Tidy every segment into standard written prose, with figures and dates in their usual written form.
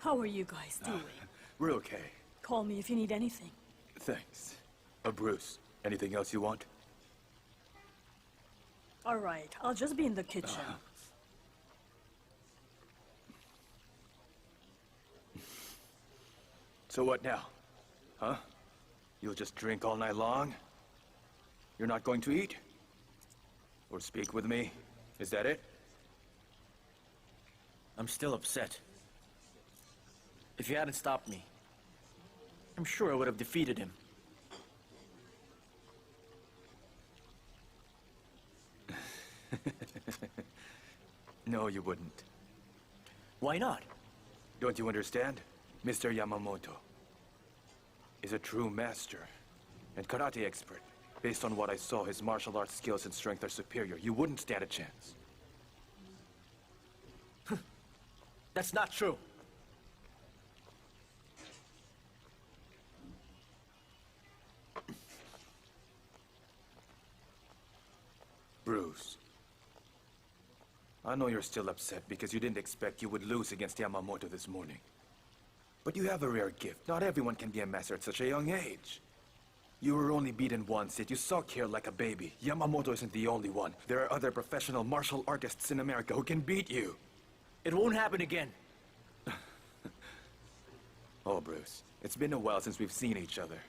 How are you guys doing? We're okay. Call me if you need anything. Thanks. Bruce, anything else you want? Alright, I'll just be in the kitchen. So what now? Huh? You'll just drink all night long? You're not going to eat? Or speak with me? Is that it? I'm still upset. If you hadn't stopped me, I'm sure I would have defeated him. No, you wouldn't. Why not? Don't you understand? Mr. Yamamoto is a true master and karate expert. Based on what I saw, his martial arts skills and strength are superior. You wouldn't stand a chance. That's not true. Bruce, I know you're still upset because you didn't expect you would lose against Yamamoto this morning. But you have a rare gift. Not everyone can be a master at such a young age. You were only beaten once, yet you sulk here like a baby. Yamamoto isn't the only one. There are other professional martial artists in America who can beat you. It won't happen again. Oh, Bruce, it's been a while since we've seen each other.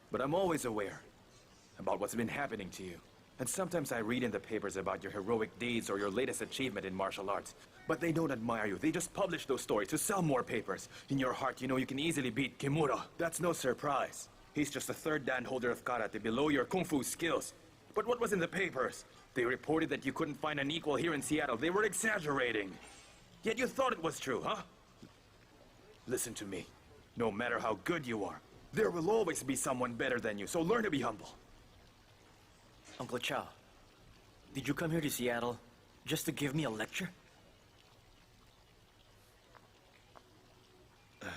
But I'm always aware about what's been happening to you. And sometimes I read in the papers about your heroic deeds or your latest achievement in martial arts. But they don't admire you. They just publish those stories to sell more papers. In your heart, you know you can easily beat Kimura. That's no surprise. He's just a third dan holder of karate below your Kungfu skills. But what was in the papers? They reported that you couldn't find an equal here in Seattle. They were exaggerating. Yet you thought it was true, huh? Listen to me. No matter how good you are, there will always be someone better than you, so learn to be humble. Uncle Chow, did you come here to Seattle just to give me a lecture? Of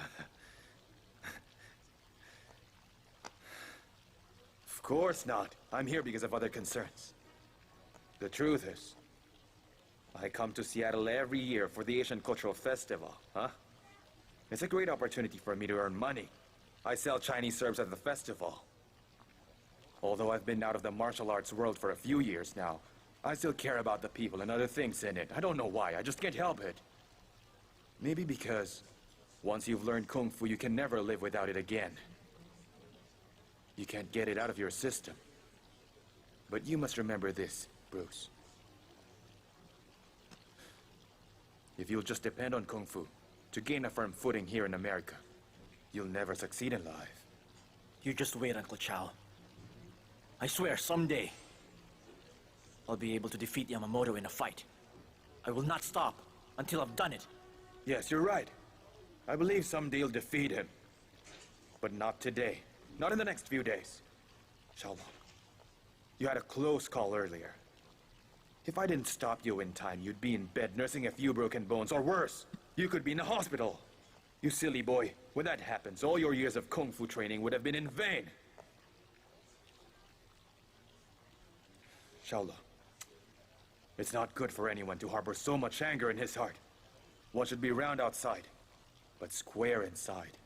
course not. I'm here because of other concerns. The truth is, I come to Seattle every year for the Asian Cultural Festival, huh? It's a great opportunity for me to earn money. I sell Chinese serves at the festival. Although I've been out of the martial arts world for a few years now, I still care about the people and other things in it. I don't know why, I just can't help it. Maybe because once you've learned Kung Fu, you can never live without it again. You can't get it out of your system. But you must remember this, Bruce. If you'll just depend on Kung Fu to gain a firm footing here in America, you'll never succeed in life. You just wait, Uncle Chow. I swear, someday, I'll be able to defeat Yamamoto in a fight. I will not stop until I've done it. Yes, you're right. I believe someday you'll defeat him. But not today. Not in the next few days. Xiaolong, you had a close call earlier. If I didn't stop you in time, you'd be in bed nursing a few broken bones, or worse, you could be in a hospital. You silly boy, when that happens, all your years of Kung Fu training would have been in vain. Xiaolong, it's not good for anyone to harbor so much anger in his heart. One should be round outside, but square inside.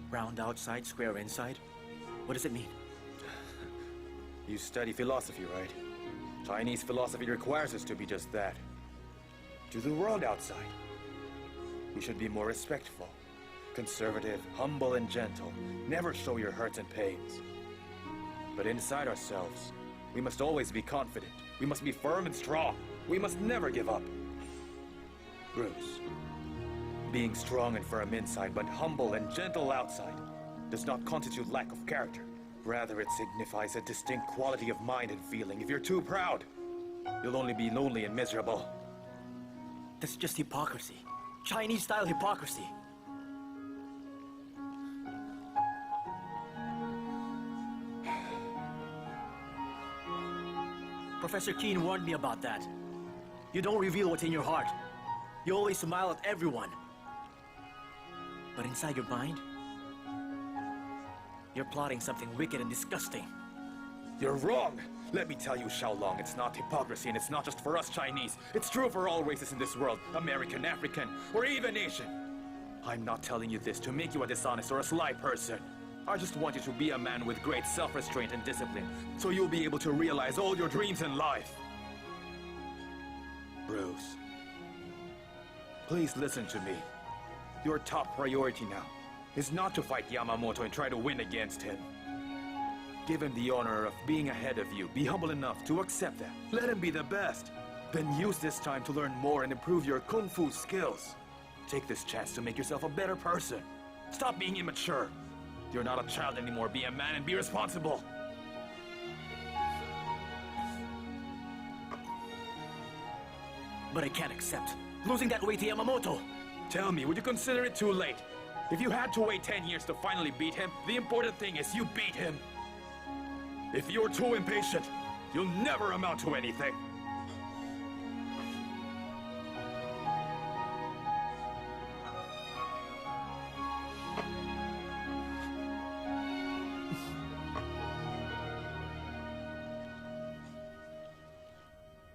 Round outside, square inside? What does it mean? You study philosophy, right? Chinese philosophy requires us to be just that. To the world outside, we should be more respectful, conservative, humble, and gentle. Never show your hurts and pains. But inside ourselves, we must always be confident. We must be firm and strong. We must never give up. Bruce, being strong and firm inside, but humble and gentle outside, does not constitute lack of character. Rather, it signifies a distinct quality of mind and feeling. If you're too proud, you'll only be lonely and miserable. That's just hypocrisy. Chinese-style hypocrisy. Professor Keen warned me about that. You don't reveal what's in your heart. You always smile at everyone. But inside your mind, you're plotting something wicked and disgusting. You're wrong! Let me tell you, Xiaolong, it's not hypocrisy, and it's not just for us Chinese. It's true for all races in this world, American, African, or even Asian. I'm not telling you this to make you a dishonest or a sly person. I just want you to be a man with great self-restraint and discipline, so you'll be able to realize all your dreams in life. Bruce, please listen to me. Your top priority now is not to fight Yamamoto and try to win against him. Give him the honor of being ahead of you. Be humble enough to accept that. Let him be the best. Then use this time to learn more and improve your Kungfu skills. Take this chance to make yourself a better person. Stop being immature. You're not a child anymore. Be a man and be responsible. But I can't accept losing that weight to Yamamoto. Tell me, would you consider it too late? If you had to wait 10 years to finally beat him, the important thing is you beat him. If you're too impatient, you'll never amount to anything.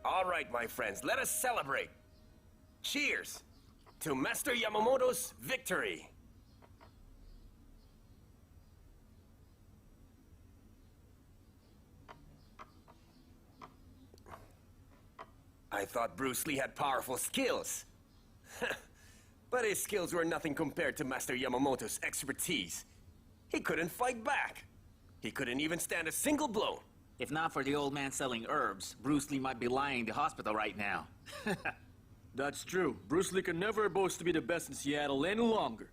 All right, my friends, let us celebrate. Cheers to Master Yamamoto's victory. I thought Bruce Lee had powerful skills. But his skills were nothing compared to Master Yamamoto's expertise. He couldn't fight back. He couldn't even stand a single blow. If not for the old man selling herbs, Bruce Lee might be lying in the hospital right now. That's true. Bruce Lee can never boast to be the best in Seattle any longer.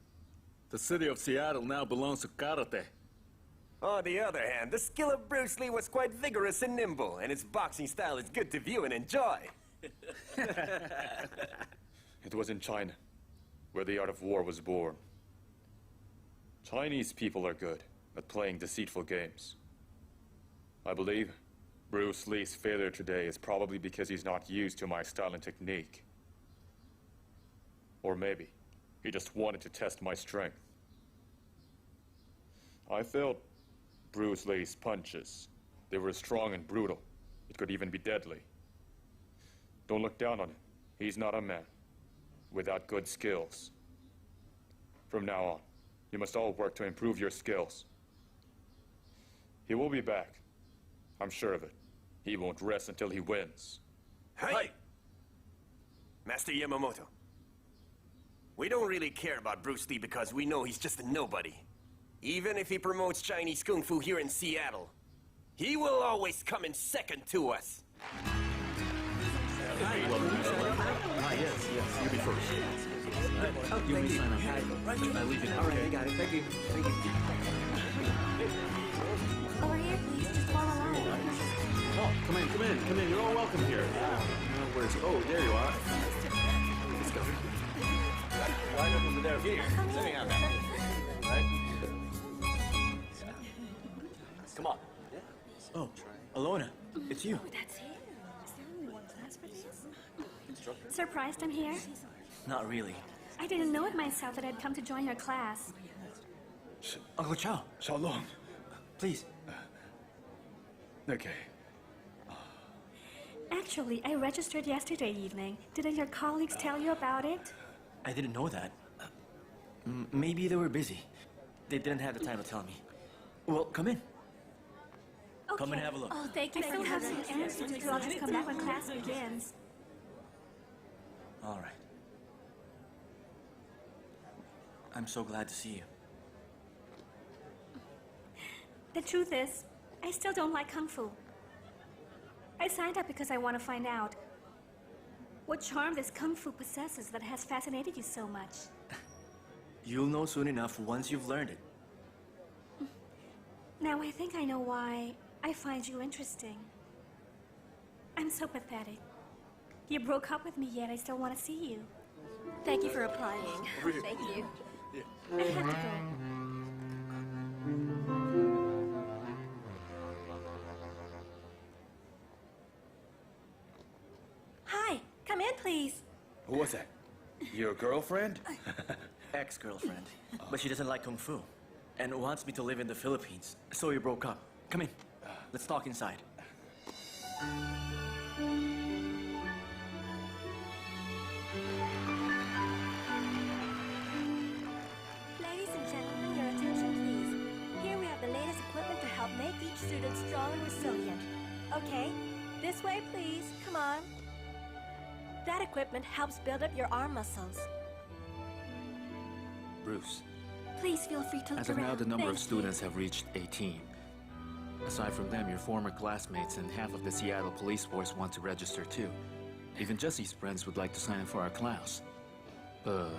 The city of Seattle now belongs to karate. On the other hand, the skill of Bruce Lee was quite vigorous and nimble, and his boxing style is good to view and enjoy. It was in China, where the art of war was born. Chinese people are good at playing deceitful games. I believe Bruce Lee's failure today is probably because he's not used to my style and technique. Or maybe he just wanted to test my strength. I felt Bruce Lee's punches. They were strong and brutal. It could even be deadly. Don't look down on him. He's not a man without good skills. From now on, you must all work to improve your skills. He will be back. I'm sure of it. He won't rest until he wins. Hey! Master Yamamoto, we don't really care about Bruce Lee because we know he's just a nobody. Even if he promotes Chinese Kung Fu here in Seattle, he will always come in second to us. Yes. You be first. You may sign up. I leave it. All right, I got it. Thank you. Thank you. Over here, please. Just follow along. Oh, come in. You're all welcome here. Oh, there you are. Let's go. Right over there. Here. Sitting on that. Right? Come on. Oh, Alona, it's you. Oh, that's him. Is there only one class for this? Surprised I'm here? Not really. I didn't know it myself that I'd come to join your class. Uncle Chow, Xiaolong. please. Okay. Actually, I registered yesterday evening. Didn't your colleagues tell you about it? I didn't know that. Maybe they were busy. They didn't have the time to tell me. Well, come in. Okay. Come and have a look. Oh, thank you. I still have some errands to do. I'll just come back when class begins. All right. I'm so glad to see you. The truth is, I still don't like Kung Fu. I signed up because I want to find out what charm this Kung Fu possesses that has fascinated you so much. You'll know soon enough once you've learned it. Now I think I know why I find you interesting. I'm so pathetic. You broke up with me, yet I still want to see you. Thank you for applying. Thank you. I have to go. Hi, come in, please. Who was that? Your girlfriend? Ex-girlfriend. But she doesn't like Kung Fu. And wants me to live in the Philippines. So we broke up. Come in. Let's talk inside. Ladies and gentlemen, your attention please. Here we have the latest equipment to help make each student strong and resilient. Okay, this way please, come on. That equipment helps build up your arm muscles. Bruce, Please feel free to look as of around. now, the number of Thank students have reached 18. Aside from them, your former classmates and half of the Seattle police force want to register too. Even Jesse's friends would like to sign up for our class. But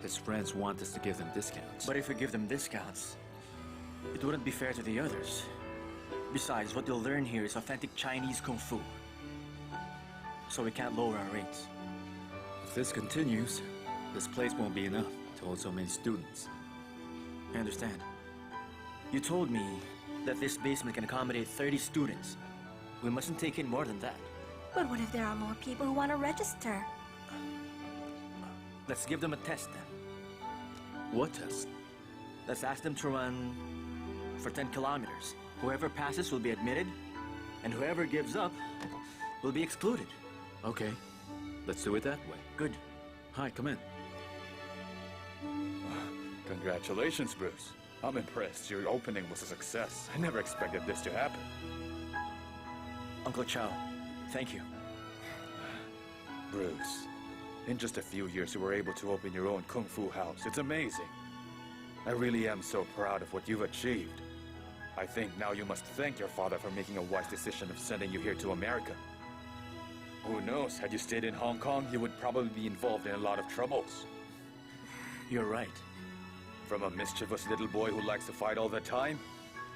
his friends want us to give them discounts. But if we give them discounts, it wouldn't be fair to the others. Besides, what they'll learn here is authentic Chinese Kung Fu. So we can't lower our rates. If this continues, this place won't be enough to hold so many students. I understand. You told me that this basement can accommodate 30 students. We mustn't take in more than that. But what if there are more people who want to register? Let's give them a test then. What test? Let's ask them to run for 10 kilometers. Whoever passes will be admitted, and whoever gives up will be excluded. Okay, let's do it that way. Good. Hi, come in. Congratulations, Bruce. I'm impressed. Your opening was a success. I never expected this to happen. Uncle Chow, thank you. Bruce, in just a few years you were able to open your own Kung Fu house. It's amazing. I really am so proud of what you've achieved. I think now you must thank your father for making a wise decision of sending you here to America. Who knows, had you stayed in Hong Kong, you would probably be involved in a lot of troubles. You're right. From a mischievous little boy who likes to fight all the time,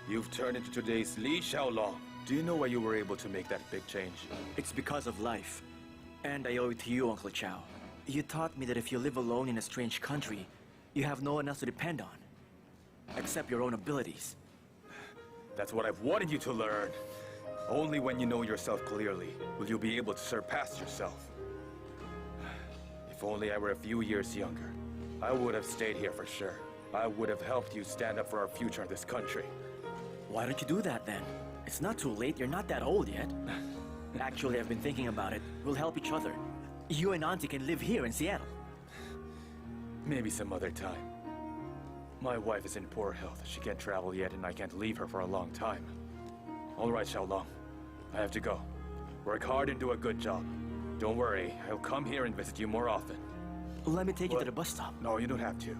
you've turned into today's Li Xiaolong. Do you know why you were able to make that big change? It's because of life. And I owe it to you, Uncle Chow. You taught me that if you live alone in a strange country, you have no one else to depend on, except your own abilities. That's what I've wanted you to learn. Only when you know yourself clearly will you be able to surpass yourself. If only I were a few years younger, I would have stayed here for sure. I would have helped you stand up for our future in this country. Why don't you do that then? It's not too late, you're not that old yet. Actually, I've been thinking about it. We'll help each other. You and Auntie can live here in Seattle. Maybe some other time. My wife is in poor health. She can't travel yet, and I can't leave her for a long time. All right, Xiaolong. I have to go. Work hard and do a good job. Don't worry, I'll come here and visit you more often. Let me take you What? to the bus stop. No, you don't have to.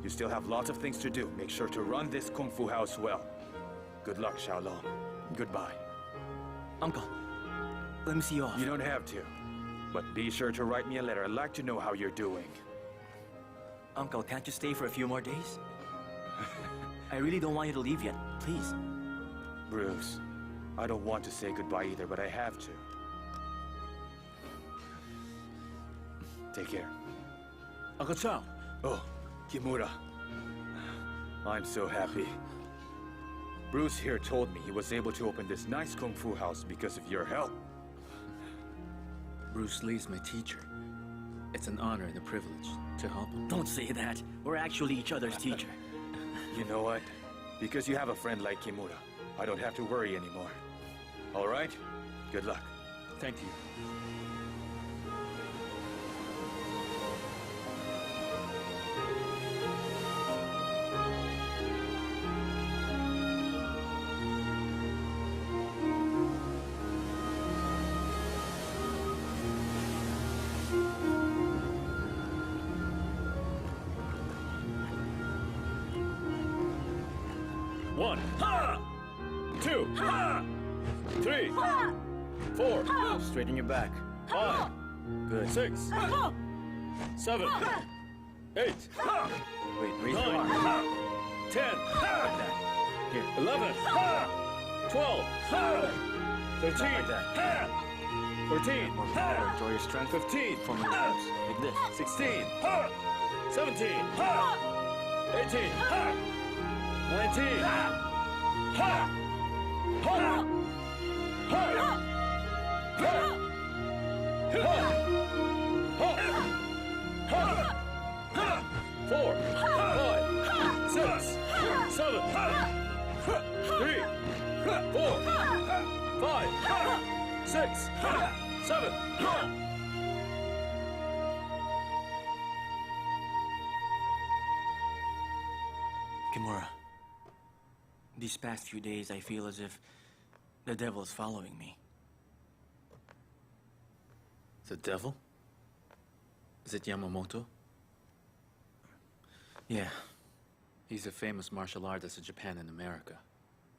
You still have lots of things to do. Make sure to run this Kung Fu house well. Good luck, Xiaolong. Goodbye. Uncle, let me see you off. You don't have to. But be sure to write me a letter. I'd like to know how you're doing. Uncle, can't you stay for a few more days? I really don't want you to leave yet. Please. Bruce, I don't want to say goodbye either, but I have to. Take care. Uncle Chow, Oh, Kimura. I'm so happy. Bruce here told me he was able to open this nice Kung Fu house because of your help. Bruce Lee's my teacher. It's an honor and a privilege to help him. Don't say that. We're actually each other's teacher. You know what? Because you have a friend like Kimura, I don't have to worry anymore. All right? Good luck. Thank you. One, ha! Two, ha! Three, four, Straighten your back. 5, Good. 6, 7, 8, Wait, raise your 9, arm. 10, Like that. Here. 11, 12, 13, Like that. 14, More power. Draw your strength. 15, From your arms. Like this. 16, 17, 18, 19, 4, 5, 6, 7, 3, 4, 5, 6, 7. Kimura, these past few days I feel as if the devil is following me. The devil? Is it Yamamoto? Yeah, He's a famous martial artist in Japan and America.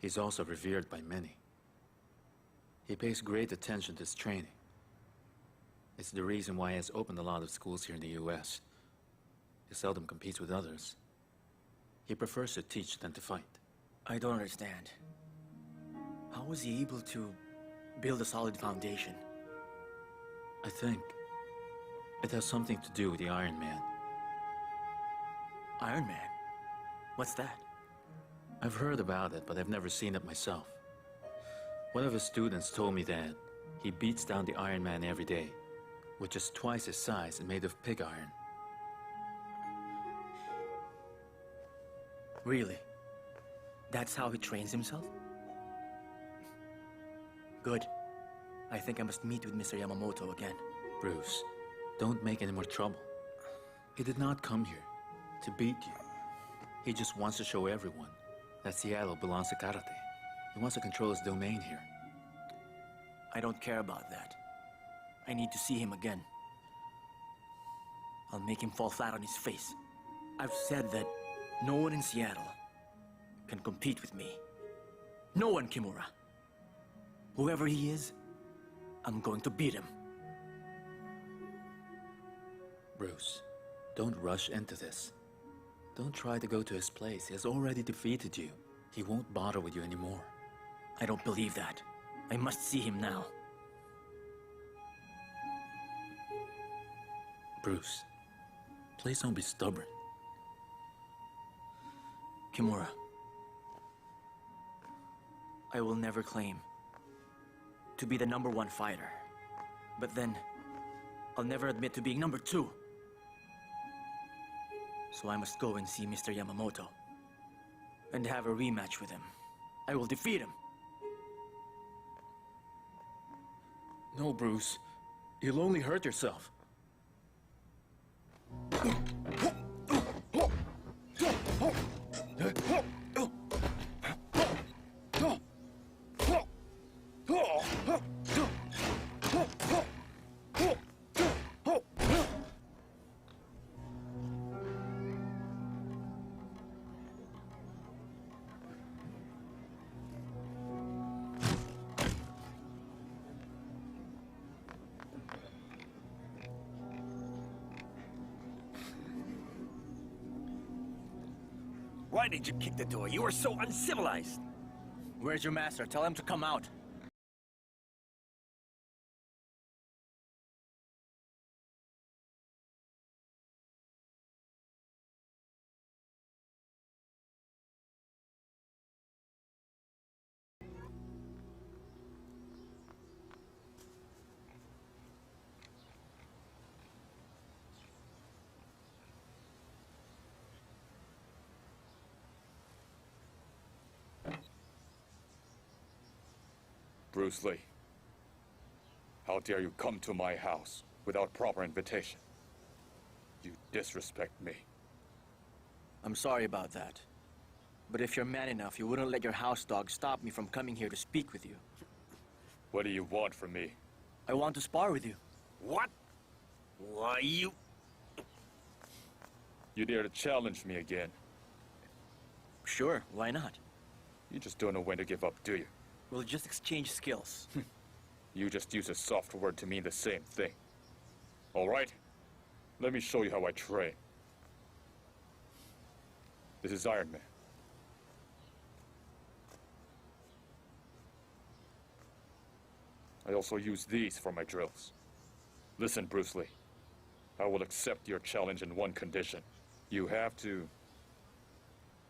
He's also revered by many. He pays great attention to his training. It's the reason why he has opened a lot of schools here in the US. He seldom competes with others. He prefers to teach than to fight. I don't understand. How was he able to build a solid foundation? I think it has something to do with the Iron Man. Iron Man? What's that? I've heard about it, but I've never seen it myself. One of his students told me that he beats down the Iron Man every day, which is twice his size and made of pig iron. Really? That's how he trains himself? Good. I think I must meet with Mr. Yamamoto again. Bruce, don't make any more trouble. He did not come here to beat you. He just wants to show everyone that Seattle belongs to karate. He wants to control his domain here. I don't care about that. I need to see him again. I'll make him fall flat on his face. I've said that no one in Seattle can compete with me. No one, Kimura. Whoever he is, I'm going to beat him. Bruce, don't rush into this. Don't try to go to his place. He has already defeated you. He won't bother with you anymore. I don't believe that. I must see him now. Bruce, please don't be stubborn. Kimura, I will never claim to be the #1 fighter. But then, I'll never admit to being #2. So I must go and see Mr. Yamamoto and have a rematch with him. I will defeat him. No, Bruce. You'll only hurt yourself. Why did you kick the door? You were so uncivilized. Where's your master? Tell him to come out. Bruce Lee, how dare you come to my house without proper invitation? You disrespect me. I'm sorry about that. But if you're man enough, you wouldn't let your house dog stop me from coming here to speak with you. What do you want from me? I want to spar with you. What? Why, you... You dare to challenge me again? Sure, why not? You just don't know when to give up, do you? We'll just exchange skills. You just use a soft word to mean the same thing. All right? Let me show you how I train. This is Iron Man. I also use these for my drills. Listen, Bruce Lee. I will accept your challenge in one condition. You have to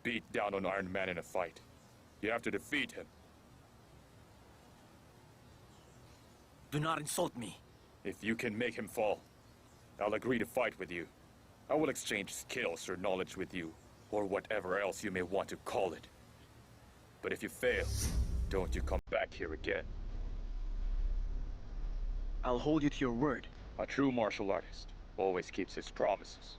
beat down on Iron Man in a fight. You have to defeat him. Do not insult me. If you can make him fall, I'll agree to fight with you. I will exchange skills or knowledge with you, or whatever else you may want to call it. But if you fail, don't you come back here again. I'll hold you to your word. A true martial artist always keeps his promises.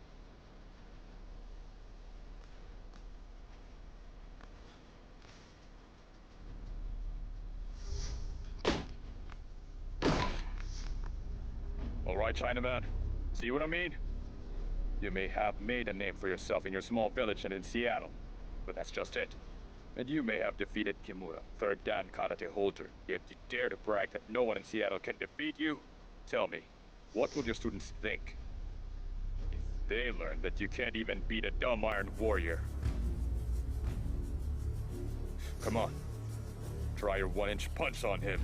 All right, Chinaman. See what I mean? You may have made a name for yourself in your small village and in Seattle, but that's just it. And you may have defeated Kimura, third Dan karate holder, yet you dare to brag that no one in Seattle can defeat you? Tell me, what will your students think if they learn that you can't even beat a dumb iron warrior? Come on, try your 1-inch punch on him.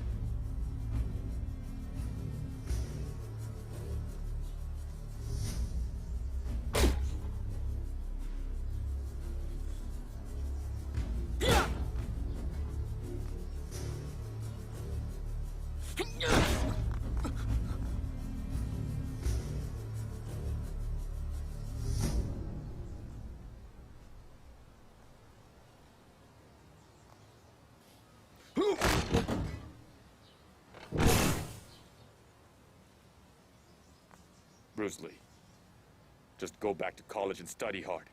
Bruce Lee, just go back to college and study hard.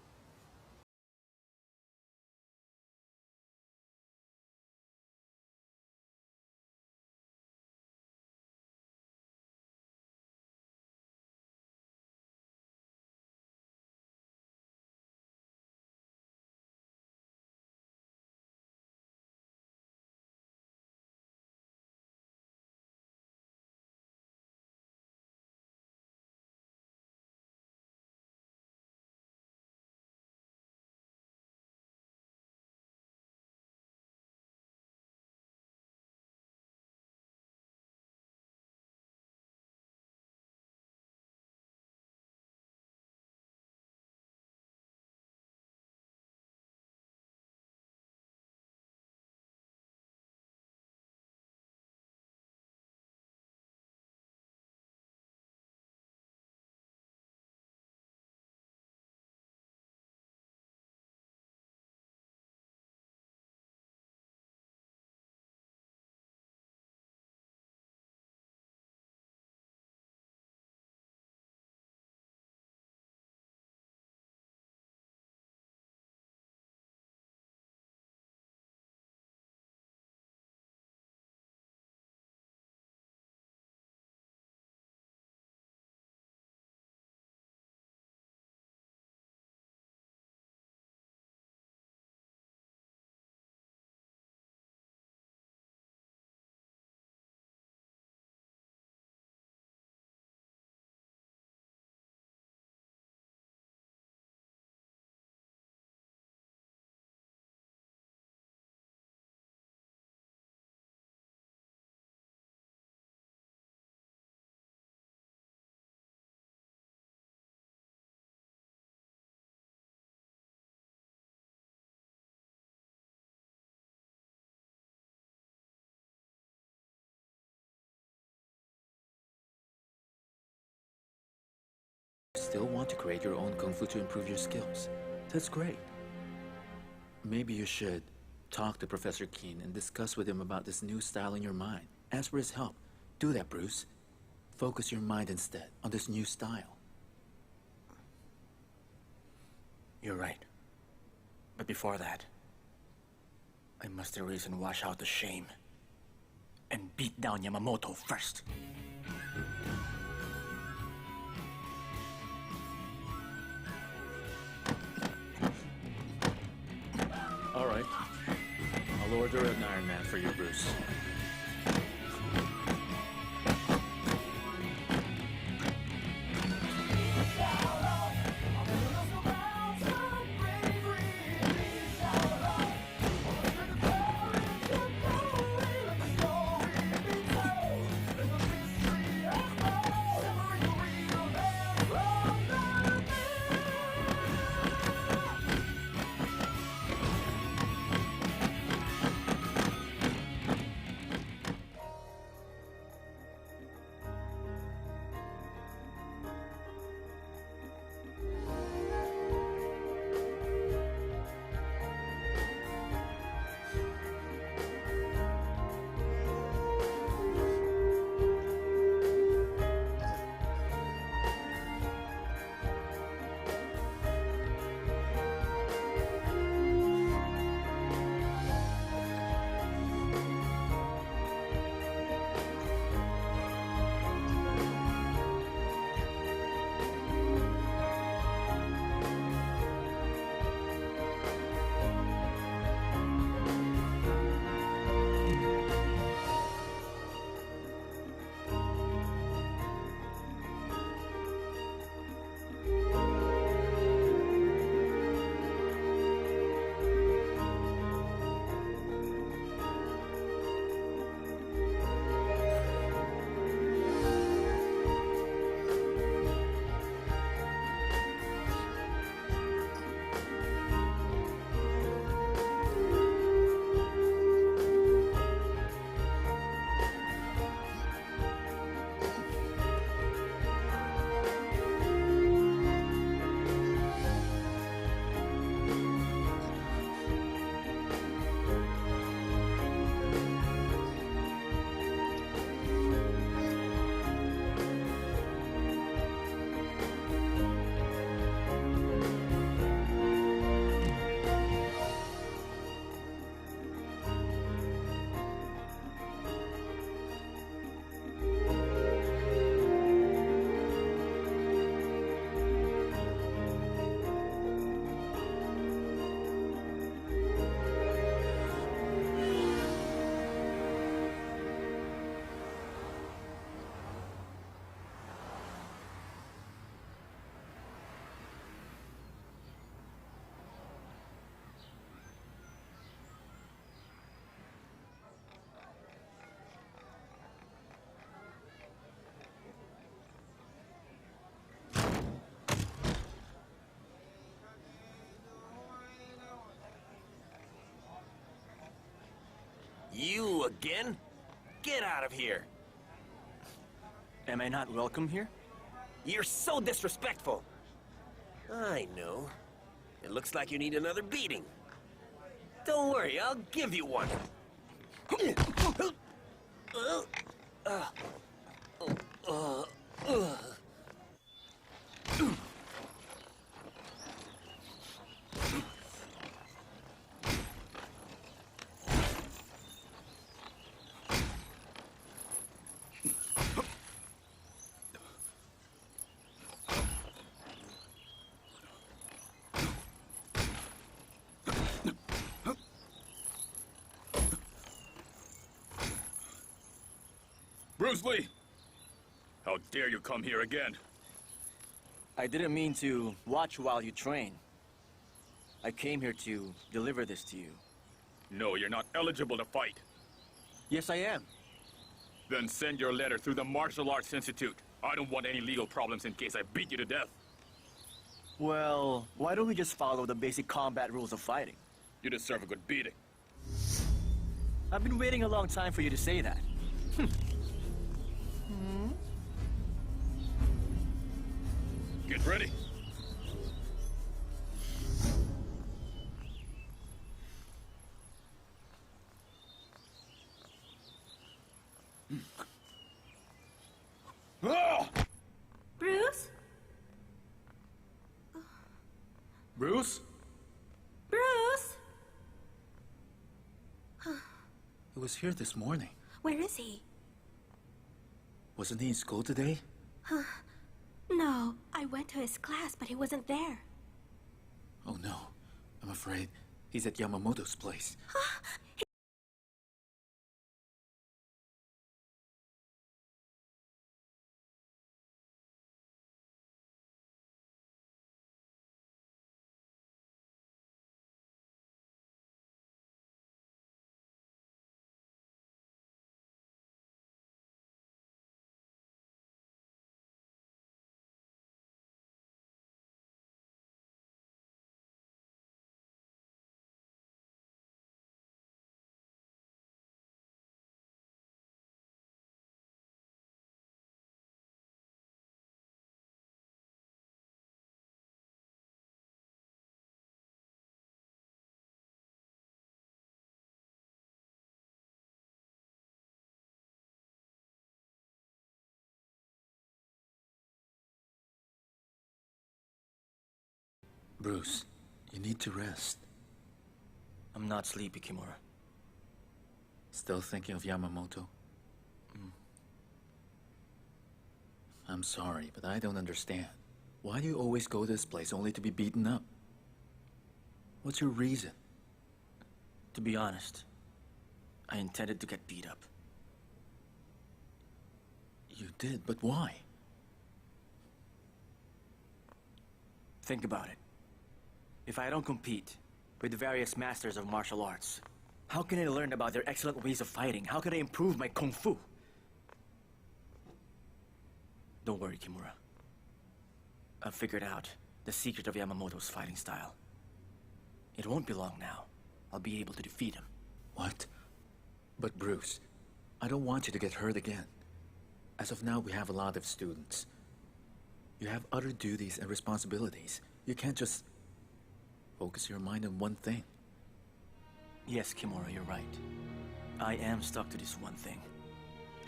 Still want to create your own Kung Fu to improve your skills. That's great. Maybe you should talk to Professor Keen and discuss with him about this new style in your mind. Ask for his help. Do that, Bruce. Focus your mind instead on this new style. You're right. But before that, I must erase and wash out the shame. And beat down Yamamoto first. All right. I'll order an Iron Man for you, Bruce. Again? Get out of here. Am I not welcome here? You're so disrespectful. I know. It looks like you need another beating. Don't worry, I'll give you one. Bruce Lee! How dare you come here again? I didn't mean to watch while you train. I came here to deliver this to you. No, you're not eligible to fight. Yes, I am. Then send your letter through the Martial Arts Institute. I don't want any legal problems in case I beat you to death. Well, why don't we just follow the basic combat rules of fighting? You deserve a good beating. I've been waiting a long time for you to say that. Get ready. Bruce? Bruce? Bruce? He was here this morning. Where is he? Wasn't he in school today? No, I went to his class, but he wasn't there. Oh no. I'm afraid he's at Yamamoto's place. Bruce, you need to rest. I'm not sleepy, Kimura. Still thinking of Yamamoto? I'm sorry, but I don't understand. Why do you always go to this place only to be beaten up? What's your reason? To be honest, I intended to get beat up. You did, but why? Think about it. If I don't compete with the various masters of martial arts, how can I learn about their excellent ways of fighting? How can I improve my Kungfu? Don't worry, Kimura. I've figured out the secret of Yamamoto's fighting style. It won't be long now. I'll be able to defeat him. What? But Bruce, I don't want you to get hurt again. As of now, we have a lot of students. You have other duties and responsibilities. You can't just focus your mind on one thing. Yes, Kimura, you're right. I am stuck to this one thing.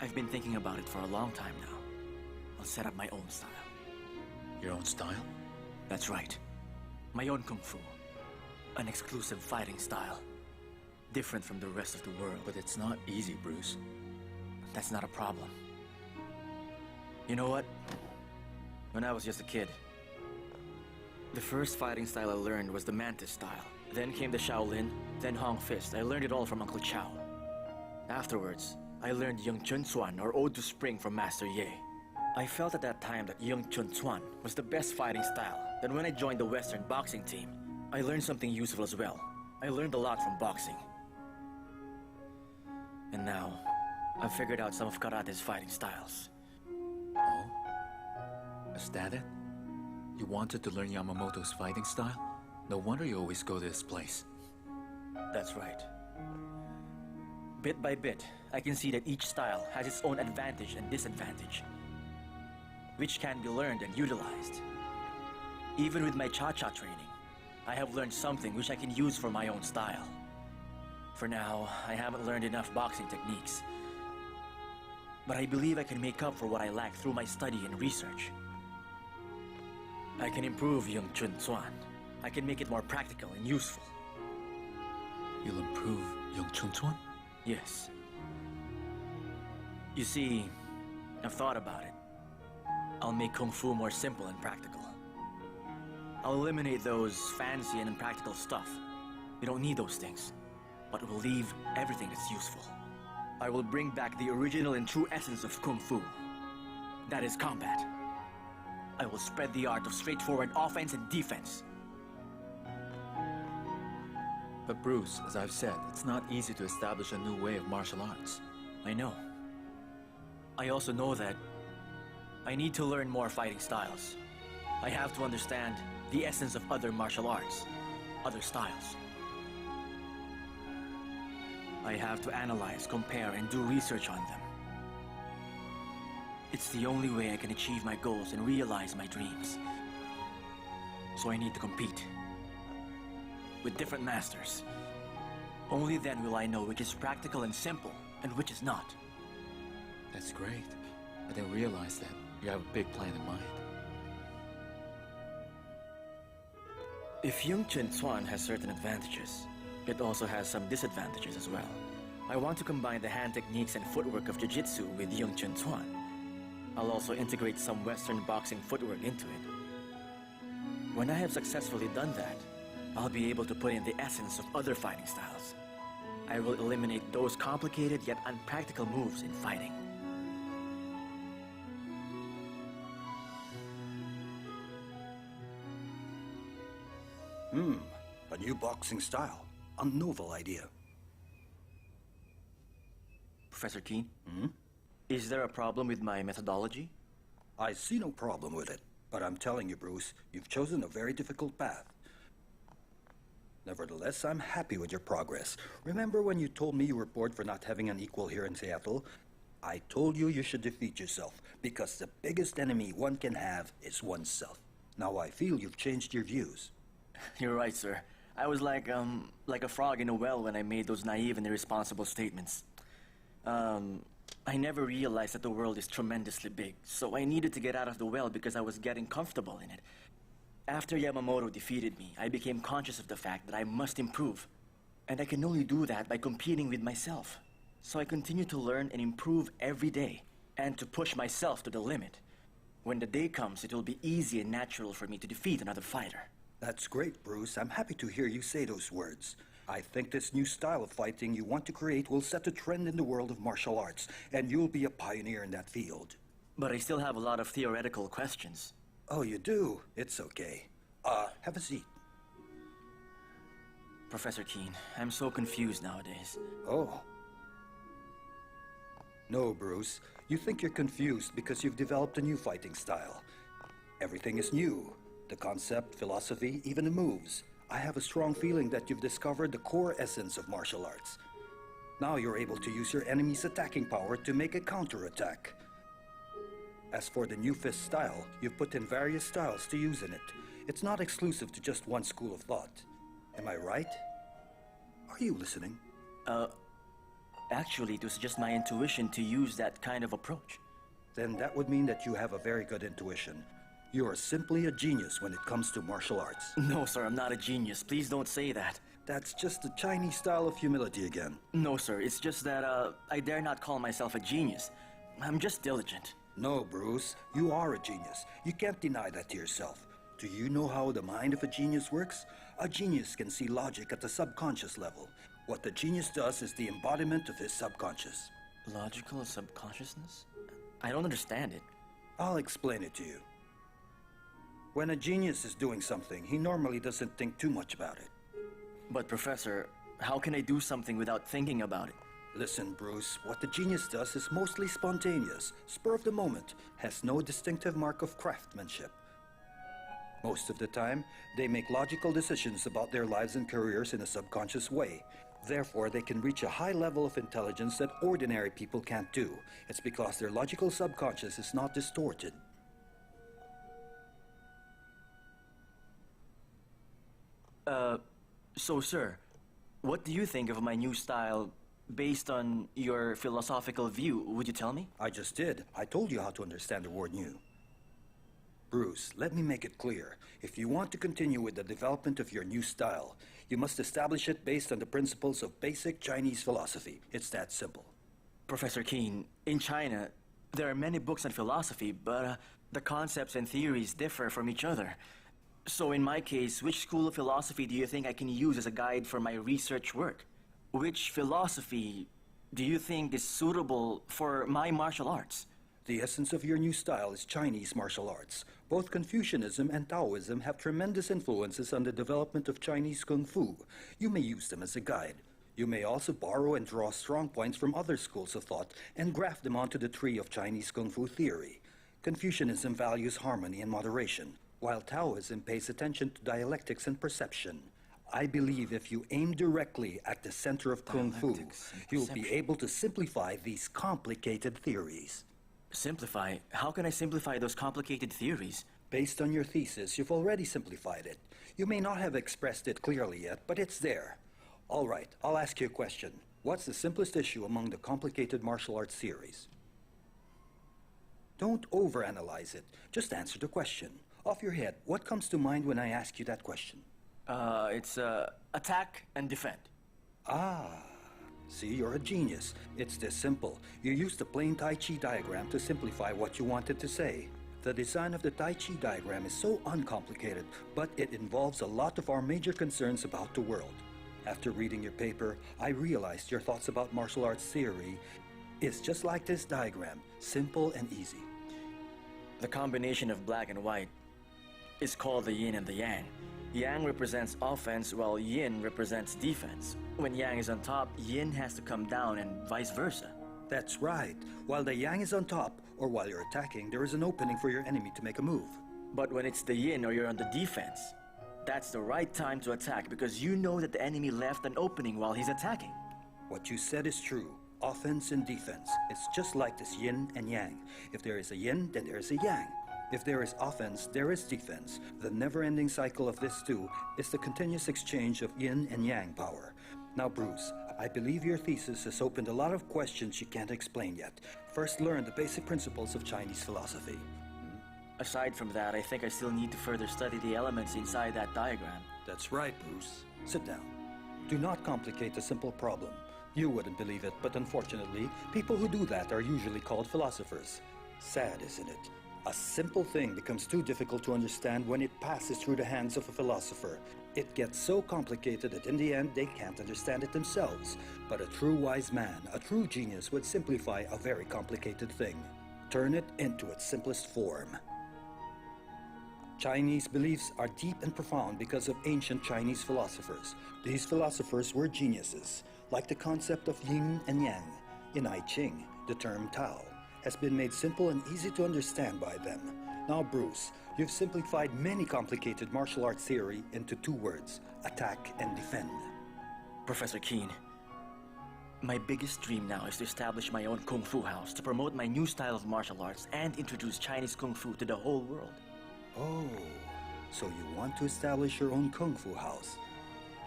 I've been thinking about it for a long time now. I'll set up my own style. Your own style? That's right. My own Kung Fu. An exclusive fighting style. Different from the rest of the world. But it's not easy, Bruce. That's not a problem. You know what? When I was just a kid, the first fighting style I learned was the Mantis style. Then came the Shaolin, then Hong Fist. I learned it all from Uncle Chow. Afterwards, I learned Yung Chun Chuan, or Ode to Spring, from Master Ye. I felt at that time that Yung Chun Chuan was the best fighting style. Then when I joined the Western boxing team, I learned something useful as well. I learned a lot from boxing. And now, I've figured out some of karate's fighting styles. Oh? Is that it? You wanted to learn Yamamoto's fighting style? No wonder you always go to this place. That's right. Bit by bit, I can see that each style has its own advantage and disadvantage, which can be learned and utilized. Even with my cha-cha training, I have learned something which I can use for my own style. For now, I haven't learned enough boxing techniques, but I believe I can make up for what I lack through my study and research. I can improve Yung Chun Chuan. I can make it more practical and useful. You'll improve Yung Chun Chuan? Yes. You see, I've thought about it. I'll make Kung Fu more simple and practical. I'll eliminate those fancy and impractical stuff. We don't need those things, but we'll leave everything that's useful. I will bring back the original and true essence of Kung Fu. That is combat. I will spread the art of straightforward offense and defense. But Bruce, as I've said, it's not easy to establish a new way of martial arts. I know. I also know that I need to learn more fighting styles. I have to understand the essence of other martial arts, other styles. I have to analyze, compare, and do research on them. It's the only way I can achieve my goals and realize my dreams. So I need to compete with different masters. Only then will I know which is practical and simple and which is not. That's great. I didn't realize that you have a big plan in mind. If Yung Chun Chuan has certain advantages, it also has some disadvantages as well. I want to combine the hand techniques and footwork of Jiu-Jitsu with Yung Chun Chuan. I'll also integrate some Western boxing footwork into it. When I have successfully done that, I'll be able to put in the essence of other fighting styles. I will eliminate those complicated yet unpractical moves in fighting. A new boxing style. A novel idea. Professor Keene? Is there a problem with my methodology? I see no problem with it, but I'm telling you, Bruce, you've chosen a very difficult path. Nevertheless, I'm happy with your progress. Remember when you told me you were bored for not having an equal here in Seattle? I told you you should defeat yourself, because the biggest enemy one can have is oneself. Now I feel you've changed your views. You're right, sir. I was like a frog in a well when I made those naive and irresponsible statements. I never realized that the world is tremendously big, so I needed to get out of the well because I was getting comfortable in it. After Yamamoto defeated me, I became conscious of the fact that I must improve. And I can only do that by competing with myself. So I continue to learn and improve every day, and to push myself to the limit. When the day comes, it will be easy and natural for me to defeat another fighter. That's great, Bruce. I'm happy to hear you say those words. I think this new style of fighting you want to create will set a trend in the world of martial arts, and you'll be a pioneer in that field. But I still have a lot of theoretical questions. Oh, you do? It's okay. Have a seat. Professor Keene, I'm so confused nowadays. Oh. No, Bruce. You think you're confused because you've developed a new fighting style. Everything is new. The concept, philosophy, even the moves. I have a strong feeling that you've discovered the core essence of martial arts. Now you're able to use your enemy's attacking power to make a counterattack. As for the new fist style, you've put in various styles to use in it. It's not exclusive to just one school of thought. Am I right? Are you listening? Actually, it was just my intuition to use that kind of approach. Then that would mean that you have a very good intuition. You are simply a genius when it comes to martial arts. No, sir, I'm not a genius. Please don't say that. That's just the Chinese style of humility again. No, sir, it's just that, I dare not call myself a genius. I'm just diligent. No, Bruce, you are a genius. You can't deny that to yourself. Do you know how the mind of a genius works? A genius can see logic at the subconscious level. What the genius does is the embodiment of his subconscious. Logical subconsciousness? I don't understand it. I'll explain it to you. When a genius is doing something, he normally doesn't think too much about it. But, Professor, how can I do something without thinking about it? Listen, Bruce, what the genius does is mostly spontaneous, spur of the moment, has no distinctive mark of craftsmanship. Most of the time, they make logical decisions about their lives and careers in a subconscious way. Therefore, they can reach a high level of intelligence that ordinary people can't do. It's because their logical subconscious is not distorted. So, sir, what do you think of my new style based on your philosophical view? Would you tell me? I just did. I told you how to understand the word new. Bruce, let me make it clear. If you want to continue with the development of your new style, you must establish it based on the principles of basic Chinese philosophy. It's that simple. Professor Keen, in China, there are many books on philosophy, but the concepts and theories differ from each other. So in my case, which school of philosophy do you think I can use as a guide for my research work? Which philosophy do you think is suitable for my martial arts? The essence of your new style is Chinese martial arts. Both Confucianism and Taoism have tremendous influences on the development of Chinese Kungfu. You may use them as a guide. You may also borrow and draw strong points from other schools of thought and graft them onto the tree of Chinese Kungfu theory. Confucianism values harmony and moderation, while Taoism pays attention to dialectics and perception. I believe if you aim directly at the center of Kung Fu, you'll be able to simplify these complicated theories. Simplify? How can I simplify those complicated theories? Based on your thesis, you've already simplified it. You may not have expressed it clearly yet, but it's there. All right, I'll ask you a question. What's the simplest issue among the complicated martial arts theories? Don't overanalyze it. Just answer the question. Off your head, what comes to mind when I ask you that question? It's attack and defend. Ah, see, you're a genius. It's this simple. You used the plain Tai Chi diagram to simplify what you wanted to say. The design of the Tai Chi diagram is so uncomplicated, but it involves a lot of our major concerns about the world. After reading your paper, I realized your thoughts about martial arts theory is just like this diagram, simple and easy. The combination of black and white is called the yin and the yang. Yang represents offense while yin represents defense. When yang is on top, yin has to come down and vice versa. That's right. While the yang is on top, or while you're attacking, there is an opening for your enemy to make a move. But when it's the yin or you're on the defense, that's the right time to attack because you know that the enemy left an opening while he's attacking. What you said is true. Offense and defense. It's just like this yin and yang. If there is a yin, then there is a yang. If there is offense, there is defense. The never-ending cycle of this too is the continuous exchange of yin and yang power. Now, Bruce, I believe your thesis has opened a lot of questions you can't explain yet. First, learn the basic principles of Chinese philosophy. Aside from that, I think I still need to further study the elements inside that diagram. That's right, Bruce. Sit down. Do not complicate a simple problem. You wouldn't believe it, but unfortunately, people who do that are usually called philosophers. Sad, isn't it? A simple thing becomes too difficult to understand when it passes through the hands of a philosopher. It gets so complicated that in the end they can't understand it themselves. But a true wise man, a true genius would simplify a very complicated thing. Turn it into its simplest form. Chinese beliefs are deep and profound because of ancient Chinese philosophers. These philosophers were geniuses, like the concept of yin and yang. In I Ching, the term Tao has been made simple and easy to understand by them. Now, Bruce, you've simplified many complicated martial arts theory into two words, attack and defend. Professor Keen, my biggest dream now is to establish my own Kung Fu house to promote my new style of martial arts and introduce Chinese Kung Fu to the whole world. Oh, so you want to establish your own Kung Fu house?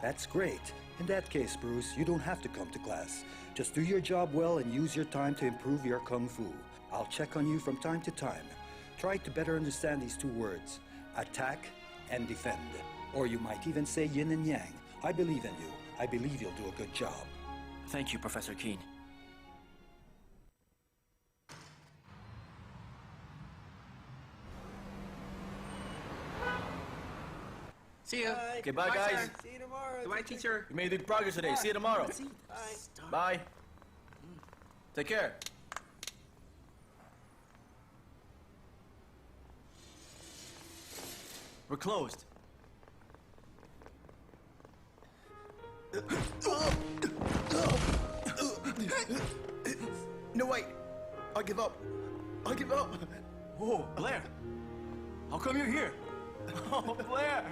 That's great. In that case, Bruce, you don't have to come to class. Just do your job well and use your time to improve your Kung Fu. I'll check on you from time to time. Try to better understand these two words, attack and defend. Or you might even say yin and yang. I believe in you. I believe you'll do a good job. Thank you, Professor Keen. See ya. Okay, bye, guys. Sir. See you tomorrow. Goodbye, teacher. You made good progress today. See you tomorrow. Bye. Take care. We're closed. No, wait. I give up. I give up. Whoa, Blair. How come you're here? Oh, Blair.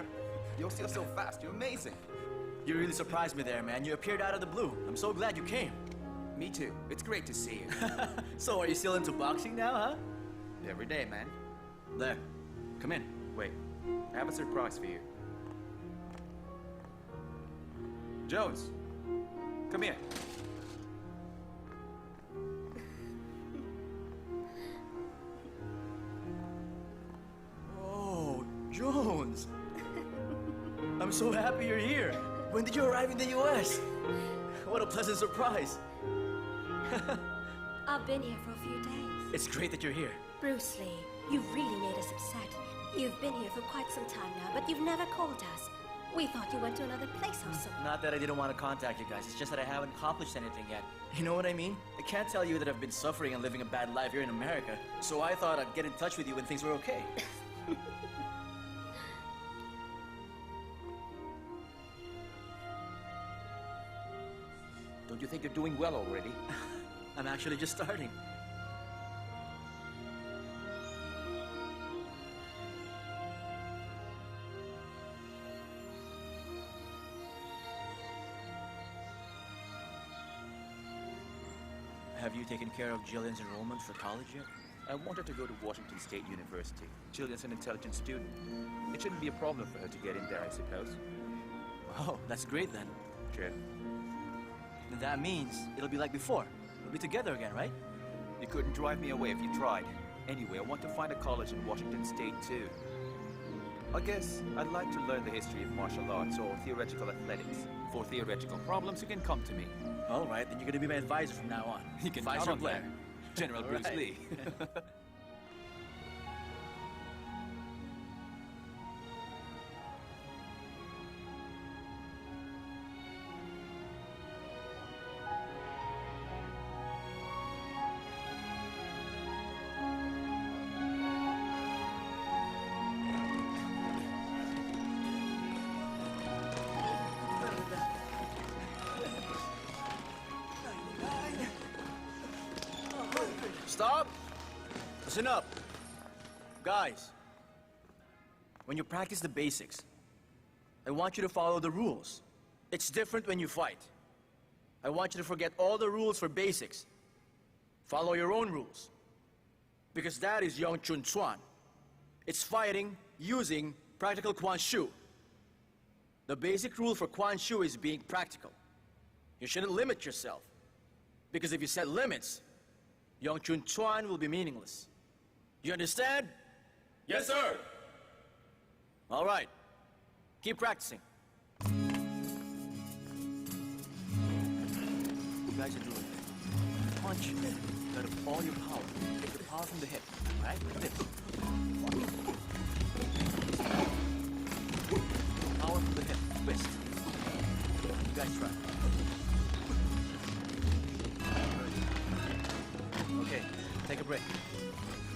You're still so fast. You're amazing. You really surprised me there, man. You appeared out of the blue. I'm so glad you came. Me too. It's great to see you. So, are you still into boxing now, huh? Every day, man. There. Come in. Wait, I have a surprise for you. Jones, come here. Oh, Jones. I'm so happy you're here. When did you arrive in the US? What a pleasant surprise. I've been here for a few days. It's great that you're here. Bruce Lee, you really made us upset. You've been here for quite some time now, but you've never called us. We thought you went to another place or something. Not that I didn't want to contact you guys, it's just that I haven't accomplished anything yet. You know what I mean? I can't tell you that I've been suffering and living a bad life here in America, so I thought I'd get in touch with you when things were okay. Don't you think you're doing well already? I'm actually just starting. Have you taken care of Jillian's enrollment for college yet? I want her to go to Washington State University. Jillian's an intelligent student. It shouldn't be a problem for her to get in there, I suppose. Oh, that's great then. Sure. And that means it'll be like before. We'll be together again, right? You couldn't drive me away if you tried. Anyway, I want to find a college in Washington State, too. I guess I'd like to learn the history of martial arts or theoretical athletics. For theoretical problems, you can come to me. All right, then you're gonna be my advisor from now on. You can Advisor count on Blair. that. General Bruce Right. Lee. Stop! Listen up. Guys, when you practice the basics, I want you to follow the rules. It's different when you fight. I want you to forget all the rules for basics. Follow your own rules. Because that is Yong Chun Chuan. It's fighting using practical Quan Shu. The basic rule for Quan Shu is being practical. You shouldn't limit yourself. Because if you set limits, Yong Chun Chuan will be meaningless. You understand? Yes, sir! All right. Keep practicing. You guys are doing it. Punch out of all your power. Take the power from the hip. All right? Like this. Power from the hip. Twist. You guys try. Okay, take a break.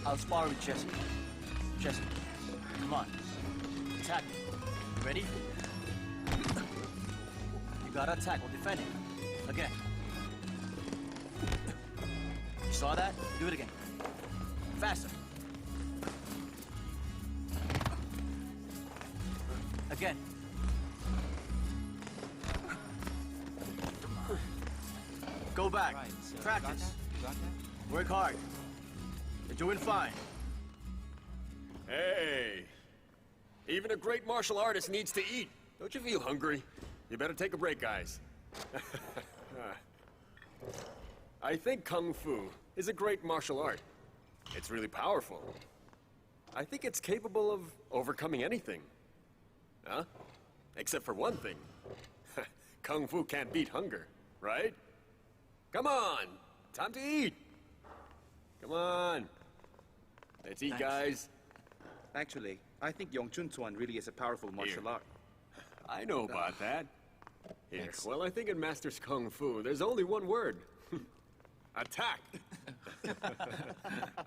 I'll spar with Jesse. Jesse, come on. Attack me. You ready? You gotta attack while defending. Again. You saw that? Do it again. Faster. Again. Go back. Practice. Work hard. You're doing fine. Hey! Even a great martial artist needs to eat. Don't you feel hungry? You better take a break, guys. I think Kung Fu is a great martial art. It's really powerful. I think it's capable of overcoming anything. Huh? Except for one thing. Kung Fu can't beat hunger, right? Come on! Time to eat! Come on! Let's eat, guys. Actually, I think Yong Chun Chuan really is a powerful martial art. I know about that. Here, Thanks. well, I think in Master's Kung Fu, there's only one word. Attack!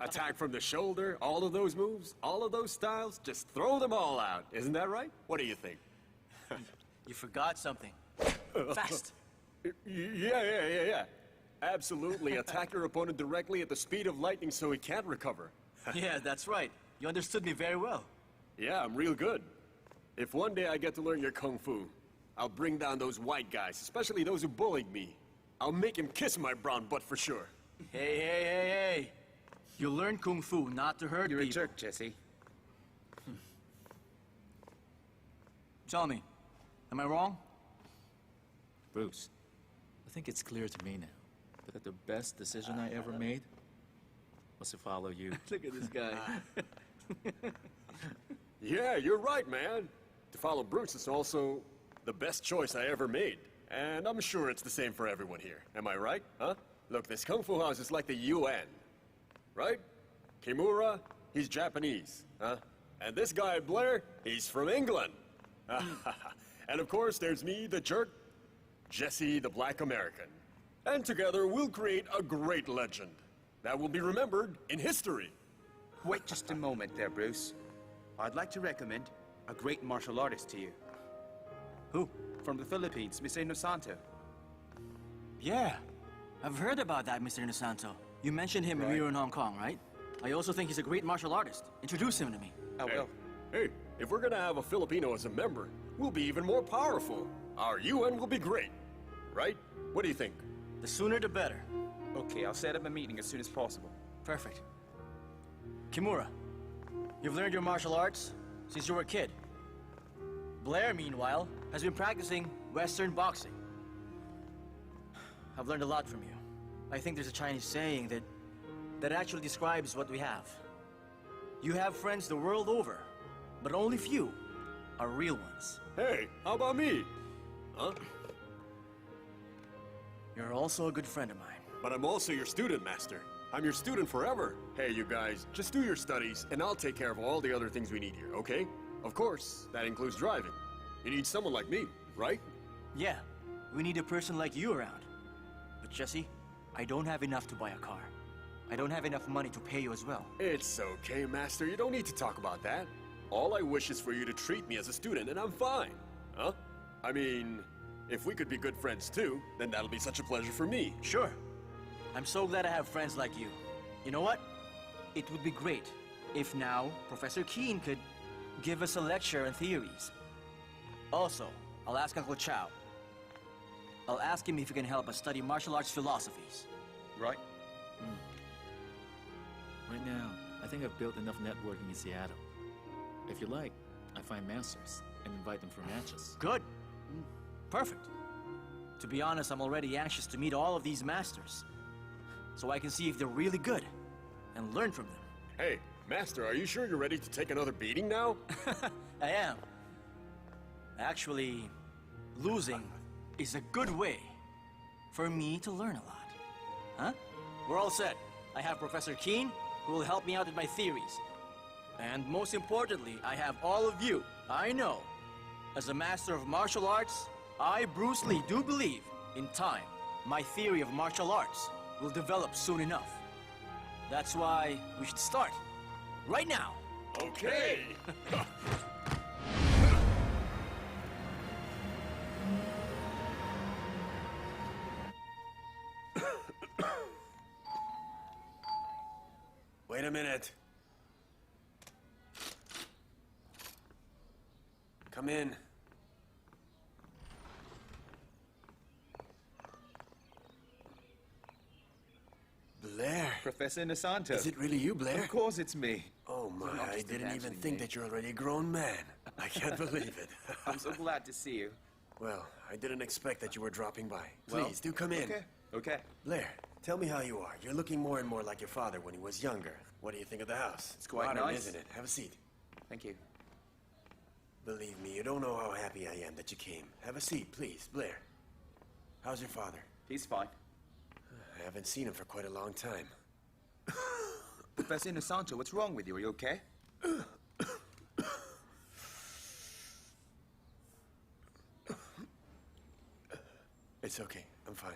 Attack from the shoulder, all of those moves, all of those styles, just throw them all out. Isn't that right? What do you think? You forgot something. Fast. Yeah. Absolutely. Attack your opponent directly at the speed of lightning so he can't recover. Yeah, that's right. You understood me very well. Yeah, I'm real good. If one day I get to learn your Kung Fu, I'll bring down those white guys, especially those who bullied me. I'll make him kiss my brown butt for sure. Hey. You learn Kung Fu not to hurt You're people. a jerk, Jesse. Tell me, am I wrong? Bruce, I think it's clear to me now that the best decision I ever made was to follow you. Look at this guy. Yeah, you're right, man. To follow Bruce is also the best choice I ever made. And I'm sure it's the same for everyone here. Am I right? Huh? Look, this Kung Fu house is like the UN. Right? Kimura, he's Japanese. Huh? And this guy, Blair, he's from England. And of course, there's me, the jerk, Jesse, the black American. And together, we'll create a great legend that will be remembered in history. Wait just a moment there, Bruce. I'd like to recommend a great martial artist to you. Who? From the Philippines, Mr. Inosanto. Yeah, I've heard about that, Mr. Inosanto. You mentioned him when we were in Hong Kong, right? I also think he's a great martial artist. Introduce him to me. I will. Hey, if we're gonna have a Filipino as a member, we'll be even more powerful. Our UN will be great, right? What do you think? The sooner the better. Okay, I'll set up a meeting as soon as possible. Perfect. Kimura, you've learned your martial arts since you were a kid. Blair, meanwhile, has been practicing Western boxing. I've learned a lot from you. I think there's a Chinese saying that actually describes what we have. You have friends the world over, but only few are real ones. Hey, how about me? Huh? You're also a good friend of mine. But I'm also your student, Master. I'm your student forever. Hey, you guys, just do your studies, and I'll take care of all the other things we need here, okay? Of course, that includes driving. You need someone like me, right? Yeah, we need a person like you around. But Jesse, I don't have enough to buy a car. I don't have enough money to pay you as well. It's okay, Master. You don't need to talk about that. All I wish is for you to treat me as a student, and I'm fine. Huh? I mean, if we could be good friends too, then that'll be such a pleasure for me. Sure. I'm so glad I have friends like you. You know what? It would be great if now Professor Keen could give us a lecture on theories. Also, I'll ask Uncle Chow. I'll ask him if he can help us study martial arts philosophies. Right? Right now, I think I've built enough networking in Seattle. If you like, I find masters and invite them for matches. Good. Perfect. To be honest, I'm already anxious to meet all of these masters, so I can see if they're really good and learn from them. Hey, Master, are you sure you're ready to take another beating now? I am. Actually, losing is a good way for me to learn a lot. Huh? We're all set. I have Professor Keen, who will help me out with my theories. And most importantly, I have all of you. I know. As a master of martial arts, I, Bruce Lee, do believe, in time, my theory of martial arts will develop soon enough. That's why we should start. Right now. Okay! Wait a minute. Come in. Blair. Professor Inosanto. Is it really you, Blair? Of course it's me. Oh my, Well, not I just didn't even eventually think me. that you're already a grown man. I can't believe it. I'm so glad to see you. Well, I didn't expect that you were dropping by. Well, Please, do come in. Okay. Okay. Blair, tell me how you are. You're looking more and more like your father when he was younger. What do you think of the house? It's quite Modern, nice. isn't it? Have a seat. Thank you. Believe me, you don't know how happy I am that you came. Have a seat, please. Blair, how's your father? He's fine. I haven't seen him for quite a long time. Professor Inosanto, what's wrong with you? Are you okay? It's okay. I'm fine.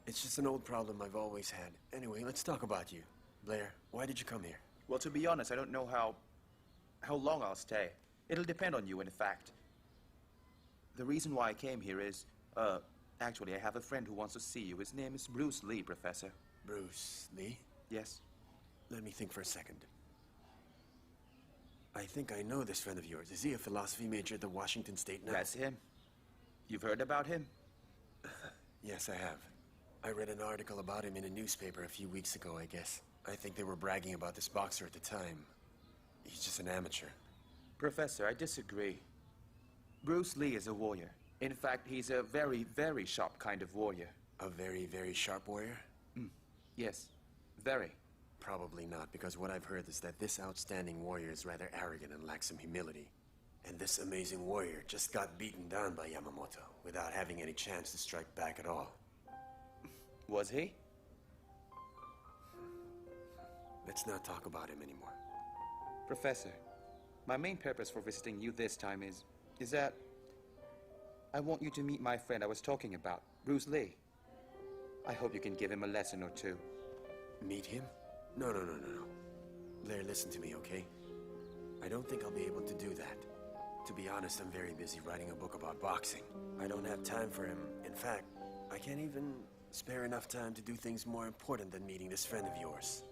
It's just an old problem I've always had. Anyway, let's talk about you. Blair, why did you come here? Well, to be honest, I don't know how long I'll stay. It'll depend on you, in fact. The reason why I came here is, actually, I have a friend who wants to see you. His name is Bruce Lee, Professor. Bruce Lee? Yes. Let me think for a second. I think I know this friend of yours. Is he a philosophy major at the Washington State now? That's him. You've heard about him? Yes, I have. I read an article about him in a newspaper a few weeks ago, I guess. I think they were bragging about this boxer at the time. He's just an amateur. Professor, I disagree. Bruce Lee is a warrior. In fact, he's a very, very sharp kind of warrior. A very, very sharp warrior? Yes, very. Probably not, because what I've heard is that this outstanding warrior is rather arrogant and lacks some humility. And this amazing warrior just got beaten down by Yamamoto without having any chance to strike back at all. Was he? Let's not talk about him anymore. Professor, my main purpose for visiting you this time is that I want you to meet my friend I was talking about, Bruce Lee. I hope you can give him a lesson or two. Meet him? No. Blair, listen to me, okay? I don't think I'll be able to do that. To be honest, I'm very busy writing a book about boxing. I don't have time for him. In fact, I can't even spare enough time to do things more important than meeting this friend of yours.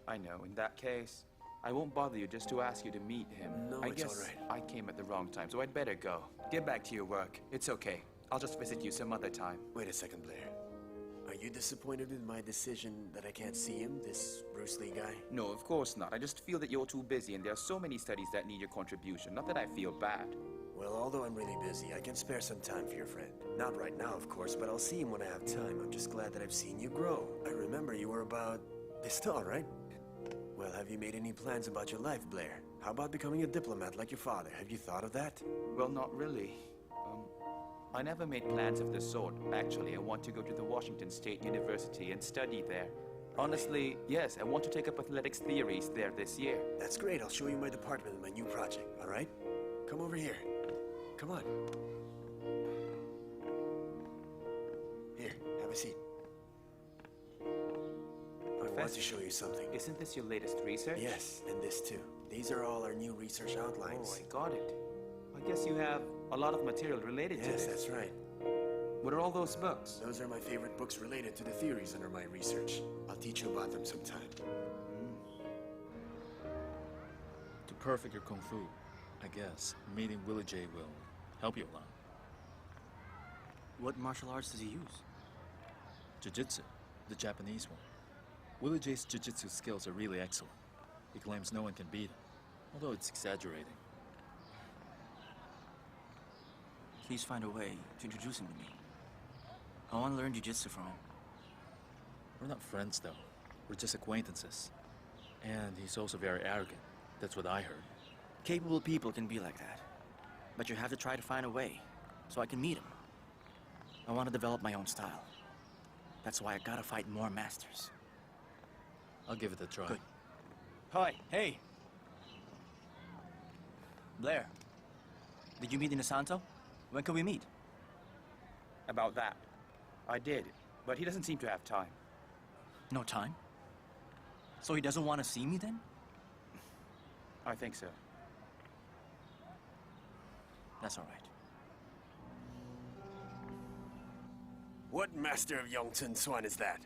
I know. In that case, I won't bother you just to ask you to meet him. No, I it's guess all right. I came at the wrong time, so I'd better go. Get back to your work. It's okay. I'll just visit you some other time. Wait a second, Blair. Are you disappointed with my decision that I can't see him, this Bruce Lee guy? No, of course not. I just feel that you're too busy and there are so many studies that need your contribution. Not that I feel bad. Well, although I'm really busy, I can spare some time for your friend. Not right now, of course, but I'll see him when I have time. I'm just glad that I've seen you grow. I remember you were about this tall, right? Well, have you made any plans about your life, Blair? How about becoming a diplomat like your father? Have you thought of that? Well, not really. I never made plans of this sort. Actually, I want to go to the Washington State University and study there. Honestly, yes, I want to take up athletics theories there this year. That's great. I'll show you my department and my new project, all right? Come over here. Come on. Here, have a seat. I want to show you something. Isn't this your latest research? Yes, and this too. These are all our new research outlines. Oh, I got it. I guess you have a lot of material related to Yes, this. that's right. What are all those books? Those are my favorite books related to the theories under my research. I'll teach you about them sometime. To perfect your Kung Fu, I guess meeting Willie J will help you a lot. What martial arts does he use? Jiu-Jitsu, the Japanese one. Willie J's jiu-jitsu skills are really excellent. He claims no one can beat him, although it's exaggerating. Please find a way to introduce him to me. I want to learn jiu-jitsu from him. We're not friends, though. We're just acquaintances. And he's also very arrogant. That's what I heard. Capable people can be like that. But you have to try to find a way so I can meet him. I want to develop my own style. That's why I gotta fight more masters. I'll give it a try. Good. Hi, hey! Blair, did you meet Inosanto? When can we meet? About that. I did, but he doesn't seem to have time. No time? So he doesn't want to see me then? I think so. That's all right. What master of Yongchen Swan is that?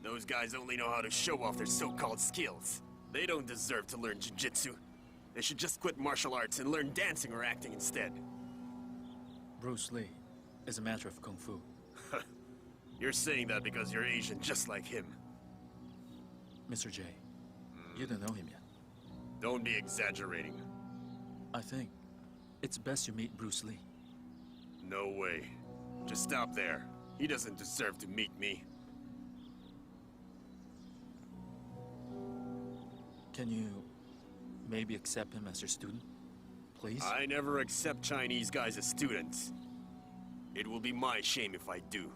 Those guys only know how to show off their so-called skills. They don't deserve to learn jiu-jitsu. They should just quit martial arts and learn dancing or acting instead. Bruce Lee is a master of Kung Fu. You're saying that because you're Asian just like him. Mr. J, you don't know him yet. Don't be exaggerating. I think it's best you meet Bruce Lee. No way. Just stop there. He doesn't deserve to meet me. Can you maybe accept him as your student? Please? I never accept Chinese guys as students. It will be my shame if I do.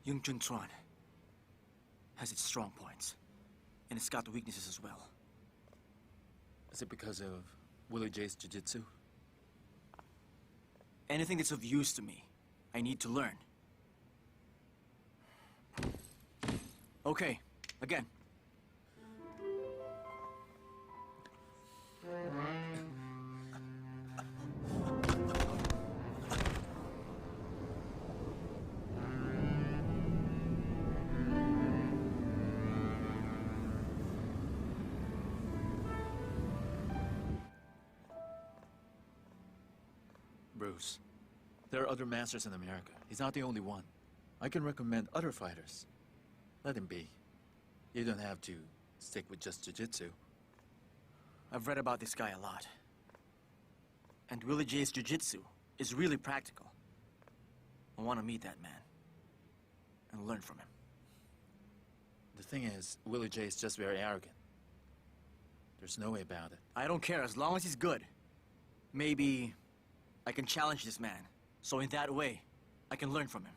Yongchen Chuan has its strong points, and it's got weaknesses as well. Is it because of Willie J's jiu-jitsu? Anything that's of use to me, I need to learn. Okay, again. Bruce, there are other masters in America. He's not the only one. I can recommend other fighters. Let him be. You don't have to stick with just jiu-jitsu. I've read about this guy a lot. And Willie J's jiu-jitsu is really practical. I want to meet that man and learn from him. The thing is, Willie J is just very arrogant. There's no way about it. I don't care as long as he's good. Maybe I can challenge this man, so in that way, I can learn from him.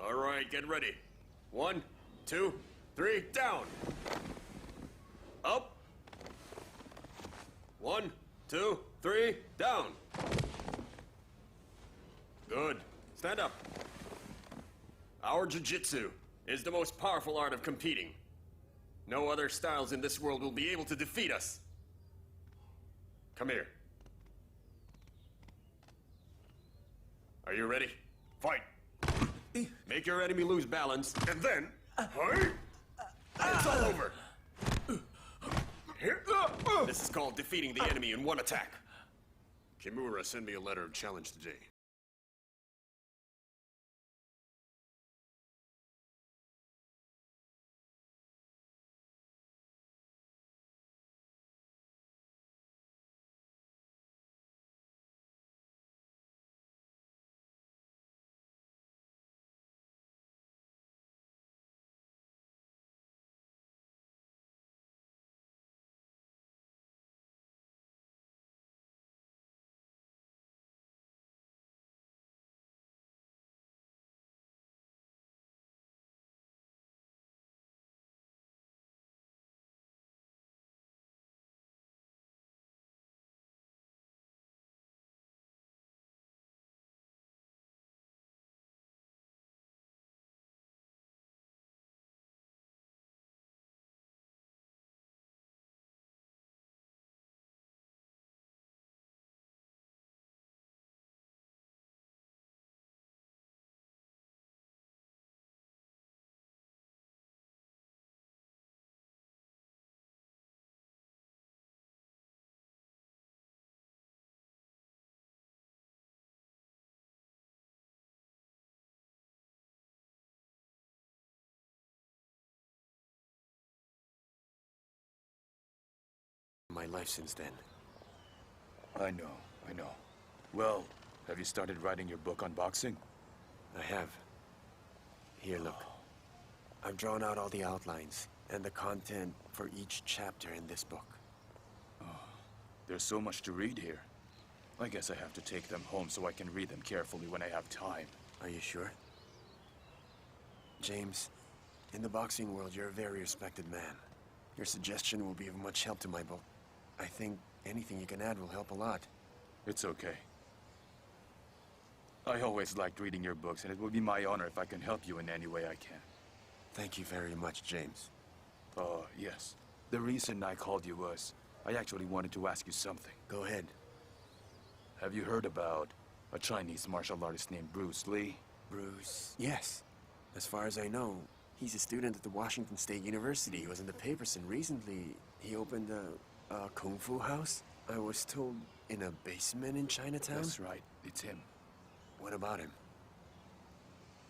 All right, get ready. 1, 2, 3, down. Up. 1, 2, 3, down. Good. Stand up. Our jiu-jitsu is the most powerful art of competing. No other styles in this world will be able to defeat us. Come here. Are you ready? Fight. Make your enemy lose balance, and then... It's all over. This is called defeating the enemy in one attack. Kimura sent me a letter of challenge today. My life since then. I know. Well, have you started writing your book on boxing? I have. Here, look. I've drawn out all the outlines and the content for each chapter in this book. There's so much to read here. I guess I have to take them home so I can read them carefully when I have time. Are you sure? James, in the boxing world, you're a very respected man. Your suggestion will be of much help to my book. I think anything you can add will help a lot. It's okay. I always liked reading your books, and it will be my honor if I can help you in any way I can. Thank you very much, James. Yes. The reason I called you was, I actually wanted to ask you something. Go ahead. Have you heard about a Chinese martial artist named Bruce Lee? Bruce? Yes. As far as I know, he's a student at the Washington State University. He was in the papers, and recently he opened a Kungfu house? I was told in a basement in Chinatown? That's right. It's him. What about him?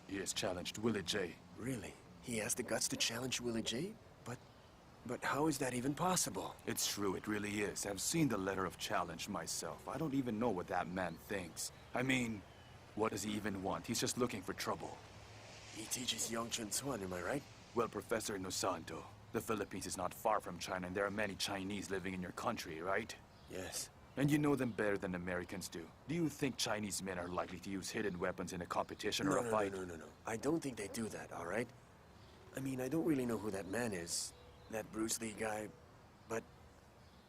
He has challenged Willie J. Really? He has the guts to challenge Willie J? But how is that even possible? It's true, it really is. I've seen the letter of challenge myself. I don't even know what that man thinks. I mean, what does he even want? He's just looking for trouble. He teaches Young Chun Suan, am I right? Well, Professor Nosanto, the Philippines is not far from China, and there are many Chinese living in your country, right? Yes. And you know them better than Americans do. Do you think Chinese men are likely to use hidden weapons in a competition or a fight? No. I don't think they do that, all right? I mean, I don't really know who that man is, that Bruce Lee guy, but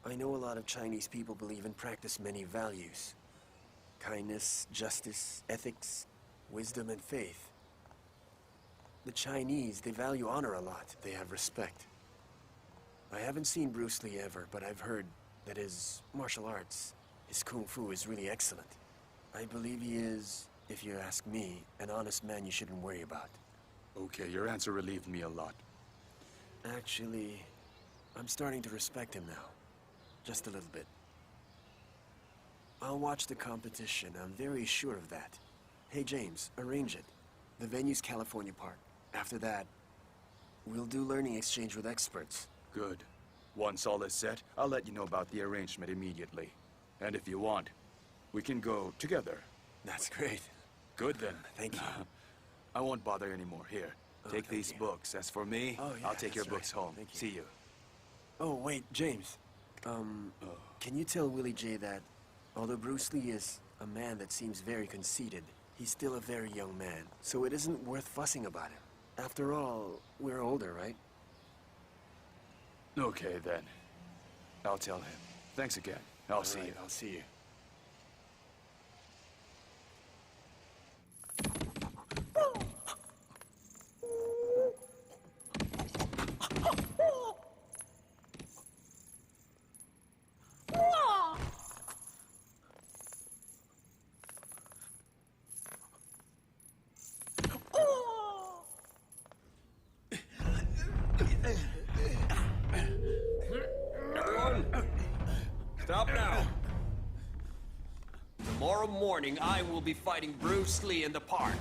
I know a lot of Chinese people believe and practice many values. Kindness, justice, ethics, wisdom, and faith. The Chinese, they value honor a lot. They have respect. I haven't seen Bruce Lee ever, but I've heard that his martial arts, his Kung Fu is really excellent. I believe he is, if you ask me, an honest man you shouldn't worry about. Okay, your answer relieved me a lot. Actually, I'm starting to respect him now. Just a little bit. I'll watch the competition, I'm very sure of that. Hey James, arrange it. The venue's California Park. After that, we'll do learning exchange with experts. Good. Once all is set, I'll let you know about the arrangement immediately. And if you want, we can go together. That's great. Good then. Thank you. I won't bother anymore. Here, take these books. As for me, I'll take your books home. Thank you. See you. Oh, wait, James. Can you tell Willie J that, although Bruce Lee is a man that seems very conceited, he's still a very young man, so it isn't worth fussing about him. After all, we're older, right? Okay, then. I'll tell him. Thanks again. I'll see you. I'll see you. Stop now. Tomorrow morning, I will be fighting Bruce Lee in the park.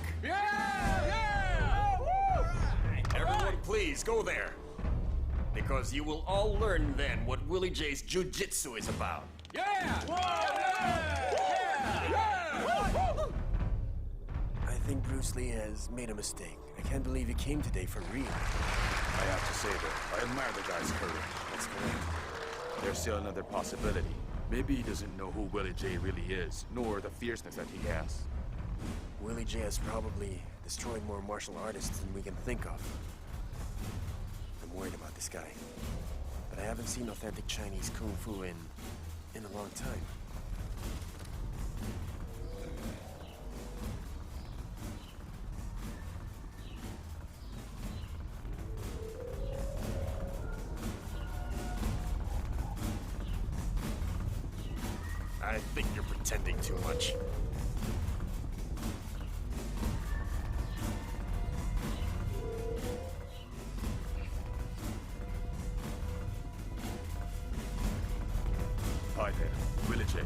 Everyone, please, go there. Because you will all learn then what Willie J's jiu-jitsu is about. I think Bruce Lee has made a mistake. I can't believe he came today for real. I have to say, though, I admire the guy's courage. That's correct. There's still another possibility. Maybe he doesn't know who Willie J really is, nor the fierceness that he has. Willie J has probably destroyed more martial artists than we can think of. I'm worried about this guy. But I haven't seen authentic Chinese Kung Fu in a long time. I think you're pretending too much. Hi there, Willie J.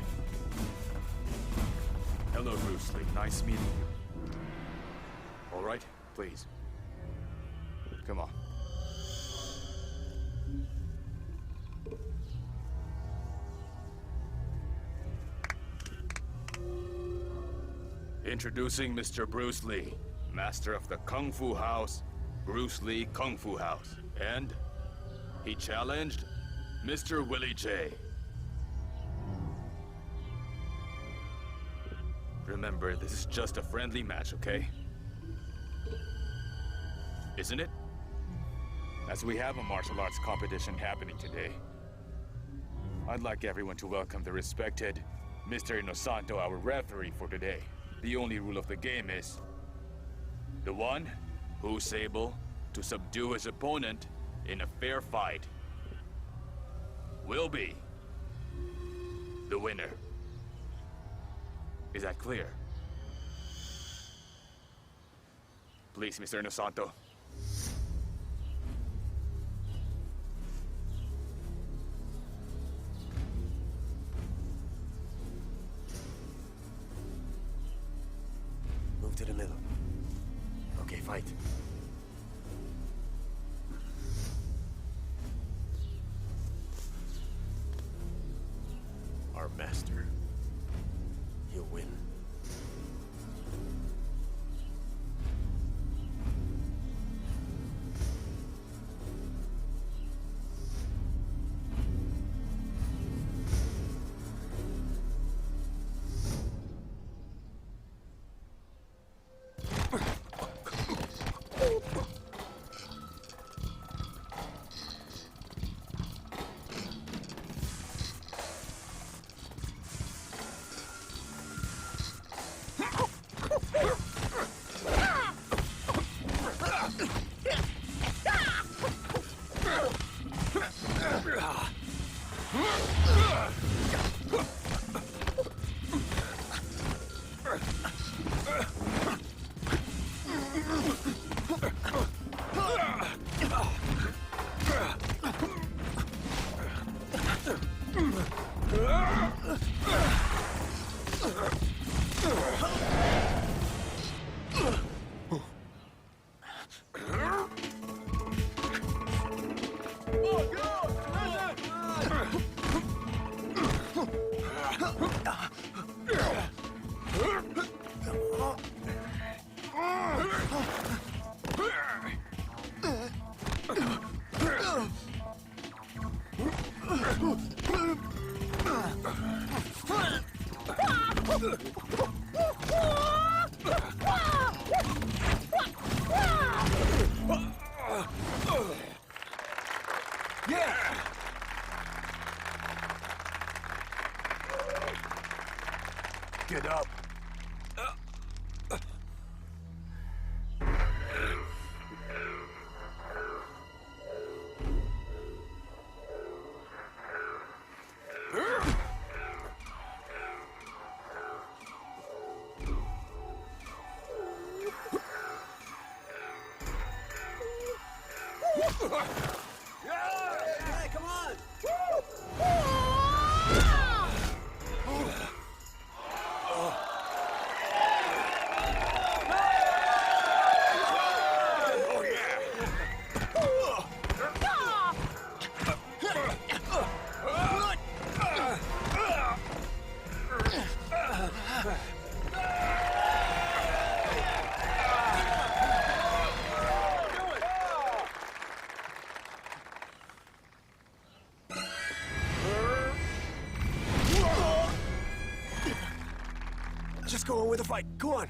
Hello, Bruce Lee. Nice meeting you. All right, please. Come on. Introducing Mr. Bruce Lee, master of the Kung Fu House, Bruce Lee Kung Fu House. And he challenged Mr. Willie J. Remember, this is just a friendly match, okay? Isn't it? As we have a martial arts competition happening today, I'd like everyone to welcome the respected Mr. Inosanto, our referee for today. The only rule of the game is the one who's able to subdue his opponent in a fair fight will be the winner. Is that clear? Please, Mr. Inosanto. Move to the middle. Okay, fight. Our master. He'll win. Get up. Hey, come on! Just go on with the fight. Go on.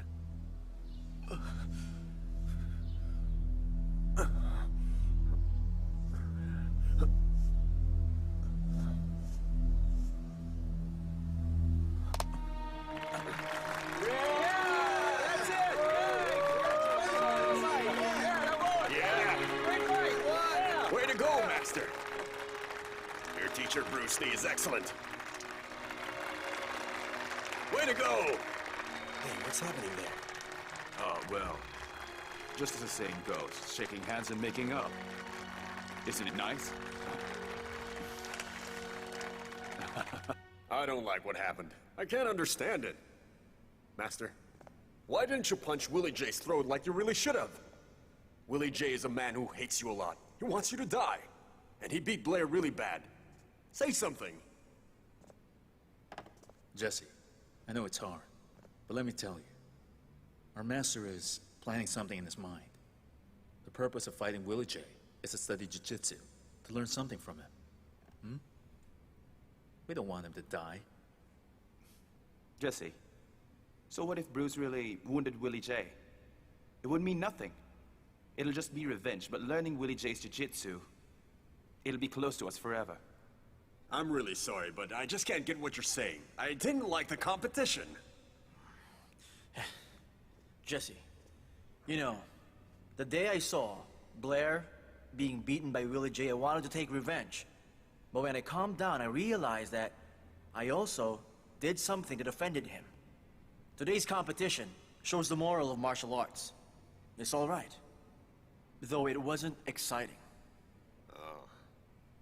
Way to go, Master. Your teacher, Bruce Lee, is excellent. Way to go! Hey, what's happening there? Oh, well. Just as the saying goes, shaking hands and making up. Isn't it nice? I don't like what happened. I can't understand it. Master, why didn't you punch Willie J's throat like you really should have? Willie J is a man who hates you a lot. He wants you to die. And he beat Blair really bad. Say something. Jesse, I know it's hard, but let me tell you. Our master is planning something in his mind. The purpose of fighting Willie J is to study jiu-jitsu, to learn something from him. We don't want him to die. Jesse, so what if Bruce really wounded Willie J? It would mean nothing. It'll just be revenge, but learning Willie J's jiu-jitsu, it'll be close to us forever. I'm really sorry, but I just can't get what you're saying. I didn't like the competition. Jesse, you know, the day I saw Blair being beaten by Willie J, I wanted to take revenge. But when I calmed down, I realized that I also did something that offended him. Today's competition shows the moral of martial arts. It's all right, though it wasn't exciting.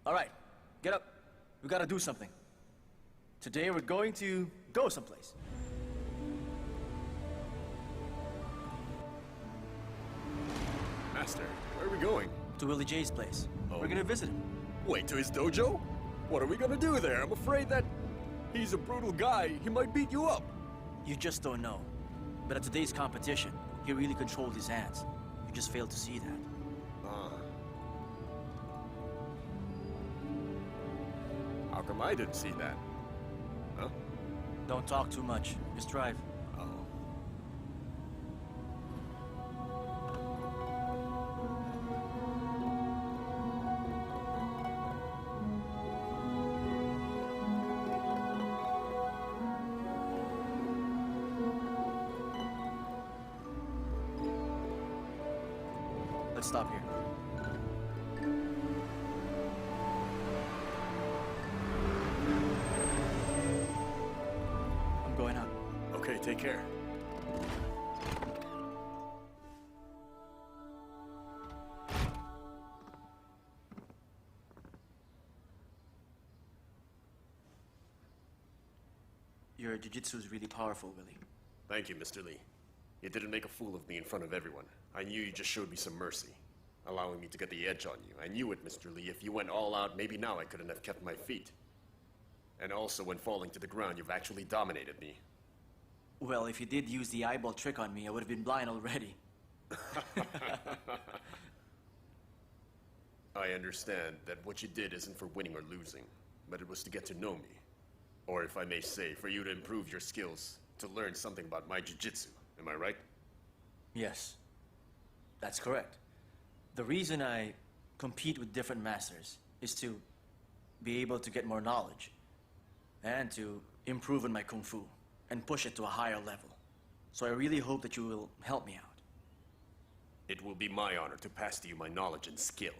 All right, get up. We gotta do something. Today we're going to go someplace. Master, where are we going? To Willie J's place. We're gonna visit him. Wait, to his dojo? What are we gonna do there? I'm afraid that he's a brutal guy. He might beat you up. You just don't know. But at today's competition, he really controlled his hands. You just failed to see that. How come I didn't see that? Huh? Don't talk too much. Just drive. Let's stop here. I'm going out. Okay, take care. Your jiu-jitsu is really powerful, Willie. Thank you, Mr. Lee. You didn't make a fool of me in front of everyone. I knew you just showed me some mercy, allowing me to get the edge on you. I knew it, Mr. Lee. If you went all out, maybe now I couldn't have kept my feet. And also, when falling to the ground, you've actually dominated me. Well, if you did use the eyeball trick on me, I would have been blind already. I understand that what you did isn't for winning or losing. but it was to get to know me. Or if I may say, for you to improve your skills, to learn something about my jiu-jitsu. Am I right? Yes, that's correct. The reason I compete with different masters is to be able to get more knowledge and to improve in my Kung Fu and push it to a higher level. So I really hope that you will help me out. It will be my honor to pass to you my knowledge and skill.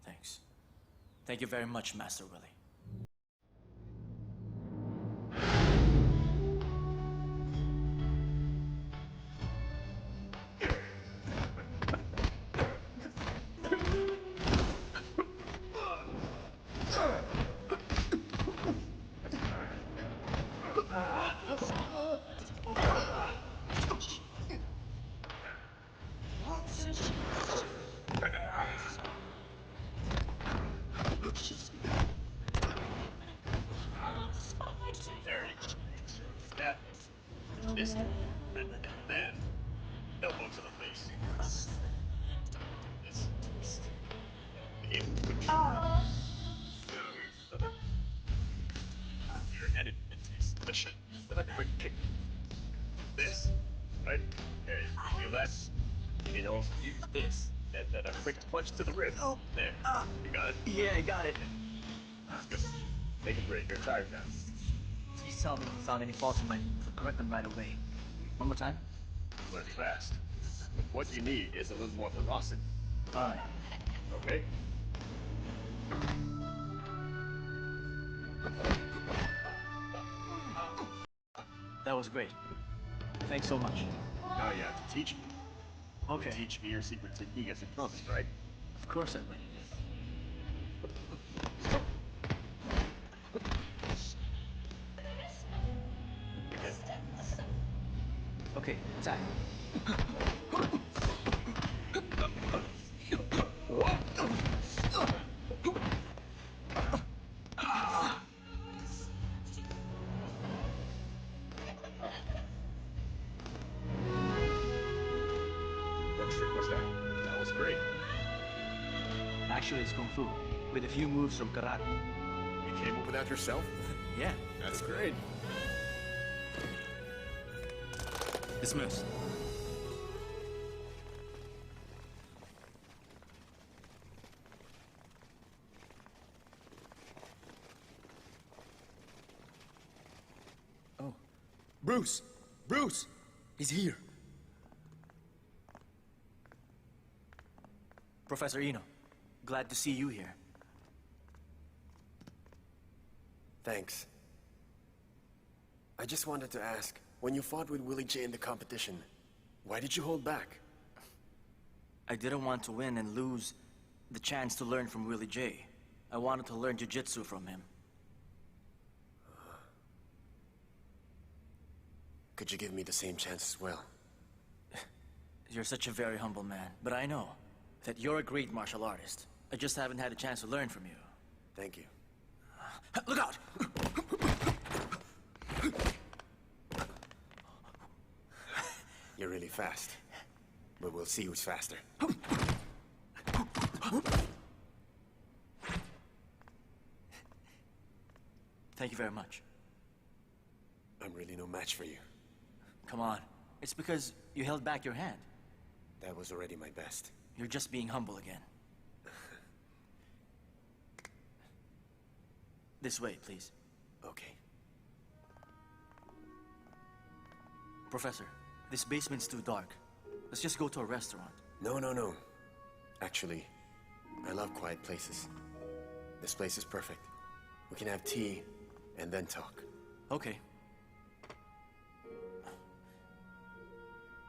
Thanks. Thank you very much, Master Willie. This, and then, elbow to the face. This. You're headed into position. Then a quick kick. This, right? There, feel that? You know, use this. And then a quick punch to the ribs. Oh, there. You got it? Yeah, I got it. Good. Take a break. You're tired now. Please tell me if you found any faults in my correct them right away. One more time? Learn fast. What you need is a little more velocity. Fine. Okay? That was great. Thanks so much. Now you have to teach me. Okay. Teach me your secret technique as a novice, right? Of course I will. Okay, attack. What trick was that? That was great. Actually, it's Kung Fu, with a few moves from Karate. You came up with that yourself? Yeah. That's great. Dismiss. Oh. Bruce! Bruce! He's here. Professor Eno, glad to see you here. Thanks. I just wanted to ask, when you fought with Willie J in the competition, why did you hold back? I didn't want to win and lose the chance to learn from Willie J. I wanted to learn jiu-jitsu from him. Could you give me the same chance as well? You're such a very humble man, but I know that you're a great martial artist. I just haven't had a chance to learn from you. Thank you. Look out! You're really fast, but we'll see who's faster. Thank you very much. I'm really no match for you. Come on. It's because you held back your hand. That was already my best. You're just being humble again. This way, please. Okay. Professor, this basement's too dark. Let's just go to a restaurant. No. Actually, I love quiet places. This place is perfect. We can have tea and then talk. Okay.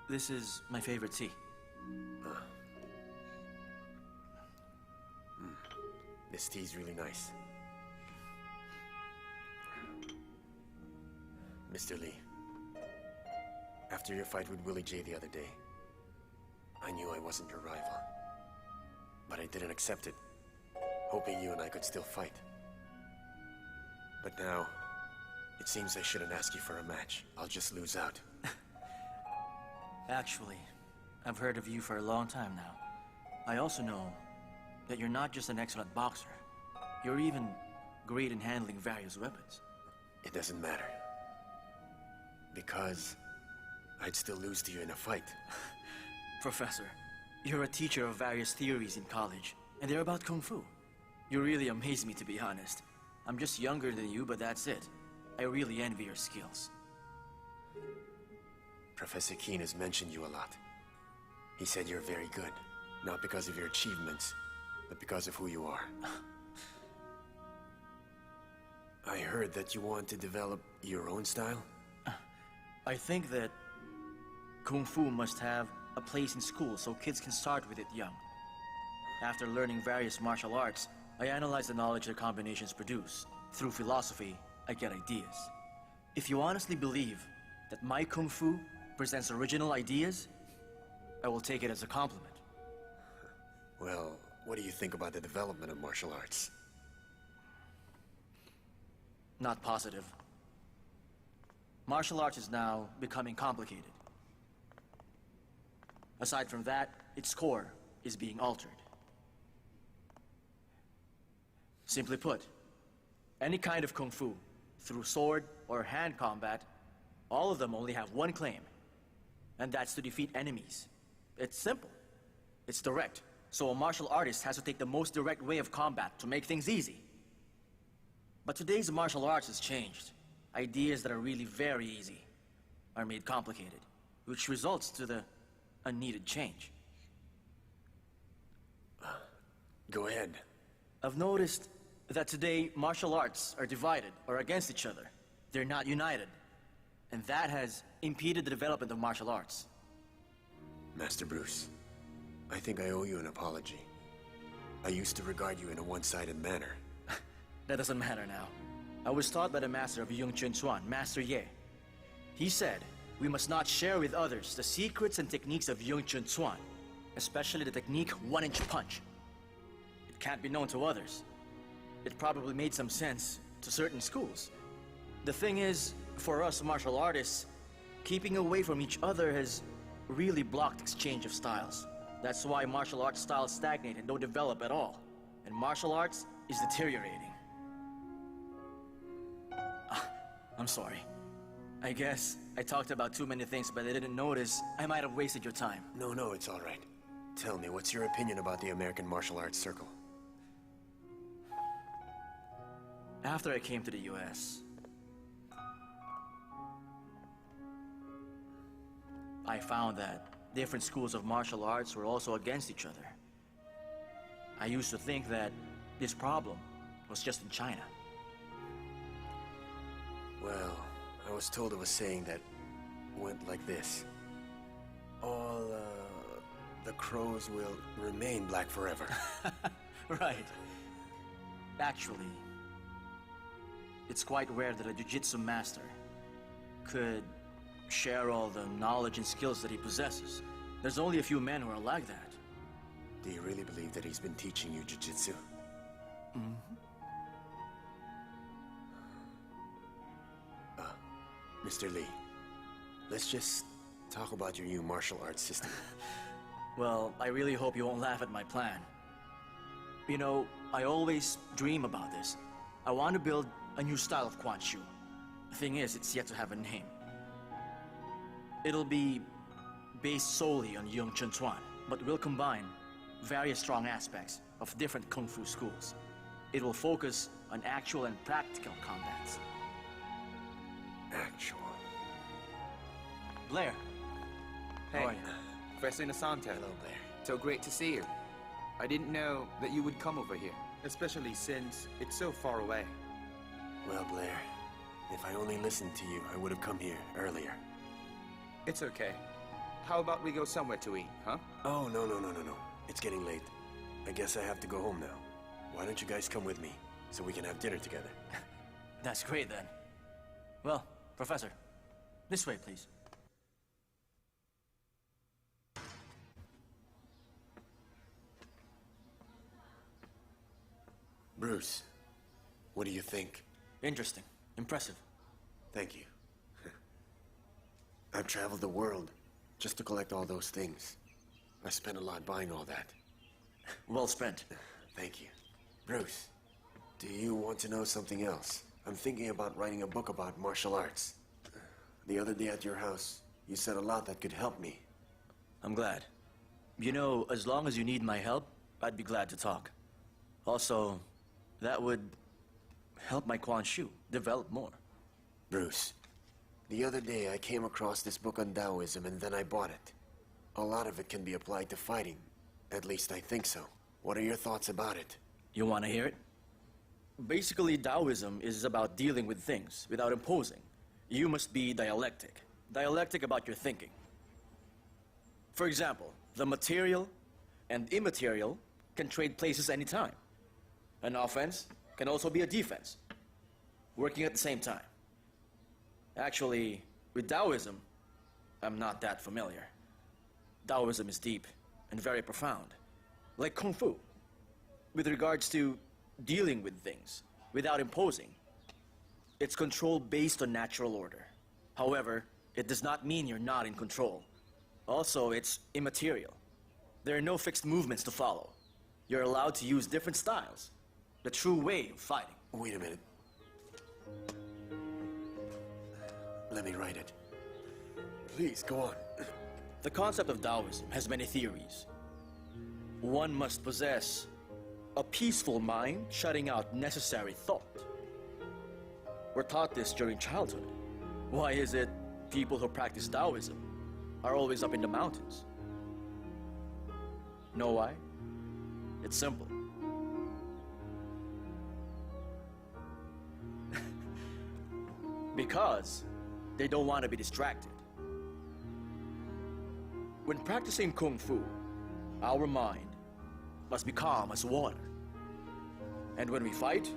This is my favorite tea. This tea's really nice. Mr. Lee, after your fight with Willie J the other day, I knew I wasn't your rival. But I didn't accept it, hoping you and I could still fight. But now, it seems I shouldn't ask you for a match. I'll just lose out. Actually, I've heard of you for a long time now. I also know that you're not just an excellent boxer, You're even great in handling various weapons. It doesn't matter. Because I'd still lose to you in a fight. Professor, you're a teacher of various theories in college, and they're about Kung Fu. You really amaze me, to be honest. I'm just younger than you, but that's it. I really envy your skills. Professor Keen has mentioned you a lot. He said you're very good, not because of your achievements, but because of who you are. I heard that you want to develop your own style? I think that Kung Fu must have a place in school so kids can start with it young. After learning various martial arts, I analyze the knowledge the combinations produce. Through philosophy, I get ideas. If you honestly believe that my Kung Fu presents original ideas, I will take it as a compliment. Well, what do you think about the development of martial arts? Not positive. Martial arts is now becoming complicated. Aside from that, its core is being altered. Simply put, any kind of Kung Fu, through sword or hand combat, all of them only have one claim, and that's to defeat enemies. It's simple. It's direct. So a martial artist has to take the most direct way of combat to make things easy. But today's martial arts has changed. Ideas that are really very easy are made complicated, which results to the unneeded change. Go ahead. I've noticed that today martial arts are divided or against each other. They're not united. And that has impeded the development of martial arts. Master Bruce, I think I owe you an apology. I used to regard you in a one-sided manner. That doesn't matter now. I was taught by the master of Yung Chun Chuan, Master Ye. He said, we must not share with others the secrets and techniques of Yung Chun Chuan, especially the technique one-inch punch. It can't be known to others. It probably made some sense to certain schools. The thing is, for us martial artists, keeping away from each other has really blocked exchange of styles. That's why martial arts styles stagnate and don't develop at all. And martial arts is deteriorating. I'm sorry. I guess I talked about too many things, but I didn't notice I might have wasted your time. No, it's all right. Tell me, what's your opinion about the American martial arts circle? After I came to the US, I found that different schools of martial arts were also against each other. I used to think that this problem was just in China. Well, I was told of a saying that went like this. All, the crows will remain black forever. Right. Actually, it's quite rare that a jiu-jitsu master could share all the knowledge and skills that he possesses. There's only a few men who are like that. Do you really believe that he's been teaching you jiu-jitsu? Mm-hmm. Mr. Lee, let's just talk about your new martial arts system. Well, I really hope you won't laugh at my plan. You know, I always dream about this. I want to build a new style of Quan Shu. The thing is, it's yet to have a name. It'll be based solely on Yung Chun Chuan, but will combine various strong aspects of different Kung Fu schools. It will focus on actual and practical combats. Actual. Blair. Hey, How are you? Professor Innocente. Hello, Blair. So great to see you. I didn't know that you would come over here, especially since it's so far away. Well, Blair, if I only listened to you, I would have come here earlier. It's okay. How about we go somewhere to eat, huh? Oh, no. It's getting late. I guess I have to go home now. Why don't you guys come with me, so we can have dinner together? That's great, then. Well, Professor, this way, please. Bruce, what do you think? Interesting. Impressive. Thank you. I've traveled the world just to collect all those things. I spent a lot buying all that. Well spent. Thank you. Bruce, Do you want to know something else? I'm thinking about writing a book about martial arts. The other day at your house, you said a lot that could help me. I'm glad. You know, as long as you need my help, I'd be glad to talk. Also, that would help my Quan Shu develop more. Bruce, the other day I came across this book on Taoism and then I bought it. A lot of it can be applied to fighting. At least I think so. What are your thoughts about it? You want to hear it? Basically, Taoism is about dealing with things without imposing. You must be dialectic. Dialectic about your thinking. For example, the material and immaterial can trade places anytime. An offense can also be a defense, working at the same time. Actually, with Taoism, I'm not that familiar. Taoism is deep and very profound, like Kungfu, with regards to dealing with things without imposing. It's control based on natural order. However, it does not mean you're not in control. Also, it's immaterial. There are no fixed movements to follow. You're allowed to use different styles. The true way of fighting. Wait a minute. Let me write it. Please, go on. The concept of Taoism has many theories. One must possess a peaceful mind, shutting out necessary thought. We're taught this during childhood. Why is it people who practice Taoism are always up in the mountains? Know why? It's simple. Because they don't want to be distracted. When practicing Kung Fu, our mind must be calm as water. And when we fight,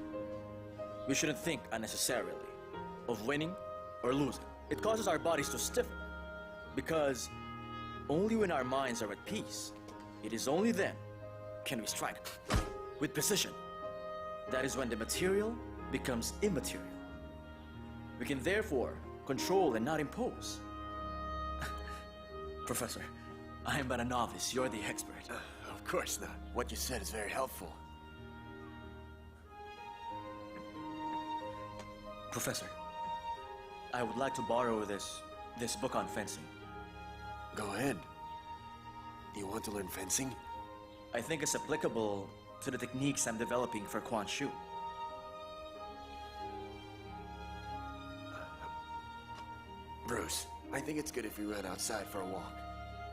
we shouldn't think unnecessarily of winning or losing. It causes our bodies to stiffen, because only when our minds are at peace, it is only then can we strike with precision. That is when the material becomes immaterial. We can therefore control and not impose. Professor, I am but a novice. You're the expert. Of course not. What you said is very helpful. Professor, I would like to borrow this book on fencing. Go ahead. You want to learn fencing? I think it's applicable to the techniques I'm developing for Quan Shu. Bruce, I think it's good if we run outside for a walk.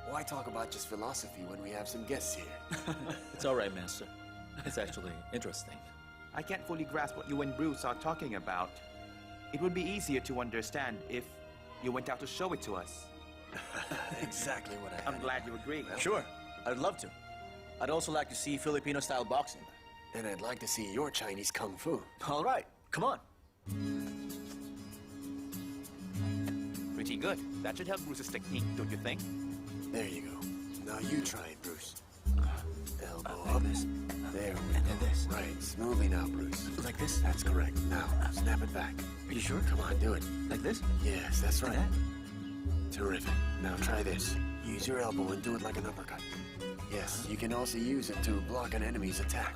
Why talk about just philosophy when we have some guests here? It's all right, Master. It's actually interesting. I can't fully grasp what you and Bruce are talking about. It would be easier to understand if you went out to show it to us. Exactly what I had. I'm glad you agree. Sure, I'd love to. I'd also like to see Filipino-style boxing. And I'd like to see your Chinese Kung Fu. All right, come on. Pretty good. That should help Bruce's technique, don't you think? There you go. Now you try it, Bruce. Elbow up. This. There we And go. then this. Right, smoothly now, Bruce. Like this? That's correct. Now, snap it back. Are you sure? Come on, do it. Like this? Yes, that's right. Like Terrific. Now try this. Use your elbow and do it like an uppercut. Yes, you can also use it to block an enemy's attack.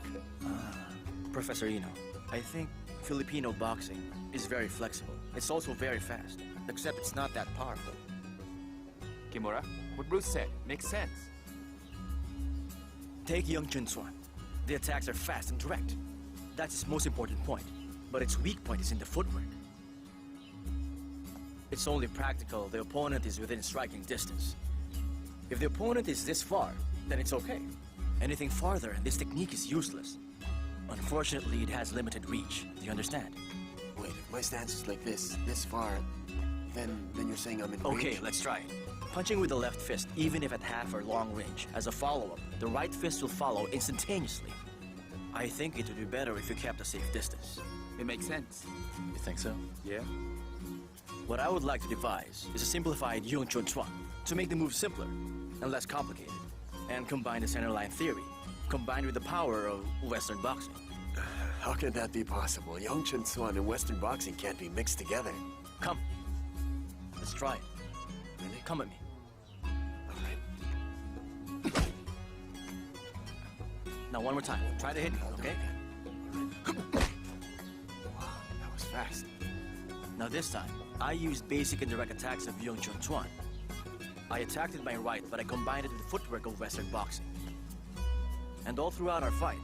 Professor Eno, I think Filipino boxing is very flexible. It's also very fast, except it's not that powerful. Kimura, what Bruce said makes sense. Take Young Chun Swan. The attacks are fast and direct. That's his most important point. But its weak point is in the footwork. It's only practical the opponent is within striking distance. If the opponent is this far, then it's okay. Anything farther and this technique is useless. Unfortunately, it has limited reach. Do you understand? Wait, if my stance is like this far, then you're saying I'm in Okay, range? let's try it. Punching with the left fist, even if at half or long range, as a follow-up, the right fist will follow instantaneously. I think it would be better if you kept a safe distance. It makes sense. You think so? Yeah. What I would like to devise is a simplified Yung Chun Chuan to make the move simpler and less complicated, and combine the centerline theory, combined with the power of Western boxing. How can that be possible? Young Chun Swan and Western boxing can't be mixed together. Come, let's try it. Really? Come at me. All right. Now one more time. Try to hit me, okay? fast. Now this time, I used basic and direct attacks of Yung Chun Chuan. I attacked with my right, but I combined it with the footwork of Western boxing. And all throughout our fight,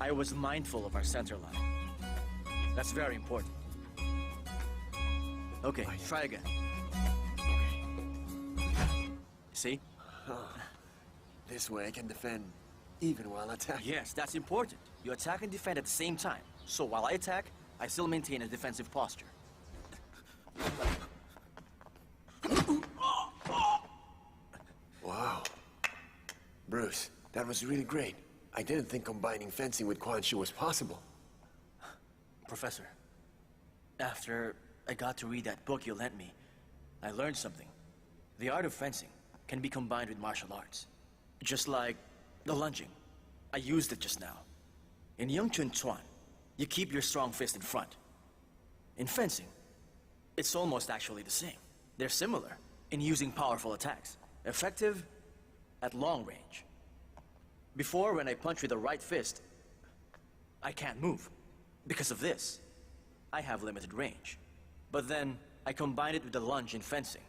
I was mindful of our center line. That's very important. Okay, try again. See? This way I can defend even while attacking. Yes, that's important. You attack and defend at the same time. So while I attack, I still maintain a defensive posture. Wow. Bruce, that was really great. I didn't think combining fencing with Quan Shu was possible. Professor, after I got to read that book you lent me, I learned something. The art of fencing can be combined with martial arts. Just like the lunging. I used it just now. In Yung Chun Chuan, you keep your strong fist in front. In fencing, it's almost actually the same. They're similar in using powerful attacks, effective at long range. Before, when I punch with the right fist, I can't move. Because of this, I have limited range. But then, I combine it with the lunge in fencing.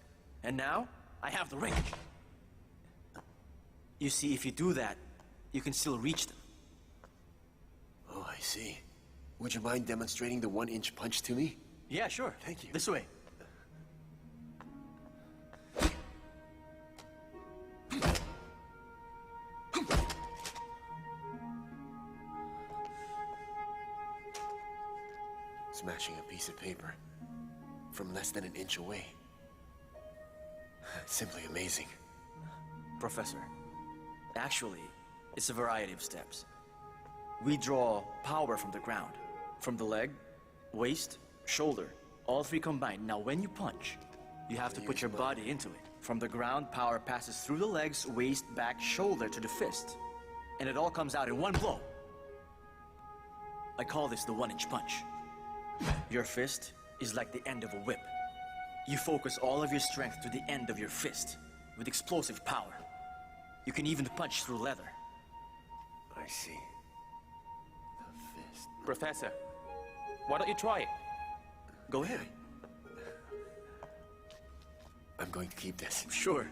And now, I have the range. You see, if you do that, you can still reach them. Oh, I see. Would you mind demonstrating the 1-inch punch to me? Yeah, sure. Thank you. This way. Smashing a piece of paper from less than an inch away. Simply amazing. Professor, actually, it's a variety of steps. We draw power from the ground, from the leg, waist, shoulder, all three combined. Now, when you punch, you have to put your body into it. From the ground, power passes through the legs, waist, back, shoulder to the fist. And it all comes out in one blow. I call this the 1-inch punch. Your fist is like the end of a whip. You focus all of your strength to the end of your fist with explosive power. You can even punch through leather. I see. The fist. Professor, why don't you try it? Go ahead. I'm going to keep this. Sure.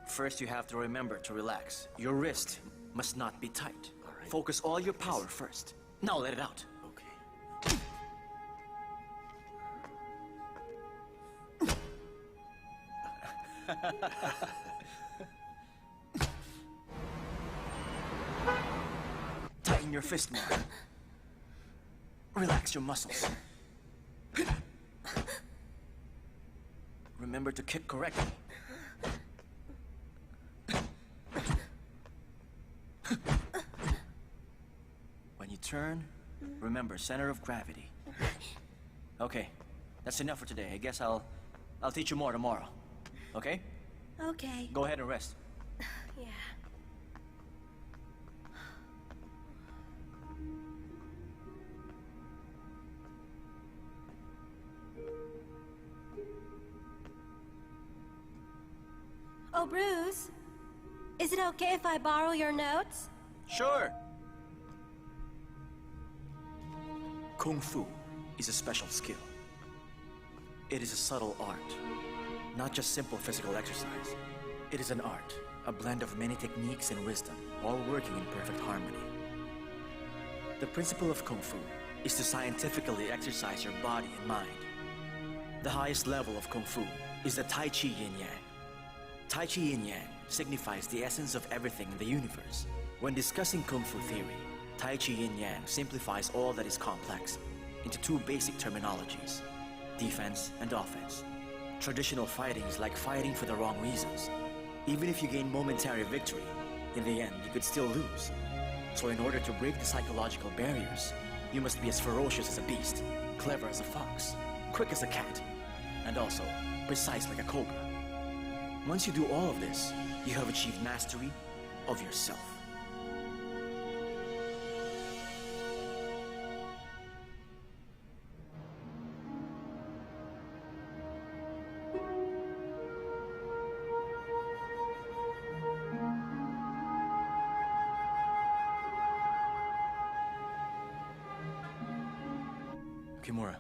First, you have to remember to relax. Your wrist must not be tight. All right. Focus all your power first. Now let it out. Okay. Tighten your fist more. Relax your muscles. Remember to kick correctly. When you turn, remember center of gravity. Okay, that's enough for today. I guess I'll teach you more tomorrow. Okay? Okay. Go ahead and rest. Yeah. Oh, Bruce. Is it okay if I borrow your notes? Sure. Kungfu is a special skill. It is a subtle art, not just simple physical exercise. It is an art, a blend of many techniques and wisdom, all working in perfect harmony. The principle of Kung Fu is to scientifically exercise your body and mind. The highest level of Kung Fu is the Tai Chi Yin Yang. Tai Chi Yin Yang signifies the essence of everything in the universe. When discussing Kung Fu theory, Tai Chi Yin Yang simplifies all that is complex into two basic terminologies: defense and offense. Traditional fighting is like fighting for the wrong reasons. Even if you gain momentary victory, in the end you could still lose. So in order to break the psychological barriers, you must be as ferocious as a beast, clever as a fox, quick as a cat, and also precise like a cobra. Once you do all of this, you have achieved mastery of yourself. Kimura,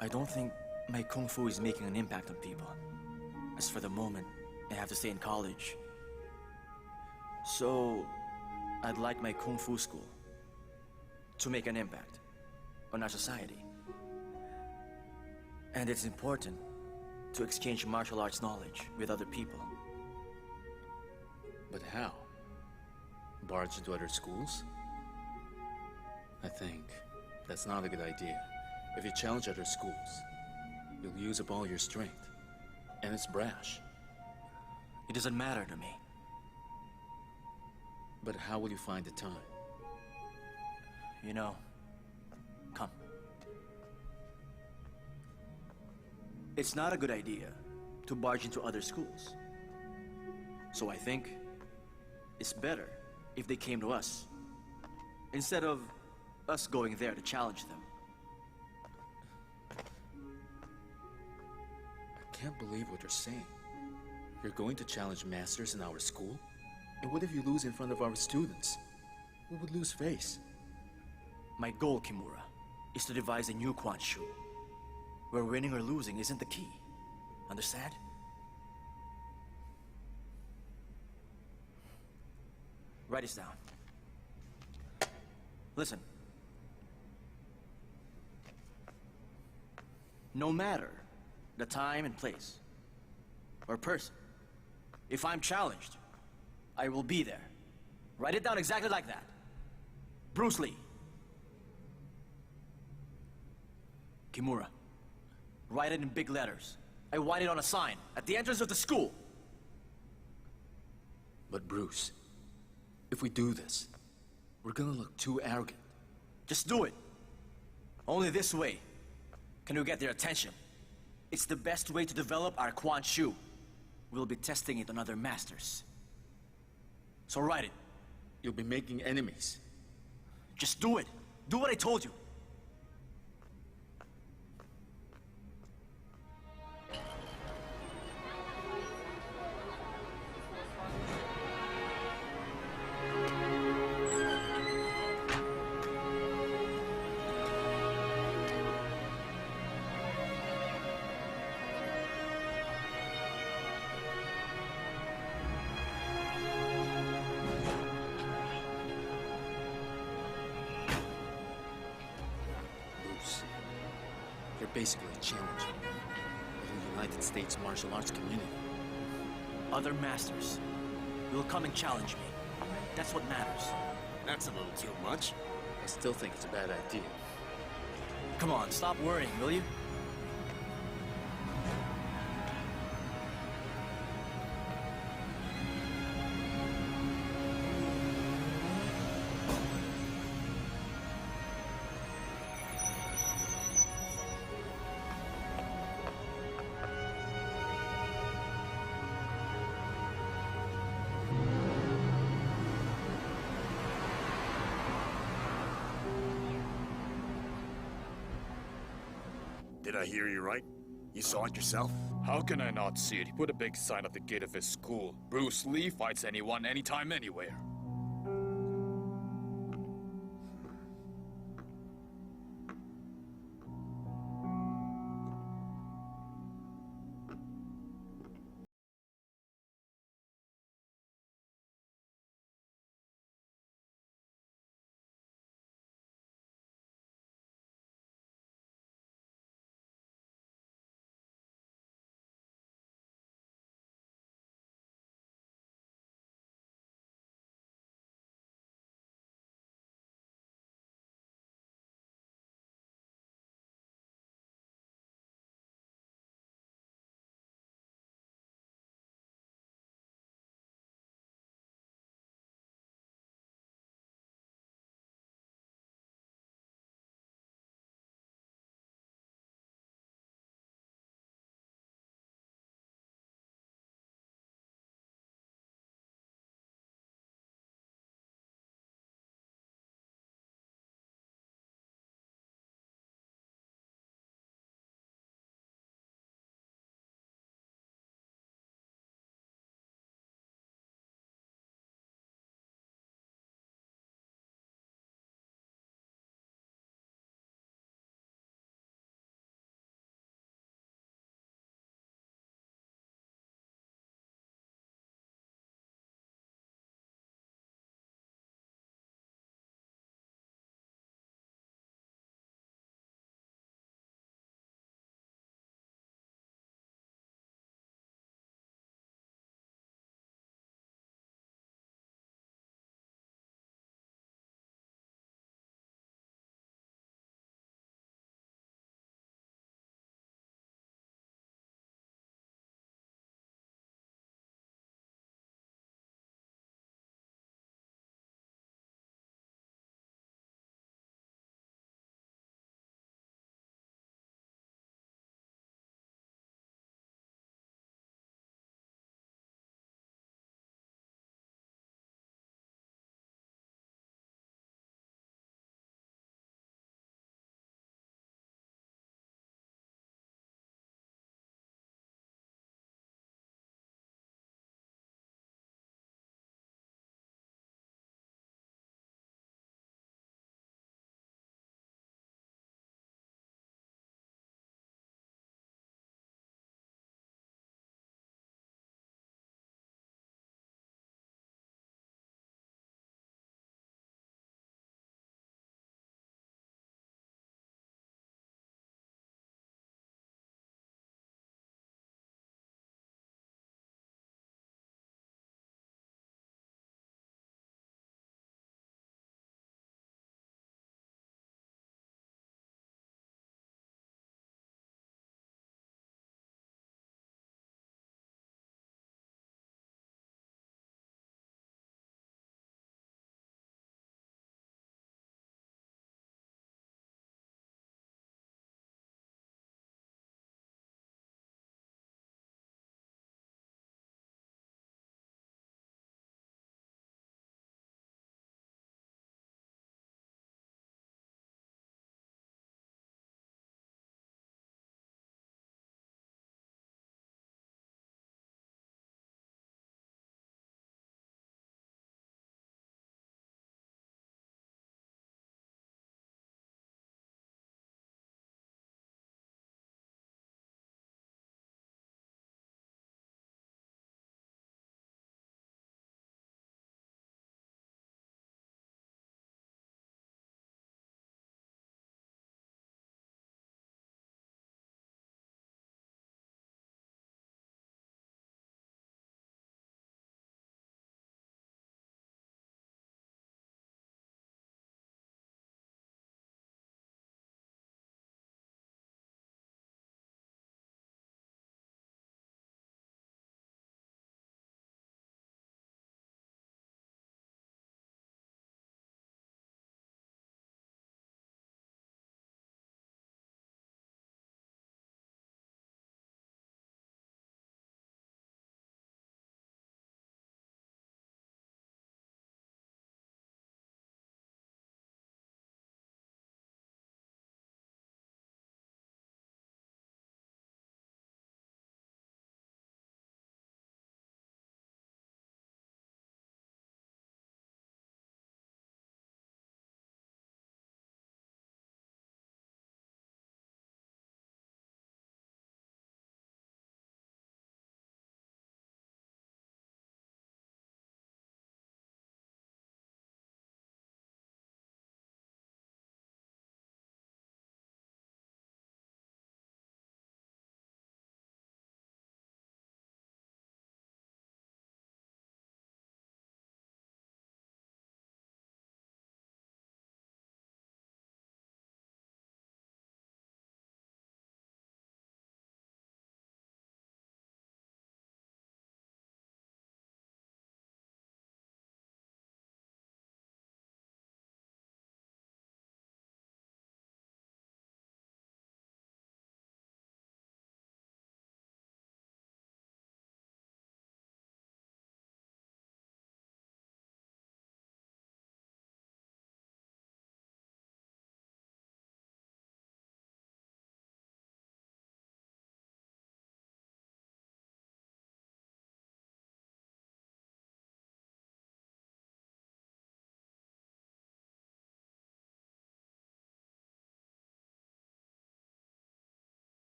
I don't think my Kung Fu is making an impact on people. As for the moment, I have to stay in college. So, I'd like my Kung Fu school to make an impact on our society. And it's important to exchange martial arts knowledge with other people. But how? Barge into other schools? I think that's not a good idea. If you challenge other schools, you'll use up all your strength. And it's brash. It doesn't matter to me. But how will you find the time? You know, come. It's not a good idea to barge into other schools. So I think it's better if they came to us, instead of us going there to challenge them. I can't believe what you're saying. You're going to challenge masters in our school? And what if you lose in front of our students? We would lose face. My goal, Kimura, is to devise a new Quan Shu, where winning or losing isn't the key. Understand? Write this down. Listen. No matter the time and place, or person, if I'm challenged, I will be there. Write it down exactly like that. Bruce Lee. Kimura. Write it in big letters. I want it on a sign at the entrance of the school. But Bruce, if we do this, we're gonna look too arrogant. Just do it. Only this way can we get their attention. It's the best way to develop our Quan Shu. We'll be testing it on other masters. So write it. You'll be making enemies. Just do it. Do what I told you. You're basically challenging the United States martial arts community. Other masters will come and challenge me. That's what matters. That's a little too much. I still think it's a bad idea. Come on, stop worrying, will you? Did I hear you right? You saw it yourself? How can I not see it? He put a big sign at the gate of his school. Bruce Lee fights anyone, anytime, anywhere.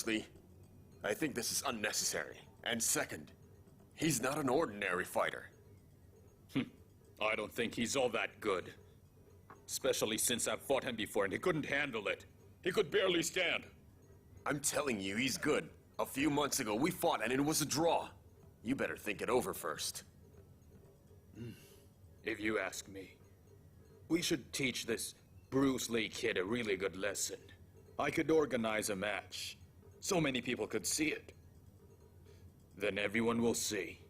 Lee, I think this is unnecessary. And second, he's not an ordinary fighter. I don't think he's all that good. Especially since I've fought him before and he couldn't handle it. He could barely stand. I'm telling you, he's good. A few months ago, we fought and it was a draw. You better think it over first. If you ask me, we should teach this Bruce Lee kid a really good lesson. I could organize a match. So many people could see it. Then everyone will see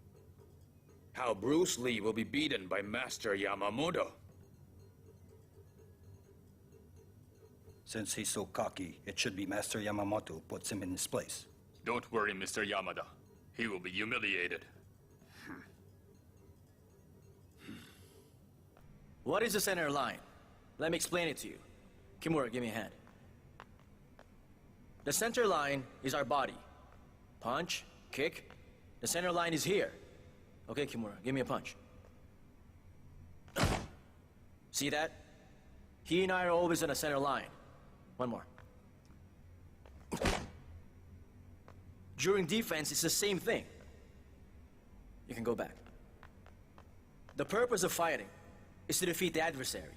how Bruce Lee will be beaten by Master Yamamoto. Since he's so cocky, it should be Master Yamamoto who puts him in his place. Don't worry, Mr. Yamada. He will be humiliated. What is the center line? Let me explain it to you. Kimura, give me a hand. The center line is our body. Punch, kick. The center line is here. Okay, Kimura, give me a punch. See that? He and I are always on the center line. One more. During defense, it's the same thing. You can go back. The purpose of fighting is to defeat the adversary.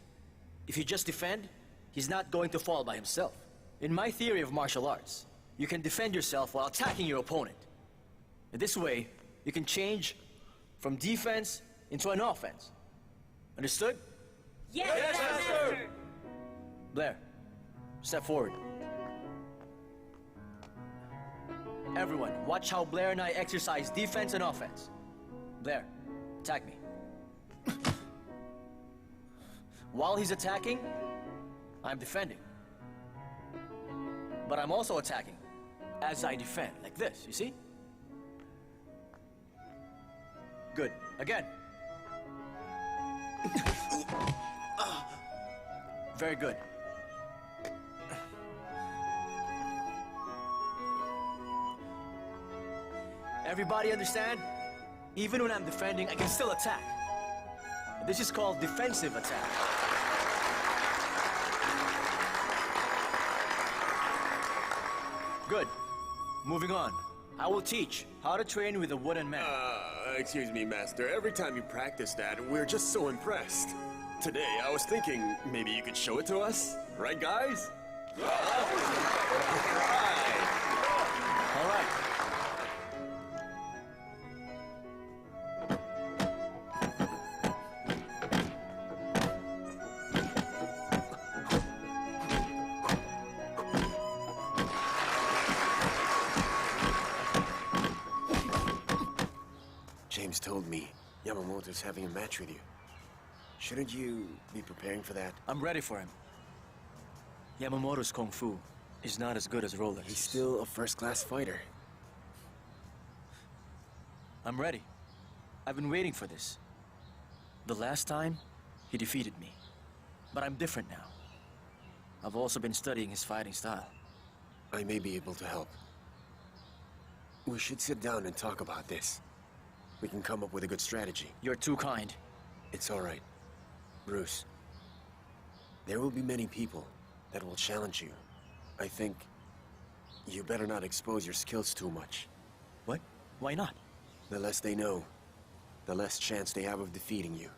If you just defend, he's not going to fall by himself. In my theory of martial arts, you can defend yourself while attacking your opponent. And this way, you can change from defense into an offense. Understood? Yes, Master! Blair, step forward. Everyone, watch how Blair and I exercise defense and offense. Blair, attack me. While he's attacking, I'm defending. But I'm also attacking as I defend, like this, you see? Good. Again. Very good. Everybody understand? Even when I'm defending, I can still attack. This is called defensive attack. Good. Moving on. I will teach how to train with a wooden man. Excuse me, Master. Every time you practice that, we're just so impressed. Today, I was thinking maybe you could show it to us? Right, guys? All right. James told me Yamamoto's having a match with you. Shouldn't you be preparing for that? I'm ready for him. Yamamoto's Kungfu is not as good as Roland's. He's still a first-class fighter. I'm ready. I've been waiting for this. The last time, he defeated me. But I'm different now. I've also been studying his fighting style. I may be able to help. We should sit down and talk about this. We can come up with a good strategy. You're too kind. It's all right. Bruce, there will be many people that will challenge you. I think you better not expose your skills too much. What? Why not? The less they know, the less chance they have of defeating you.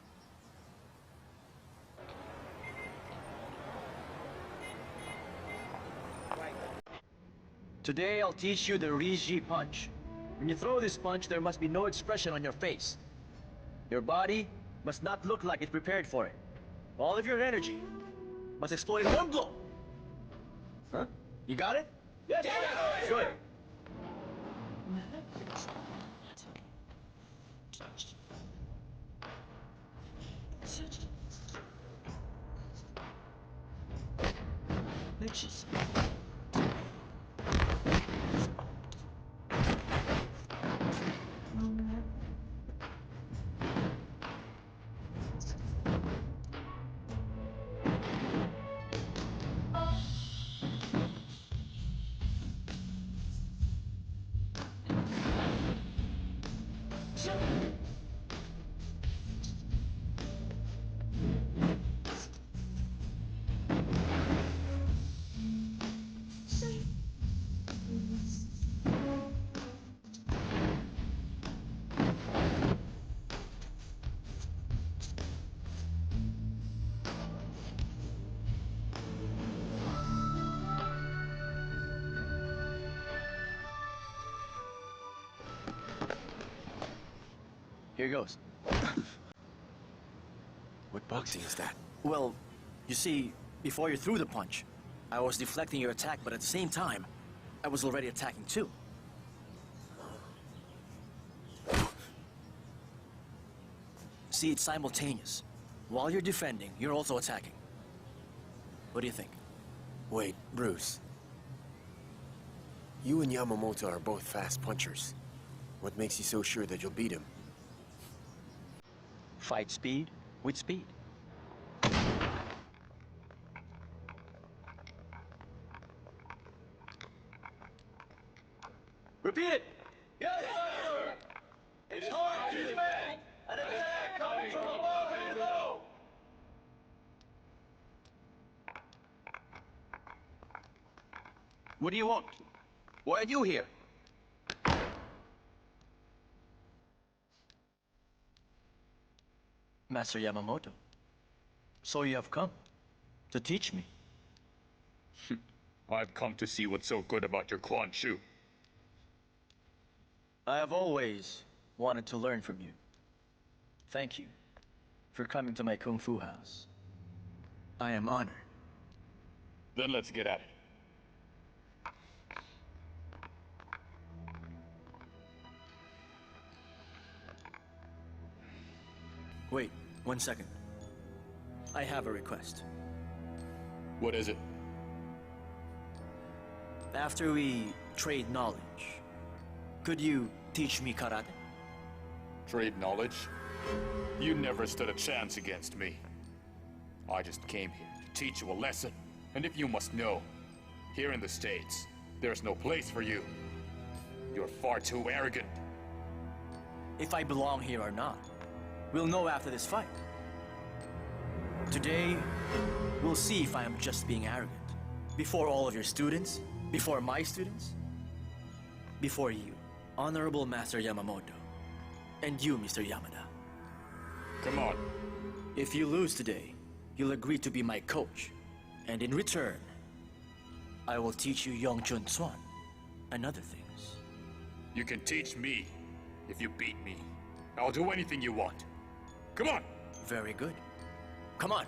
Today, I'll teach you the Riji punch. When you throw this punch, there must be no expression on your face. Your body must not look like it's prepared for it. All of your energy must explode in one blow. Huh? You got it? Yes. Good. Here goes. What boxing is that? Well, you see, before you threw the punch, I was deflecting your attack, but at the same time, I was already attacking too. See, it's simultaneous. While you're defending, you're also attacking. What do you think? Wait, Bruce. You and Yamamoto are both fast punchers. What makes you so sure that you'll beat him? Fight speed with speed. Repeat it! Yes, sir! It's hard to defend! An attack coming from above and below! What do you want? Why are you here? Master Yamamoto, so you have come to teach me. I've come to see what's so good about your Quan Shu. I have always wanted to learn from you. Thank you for coming to my Kung Fu house. I am honored. Then let's get at it. Wait, 1 second. I have a request. What is it? After we trade knowledge, could you teach me karate? Trade knowledge? You never stood a chance against me. I just came here to teach you a lesson. And if you must know, here in the States, there's no place for you. You're far too arrogant. If I belong here or not, we'll know after this fight. Today, we'll see if I am just being arrogant. Before all of your students, before my students, before you, Honorable Master Yamamoto, and you, Mr. Yamada. Come on. If you lose today, you'll agree to be my coach. And in return, I will teach you Yongchun Tsuan and other things. You can teach me if you beat me. I'll do anything you want. Come on! Very good. Come on!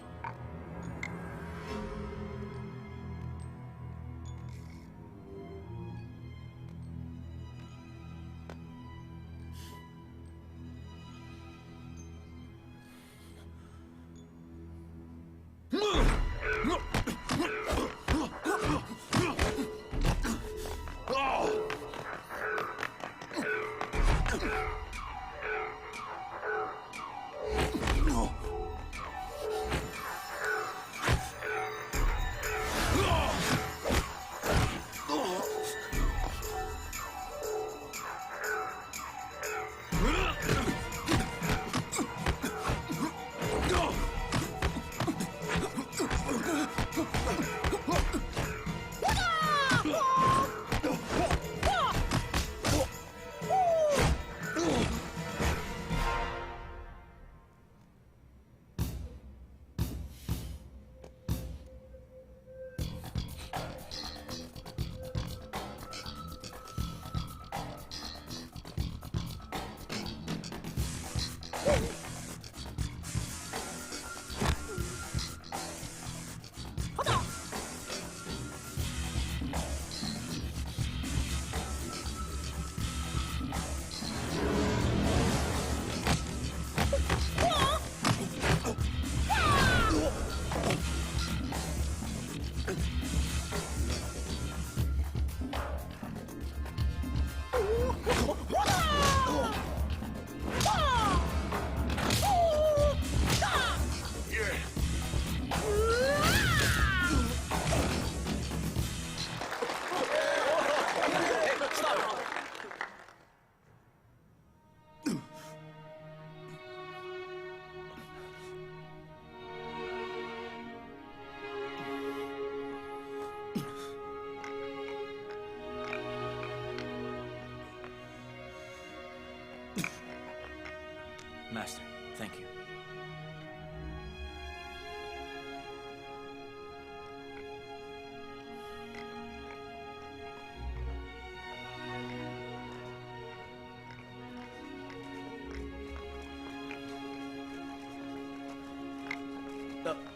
Master, thank you.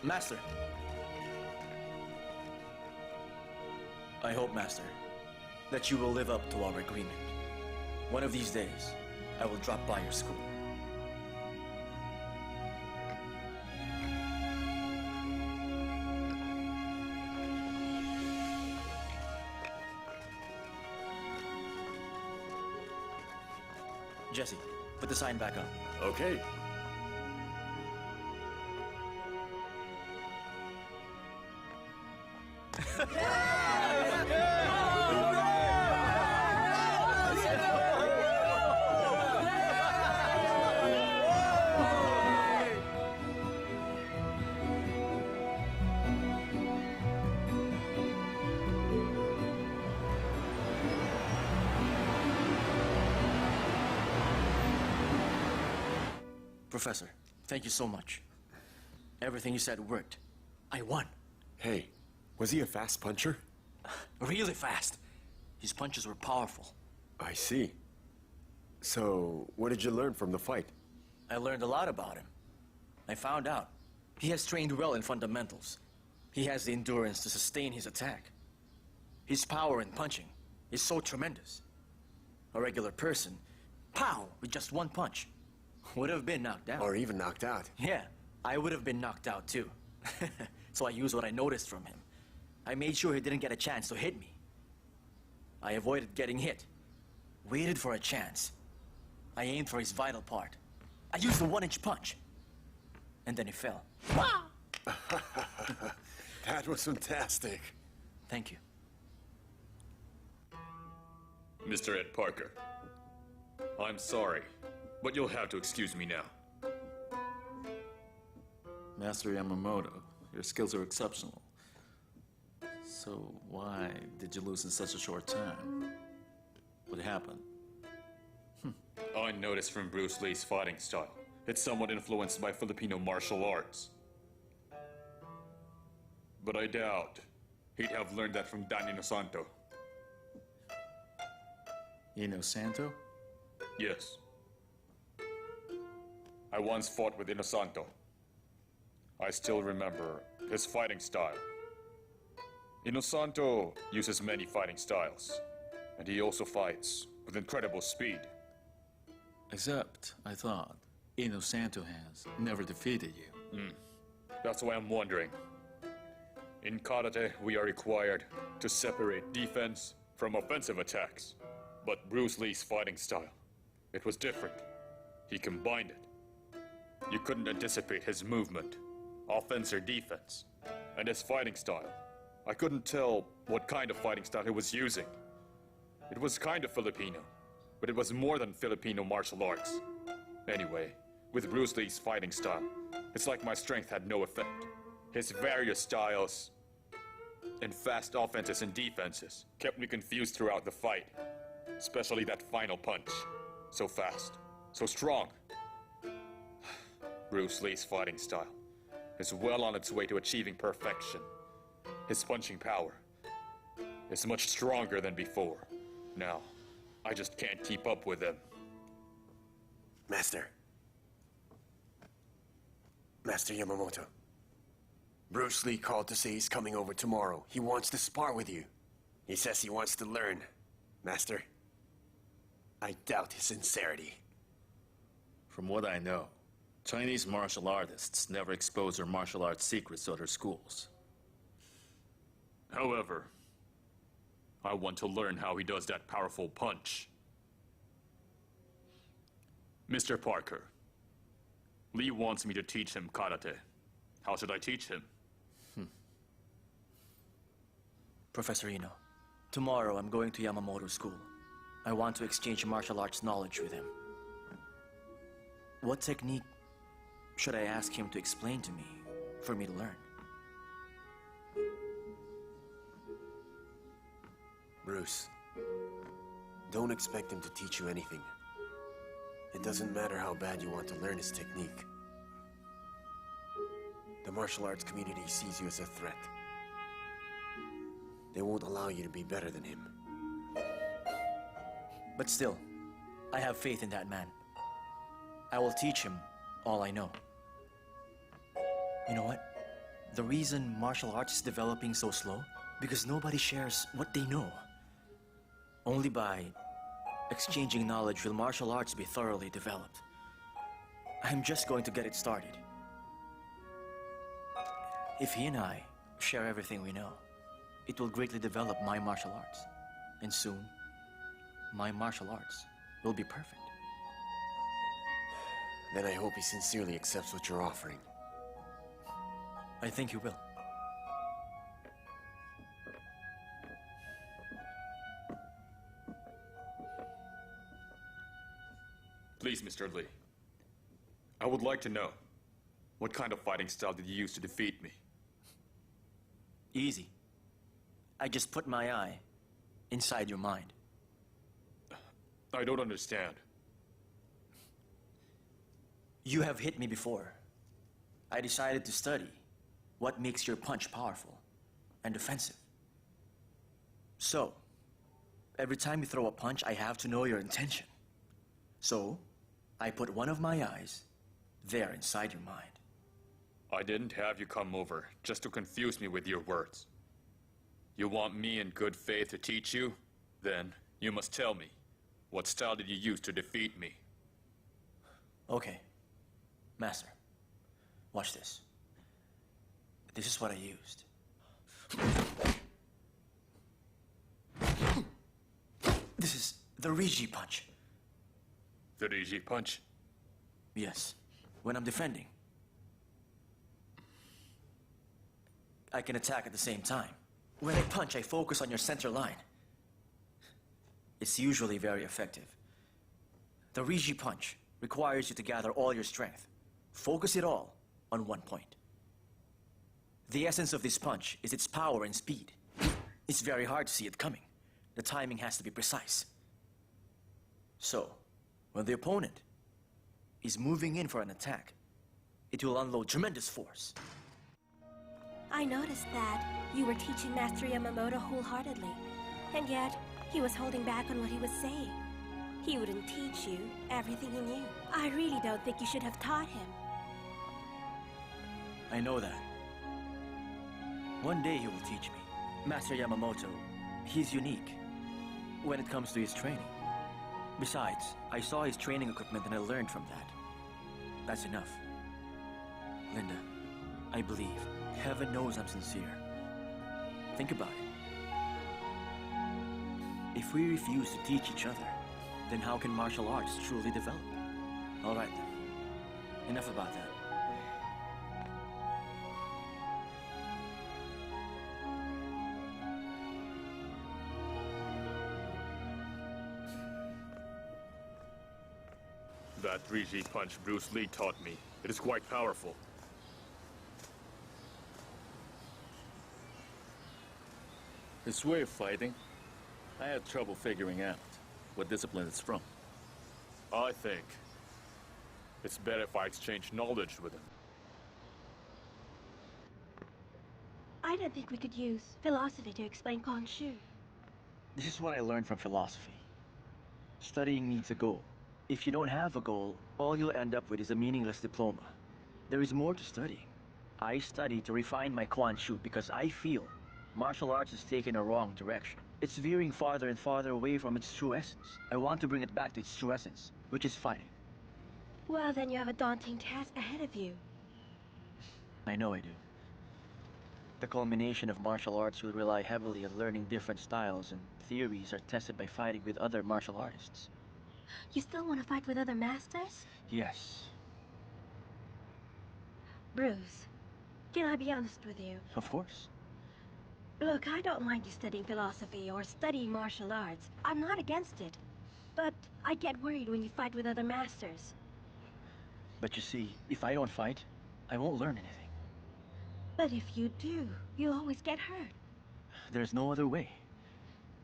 Master. I hope, Master, that you will live up to our agreement. One of these days, I will drop by your school. Jesse, put the sign back up. Okay. Professor, thank you so much. Everything you said worked. I won. Hey, was he a fast puncher? Really fast. His punches were powerful. I see. So, what did you learn from the fight? I learned a lot about him. I found out he has trained well in fundamentals. He has the endurance to sustain his attack. His power in punching is so tremendous. A regular person, pow, with just one punch, would have been knocked out. Or even knocked out. Yeah, I would have been knocked out too. So I used what I noticed from him. I made sure he didn't get a chance to hit me. I avoided getting hit. Waited for a chance. I aimed for his vital part. I used the 1-inch punch. And then he fell. That was fantastic. Thank you. Mr. Ed Parker, I'm sorry, but you'll have to excuse me now. Master Yamamoto, your skills are exceptional. So why did you lose in such a short time? What happened? I noticed from Bruce Lee's fighting style, it's somewhat influenced by Filipino martial arts. But I doubt he'd have learned that from Dan Inosanto. Inosanto? Yes. I once fought with Inosanto. I still remember his fighting style. Inosanto uses many fighting styles, and he also fights with incredible speed. Except, I thought, Inosanto has never defeated you. That's why I'm wondering. In karate, we are required to separate defense from offensive attacks. But Bruce Lee's fighting style, it was different. He combined it. You couldn't anticipate his movement, offense or defense. And his fighting style, I couldn't tell what kind of fighting style he was using. It was kind of Filipino, but it was more than Filipino martial arts. Anyway, with Bruce Lee's fighting style, it's like my strength had no effect. His various styles and fast offenses and defenses kept me confused throughout the fight. Especially that final punch. So fast, so strong. Bruce Lee's fighting style is well on its way to achieving perfection. His punching power is much stronger than before. Now, I just can't keep up with him. Master Yamamoto. Bruce Lee called to say he's coming over tomorrow. He wants to spar with you. He says he wants to learn. Master, I doubt his sincerity. From what I know, Chinese martial artists never expose their martial arts secrets to other schools. However, I want to learn how he does that powerful punch. Mr. Parker, Lee wants me to teach him karate. How should I teach him? Professor Ino, tomorrow I'm going to Yamamoto School. I want to exchange martial arts knowledge with him. What technique should I ask him to explain to me for me to learn? Bruce, don't expect him to teach you anything. It doesn't matter how bad you want to learn his technique. The martial arts community sees you as a threat. They won't allow you to be better than him. But still, I have faith in that man. I will teach him all I know. You know what? The reason martial arts is developing so slow? Because nobody shares what they know. Only by exchanging knowledge will martial arts be thoroughly developed. I'm just going to get it started. If he and I share everything we know, it will greatly develop my martial arts. And soon, my martial arts will be perfect. Then I hope he sincerely accepts what you're offering. I think he will. Please, Mr. Lee. I would like to know, what kind of fighting style did you use to defeat me? Easy. I just put my eye inside your mind. I don't understand. You have hit me before. I decided to study what makes your punch powerful and offensive. So, every time you throw a punch, I have to know your intention. So, I put one of my eyes there inside your mind. I didn't have you come over just to confuse me with your words. You want me in good faith to teach you? Then you must tell me, what style did you use to defeat me? Okay. Master, watch this. This is what I used. This is the Riji punch. The Riji punch? Yes, when I'm defending. I can attack at the same time. When I punch, I focus on your center line. It's usually very effective. The Riji punch requires you to gather all your strength. Focus it all on one point. The essence of this punch is its power and speed. It's very hard to see it coming. The timing has to be precise. So, when the opponent is moving in for an attack, it will unload tremendous force. I noticed that you were teaching Master Yamamoto wholeheartedly, and yet he was holding back on what he was saying. He wouldn't teach you everything he knew. I really don't think you should have taught him. I know that. One day he will teach me. Master Yamamoto, he's unique when it comes to his training. Besides, I saw his training equipment and I learned from that. That's enough. Linda, I believe. Heaven knows I'm sincere. Think about it. If we refuse to teach each other, then how can martial arts truly develop? All right then. Enough about that. That 3G punch Bruce Lee taught me, it is quite powerful. This way of fighting, I had trouble figuring out what discipline it's from. I think it's better if I exchange knowledge with him. I don't think we could use philosophy to explain Kungfu. This is what I learned from philosophy. Studying needs a goal. If you don't have a goal, all you'll end up with is a meaningless diploma. There is more to studying. I study to refine my Kungfu because I feel martial arts is taking a wrong direction. It's veering farther and farther away from its true essence. I want to bring it back to its true essence, which is fighting. Well, then you have a daunting task ahead of you. I know I do. The culmination of martial arts will rely heavily on learning different styles, and theories are tested by fighting with other martial artists. You still want to fight with other masters? Yes. Bruce, can I be honest with you? Of course. Look, I don't mind you studying philosophy or studying martial arts. I'm not against it. But I get worried when you fight with other masters. But you see, if I don't fight, I won't learn anything. But if you do, you'll always get hurt. There's no other way.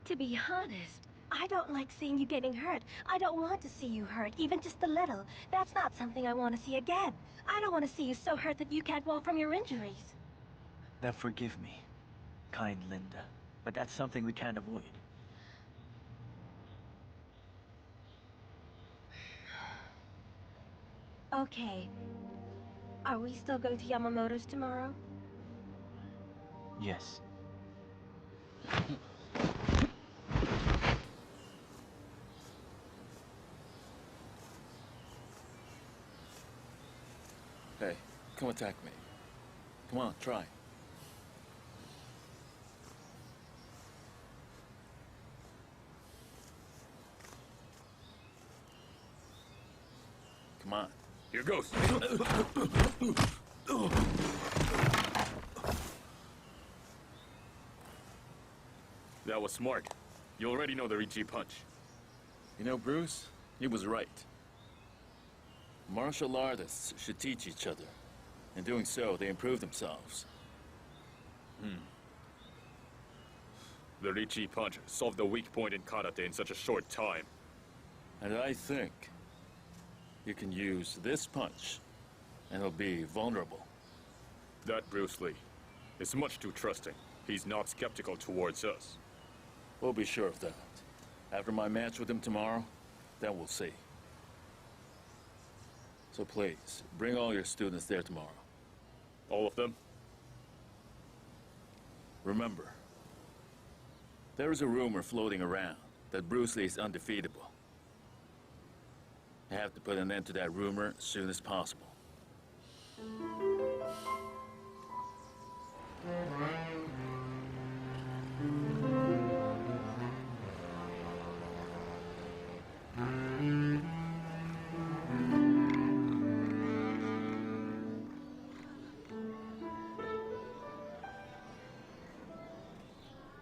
To be honest, I don't like seeing you getting hurt. I don't want to see you hurt, even just a little. That's not something I want to see again. I don't want to see you so hurt that you can't walk from your injuries. Then forgive me, kind Linda. But that's something we can't avoid. Okay. Are we still going to Yamamoto's tomorrow? Yes. Hey, come attack me. Come on, try. Come on. Here goes. That was smart. You already know the Ichi punch. You know, Bruce, he was right. Martial artists should teach each other. In doing so, they improve themselves. The Ichi punch solved the weak point in karate in such a short time. And I think you can use this punch, and it'll be vulnerable. That Bruce Lee is much too trusting. He's not skeptical towards us. We'll be sure of that. After my match with him tomorrow, then we'll see. So please, bring all your students there tomorrow. All of them? Remember, there is a rumor floating around that Bruce Lee is undefeatable. I have to put an end to that rumor as soon as possible.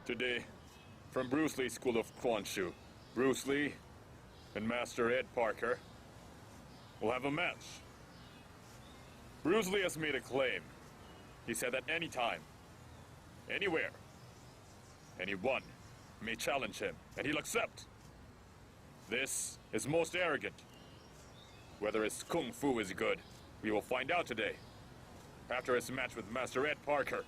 Today, from Bruce Lee School of Kungfu, Bruce Lee and Master Ed Parker will have a match. Bruce Lee has made a claim. He said that anytime, anywhere, anyone may challenge him, and he'll accept. This is most arrogant. Whether his Kung Fu is good, we will find out today, after his match with Master Ed Parker.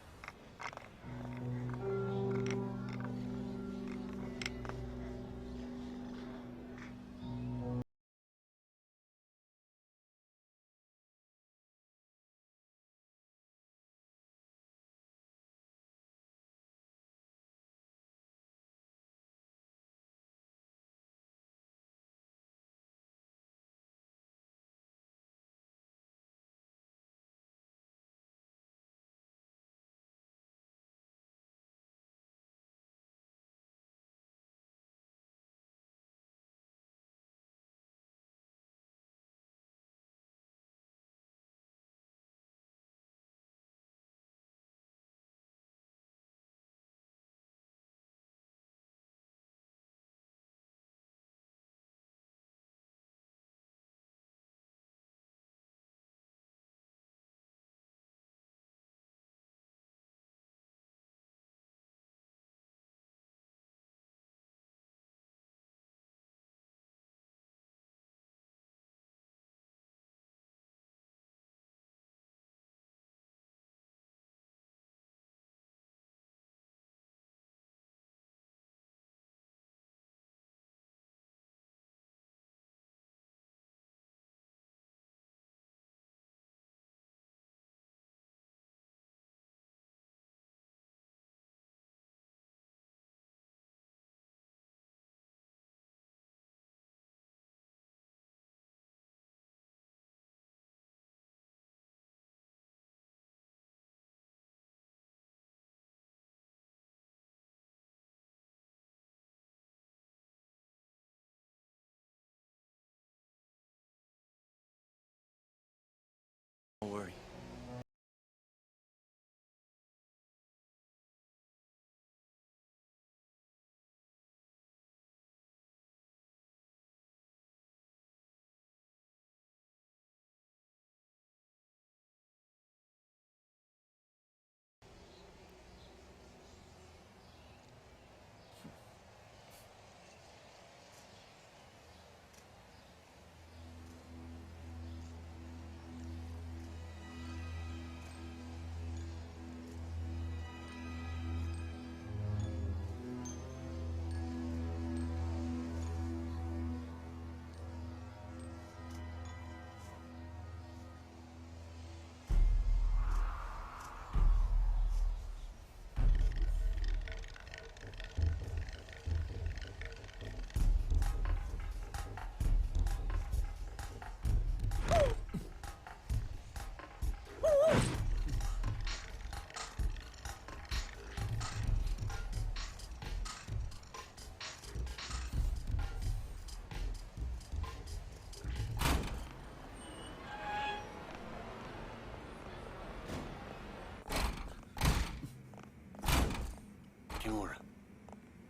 Kimura.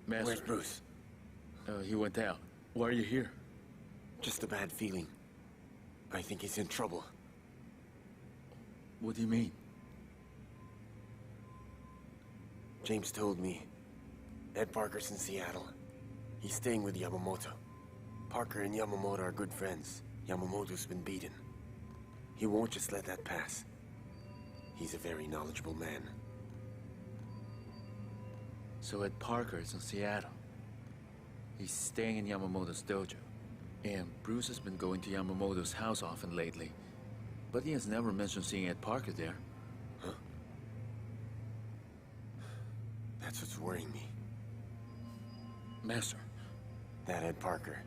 Master. Where's Bruce? He went out. Why are you here? Just a bad feeling. I think he's in trouble. What do you mean? James told me. Ed Parker's in Seattle. He's staying with Yamamoto. Parker and Yamamoto are good friends. Yamamoto's been beaten. He won't just let that pass. He's a very knowledgeable man. So Ed Parker is in Seattle. He's staying in Yamamoto's dojo. And Bruce has been going to Yamamoto's house often lately. But he has never mentioned seeing Ed Parker there. Huh? That's what's worrying me. Master. That Ed Parker.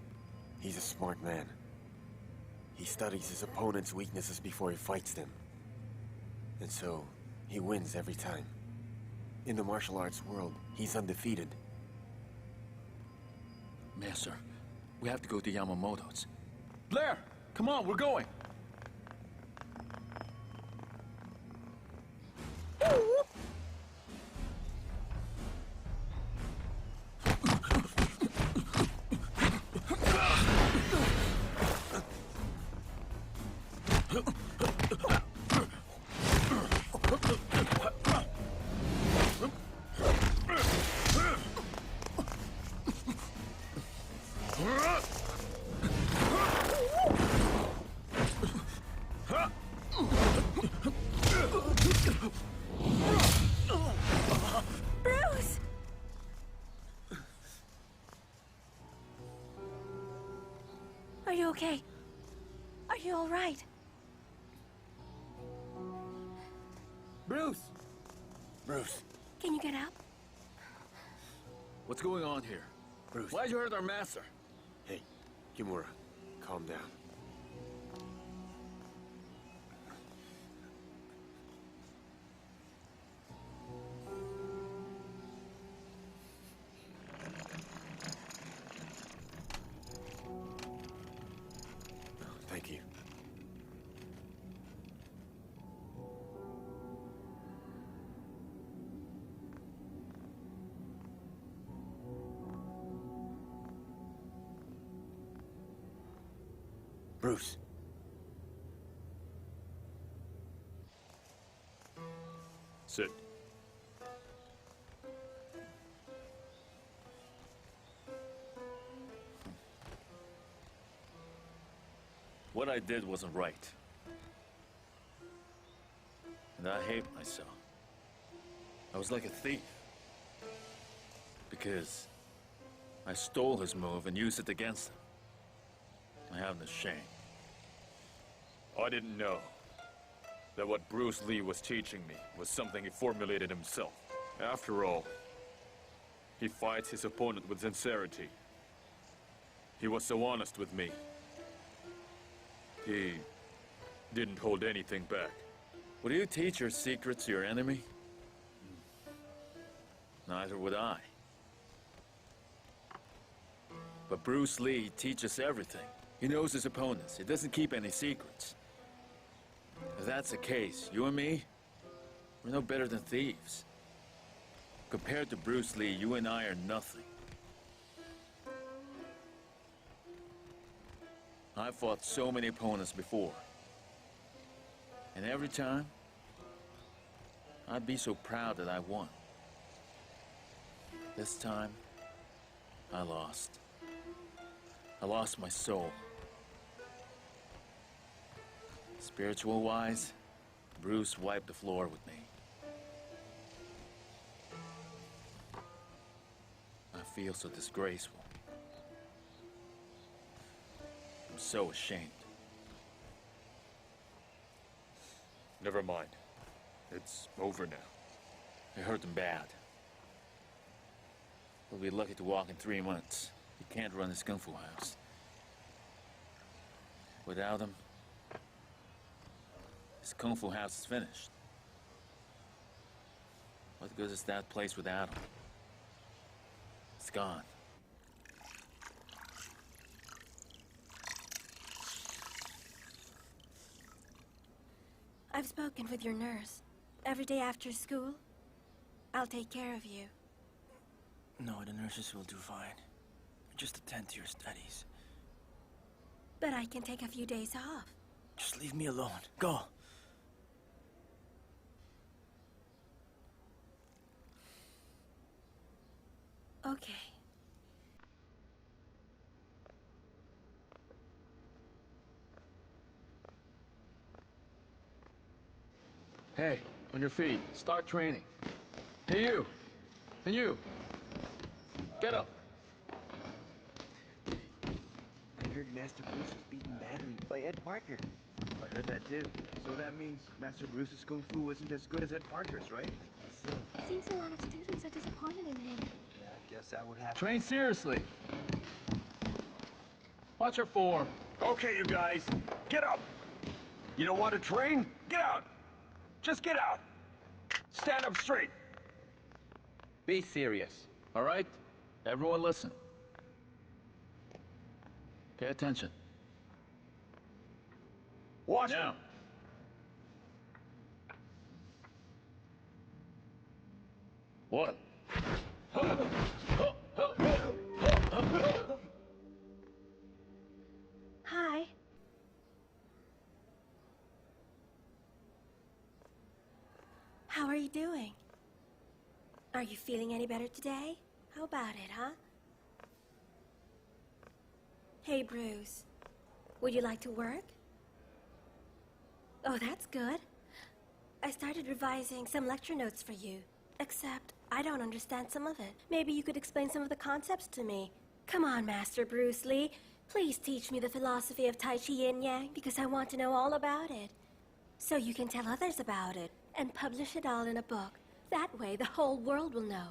He's a smart man. He studies his opponent's weaknesses before he fights them. And so, he wins every time. In the martial arts world, he's undefeated. Master, we have to go to Yamamoto's. Blair, come on, we're going! Bruce! Are you okay? Are you all right? Bruce! Bruce! Can you get up? What's going on here? Bruce. Why'd you hurt our master? Hey, Kimura, calm down. Thank you. Bruce. Sit. What I did wasn't right. And I hate myself. I was like a thief. Because I stole his move and used it against him. I have no shame. I didn't know that what Bruce Lee was teaching me was something he formulated himself. After all, he fights his opponent with sincerity. He was so honest with me. He didn't hold anything back. Would you teach your secrets to your enemy? Neither would I. But Bruce Lee teaches everything. He knows his opponents. He doesn't keep any secrets. If that's the case, you and me, we're no better than thieves. Compared to Bruce Lee, you and I are nothing. I've fought so many opponents before. And every time, I'd be so proud that I won. This time, I lost. I lost my soul. Spiritual-wise, Bruce wiped the floor with me. I feel so disgraceful. I'm so ashamed. Never mind. It's over now. I hurt him bad. He'll be lucky to walk in 3 months. He can't run his Kungfu house. Without him, his Kungfu house is finished. What good is that place without him? It's gone. I've spoken with your nurse. Every day after school, I'll take care of you. No, the nurses will do fine. Just attend to your studies. But I can take a few days off. Just leave me alone. Go. Okay. Hey, on your feet. Start training. Hey, you. And you. Get up. I heard Master Bruce was beaten badly by Ed Parker. I heard that too. So that means Master Bruce's Kung Fu isn't as good as Ed Parker's, right? Seems a lot of students are disappointed in him. Yeah, I guess that would happen. Train seriously. Watch your form. Okay, you guys, get up. You don't want to train? Get out. Just get out. Stand up straight. Be serious. All right? Everyone listen. Pay attention. Watch now. One. Hi. How are you doing? Are you feeling any better today? How about it, huh? Hey, Bruce. Would you like to work? Oh, that's good. I started revising some lecture notes for you. Except, I don't understand some of it. Maybe you could explain some of the concepts to me. Come on, Master Bruce Lee. Please teach me the philosophy of Tai Chi Yin Yang, because I want to know all about it. So you can tell others about it, and publish it all in a book. That way, the whole world will know.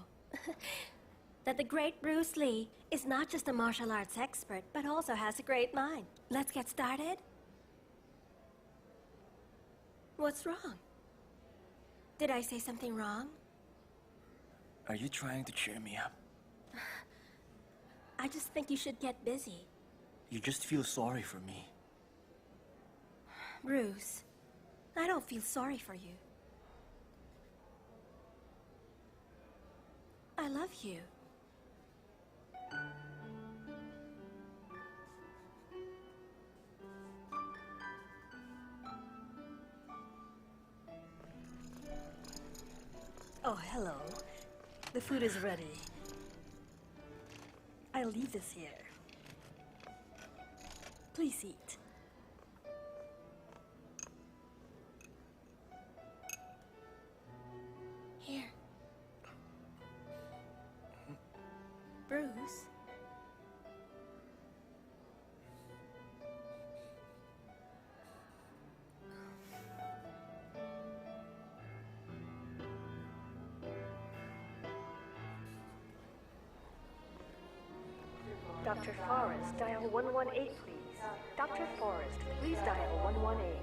That the great Bruce Lee is not just a martial arts expert, but also has a great mind. Let's get started. What's wrong? Did I say something wrong? Are you trying to cheer me up? I just think you should get busy. You just feel sorry for me. Bruce, I don't feel sorry for you. I love you. Oh, hello. The food is ready. I'll leave this here. Please eat. Here. Bruce? Dr. Forrest, dial 118, please. Dr. Forrest, please dial 118.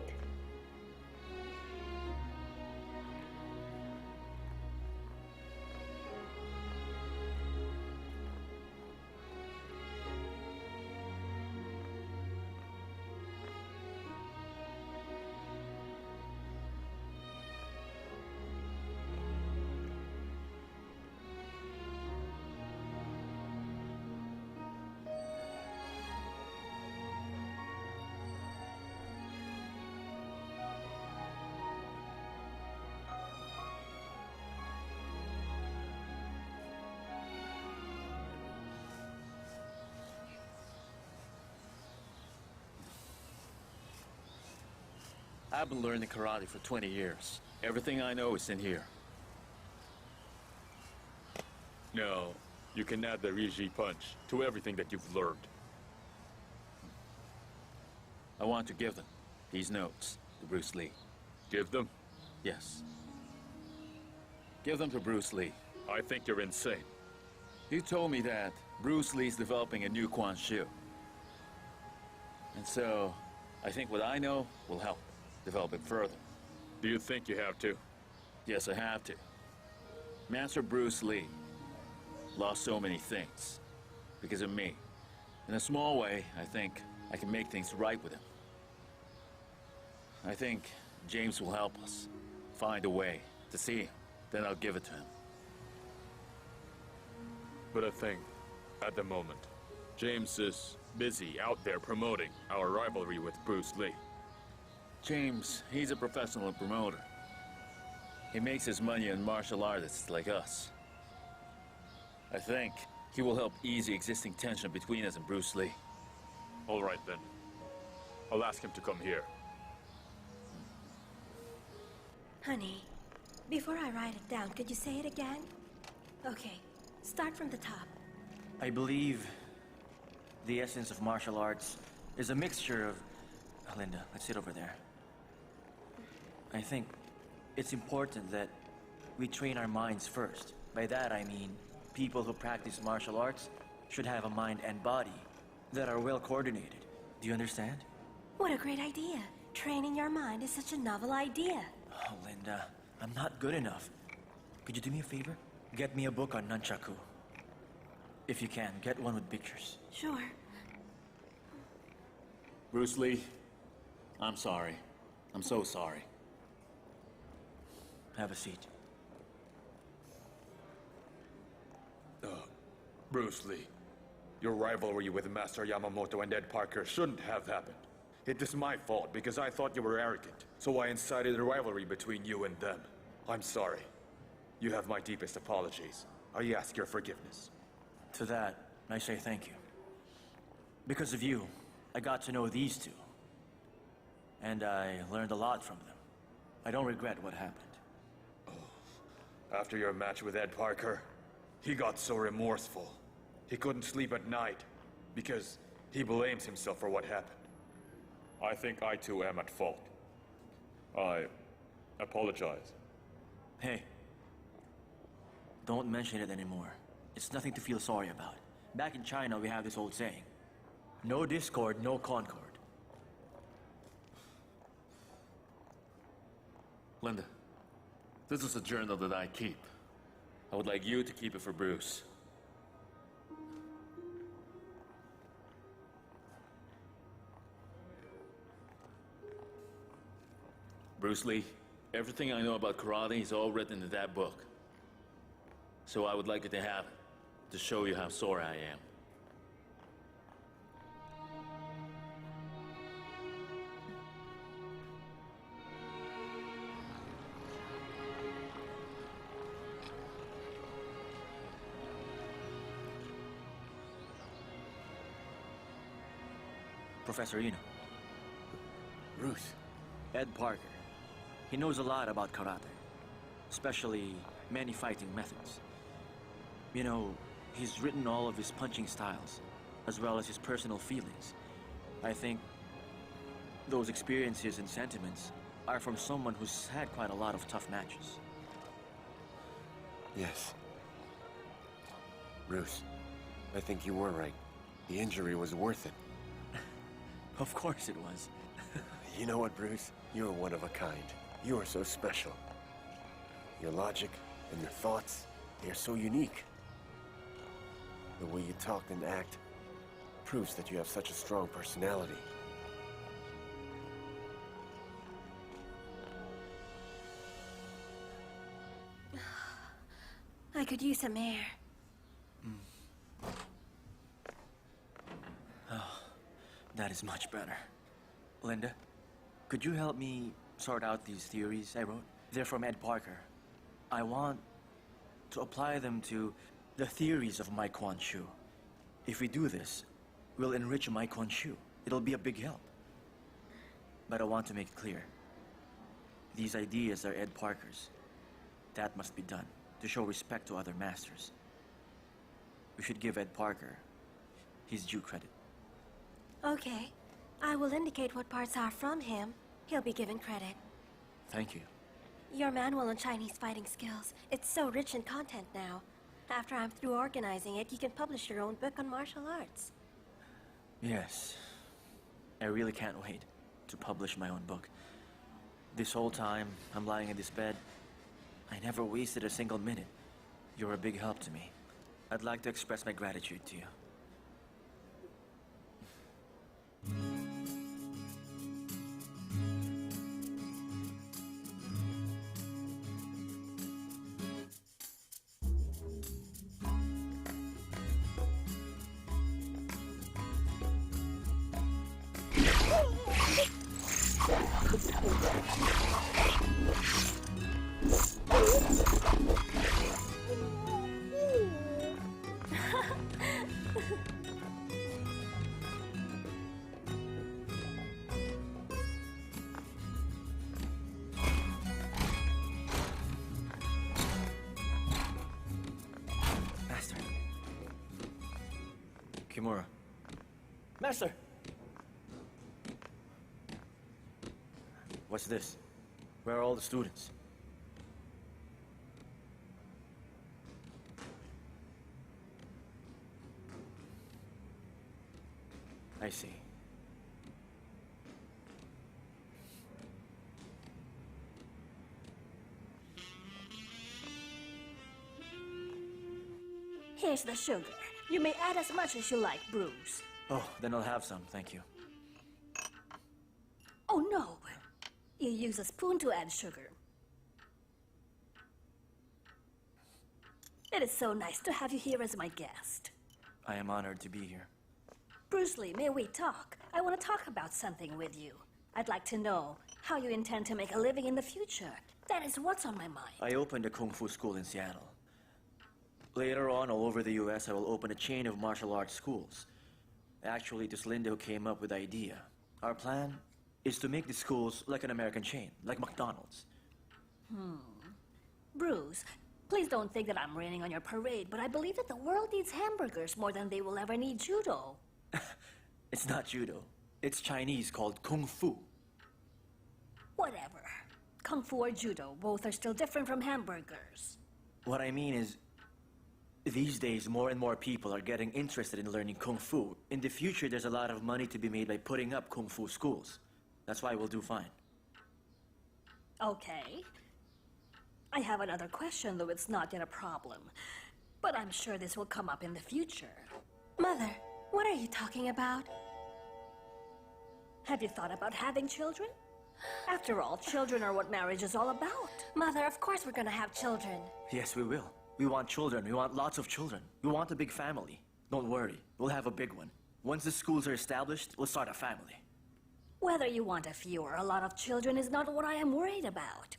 I've been learning karate for 20 years. Everything I know is in here. No, you can add the Riji punch to everything that you've learned. I want to give them these notes to Bruce Lee. Give them? Yes. Give them to Bruce Lee. I think you're insane. You told me that Bruce Lee's developing a new Quan Shu. And so, I think what I know will help develop it further. Do you think you have to? Yes, I have to. Master Bruce Lee lost so many things because of me. In a small way, I think I can make things right with him. I think James will help us find a way to see him. Then I'll give it to him. but a thing at the moment. James is busy out there promoting our rivalry with Bruce Lee. James, he's a professional promoter. He makes his money on martial artists like us. I think he will help ease the existing tension between us and Bruce Lee. All right, then. I'll ask him to come here. Honey, before I write it down, could you say it again? Okay, start from the top. I believe the essence of martial arts is a mixture of... Linda, let's sit over there. I think it's important that we train our minds first. By that I mean, people who practice martial arts should have a mind and body that are well coordinated. Do you understand? What a great idea. Training your mind is such a novel idea. Oh, Linda, I'm not good enough. Could you do me a favor? Get me a book on nunchaku. If you can, get one with pictures. Sure. Bruce Lee, I'm sorry. I'm so sorry. Have a seat. Bruce Lee, your rivalry with Master Yamamoto and Ed Parker shouldn't have happened. It is my fault because I thought you were arrogant, so I incited a rivalry between you and them. I'm sorry. You have my deepest apologies. I ask your forgiveness. To that, I say thank you. Because of you, I got to know these two. And I learned a lot from them. I don't regret what happened. After your match with Ed Parker, he got so remorseful. He couldn't sleep at night because he blames himself for what happened. I think I too am at fault. I apologize. Hey, don't mention it anymore. It's nothing to feel sorry about. Back in China, we have this old saying, no discord, no concord. Linda, this is a journal that I keep. I would like you to keep it for Bruce. Bruce Lee, everything I know about karate is all written in that book. So I would like you to have it, to show you how sorry I am. Professor Eno. Ruth. Ed Parker. He knows a lot about karate, especially many fighting methods. You know, he's written all of his punching styles, as well as his personal feelings. I think those experiences and sentiments are from someone who's had quite a lot of tough matches. Yes. Bruce, I think you were right. The injury was worth it. Of course it was. You know what, Bruce? You're one of a kind. You are so special. Your logic and your thoughts, they are so unique. The way you talk and act proves that you have such a strong personality. I could use some air. Oh, that is much better. Linda, could you help me sort out these theories I wrote? They're from Ed Parker. I want to apply them to the theories of Mike Quan Shu. If we do this, we'll enrich Mike Quan Shu. It'll be a big help. But I want to make it clear. These ideas are Ed Parker's. That must be done to show respect to other masters. We should give Ed Parker his due credit. Okay. I will indicate what parts are from him. He'll be given credit. Thank you. Your manual on Chinese fighting skills. It's so rich in content now. After I'm through organizing it, you can publish your own book on martial arts. Yes. I really can't wait to publish my own book. This whole time I'm lying in this bed, I never wasted a single minute. You're a big help to me. I'd like to express my gratitude to you. Master. Kimura. Master! What's this? Where are all the students? I see. Here's the sugar. You may add as much as you like, Bruce. Oh, then I'll have some, thank you. Oh, no. You use a spoon to add sugar. It is so nice to have you here as my guest. I am honored to be here. Bruce Lee, may we talk? I want to talk about something with you. I'd like to know how you intend to make a living in the future. That is what's on my mind. I opened a Kungfu school in Seattle. Later on, all over the US, I will open a chain of martial arts schools. Actually, it is Linda who came up with the idea. Our plan is to make the schools like an American chain, like McDonald's. Bruce, please don't think that I'm raining on your parade, but I believe that the world needs hamburgers more than they will ever need judo. It's not judo. It's Chinese called Kung Fu. Whatever. Kung Fu or judo, both are still different from hamburgers. What I mean is, these days, more and more people are getting interested in learning Kung Fu. In the future, there's a lot of money to be made by putting up Kung Fu schools. That's why we'll do fine. Okay. I have another question, though it's not yet a problem. But I'm sure this will come up in the future. Mother, what are you talking about? Have you thought about having children? After all, children are what marriage is all about. Mother, of course we're gonna have children. Yes, we will. We want children. We want lots of children. We want a big family. Don't worry. We'll have a big one. Once the schools are established, we'll start a family. Whether you want a few or a lot of children is not what I am worried about.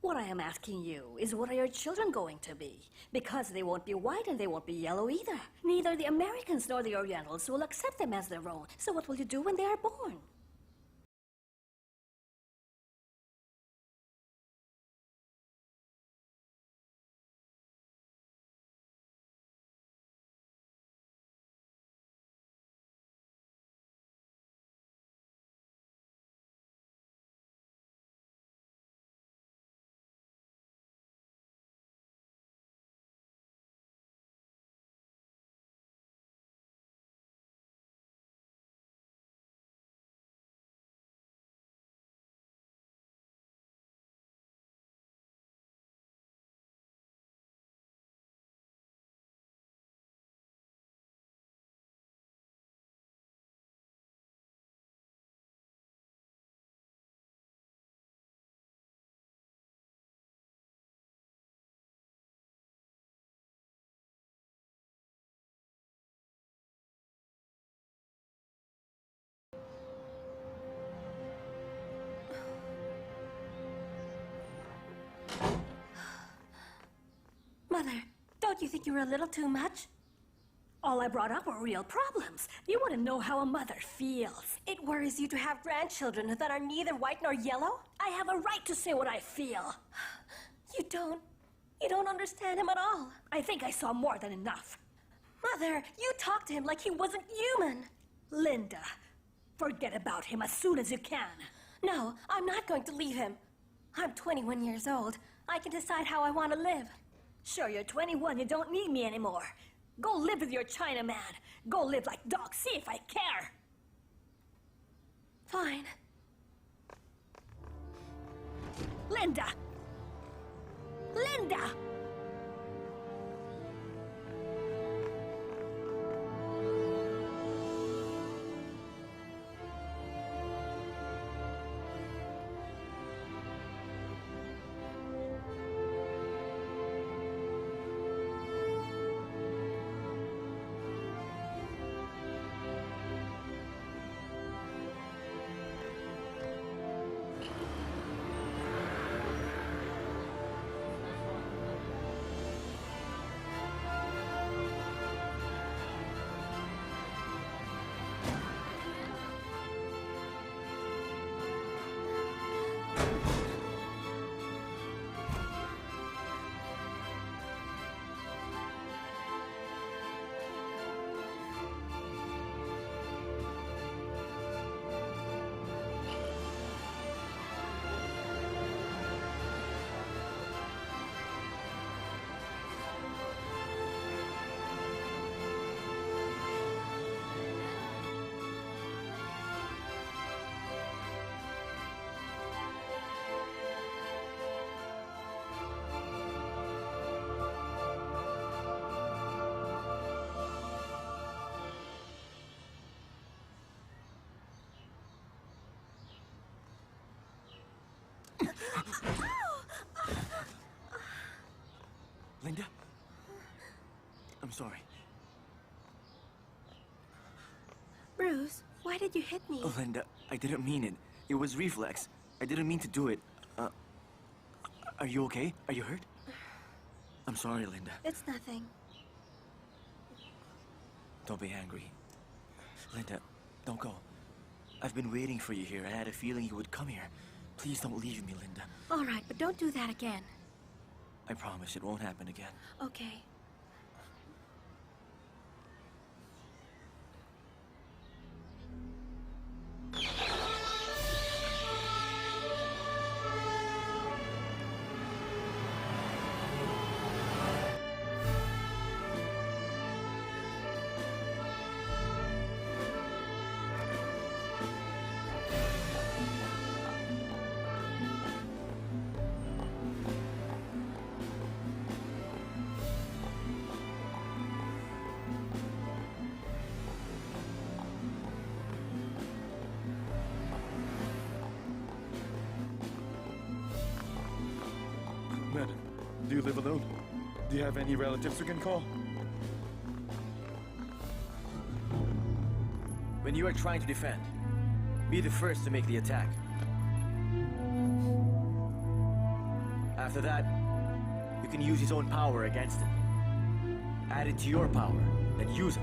What I am asking you is, what are your children going to be? Because they won't be white and they won't be yellow either. Neither the Americans nor the Orientals will accept them as their own. So what will you do when they are born? Mother, don't you think you're a little too much? All I brought up were real problems. You want to know how a mother feels. It worries you to have grandchildren that are neither white nor yellow? I have a right to say what I feel. You don't understand him at all. I think I saw more than enough. Mother, you talk to him like he wasn't human. Linda, forget about him as soon as you can. No, I'm not going to leave him. I'm 21 years old. I can decide how I want to live. Sure, you're 21. You don't need me anymore. Go live with your Chinaman. Go live like dogs. See if I care. Fine. Linda! Linda! sorry. Bruce, why did you hit me? Oh, Linda, I didn't mean it. It was reflex. I didn't mean to do it. Are you okay? Are you hurt? I'm sorry, Linda. It's nothing. Don't be angry. Linda, don't go. I've been waiting for you here. I had a feeling you would come here. Please don't leave me, Linda. All right, but don't do that again. I promise it won't happen again. Okay. Madam, do you live alone? Do you have any relatives you can call? When you are trying to defend, be the first to make the attack. After that, you can use his own power against it. Add it to your power, then use it.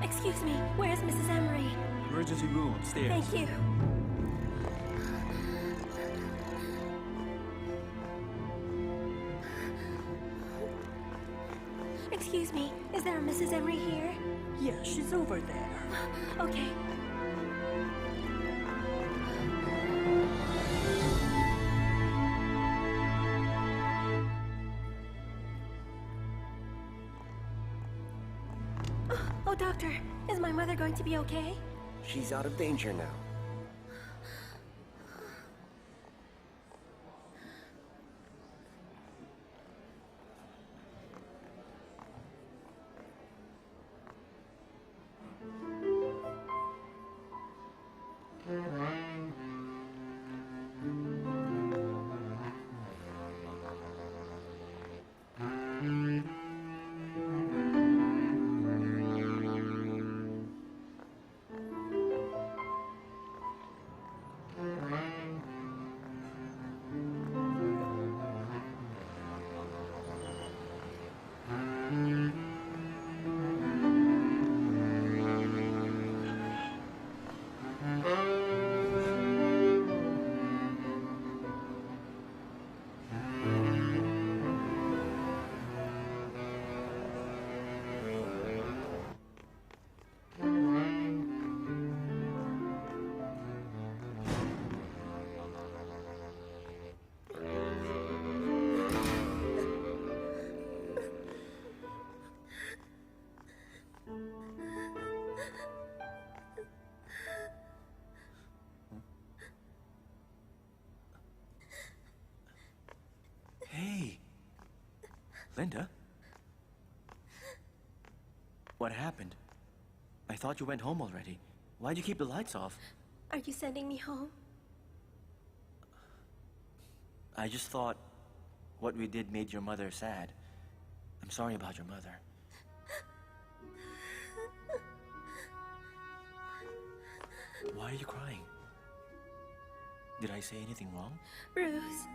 Excuse me, where's Mrs. Emery? Emergency room upstairs. Thank you. Excuse me, is there a Mrs. Emery here? Yeah, she's over there. Okay. Oh, doctor, is my mother going to be okay? She's out of danger now. Hey, Linda? What happened? I thought you went home already. Why'd you keep the lights off? Are you sending me home? I just thought what we did made your mother sad. I'm sorry about your mother. Why are you crying? Did I say anything wrong? Bruce.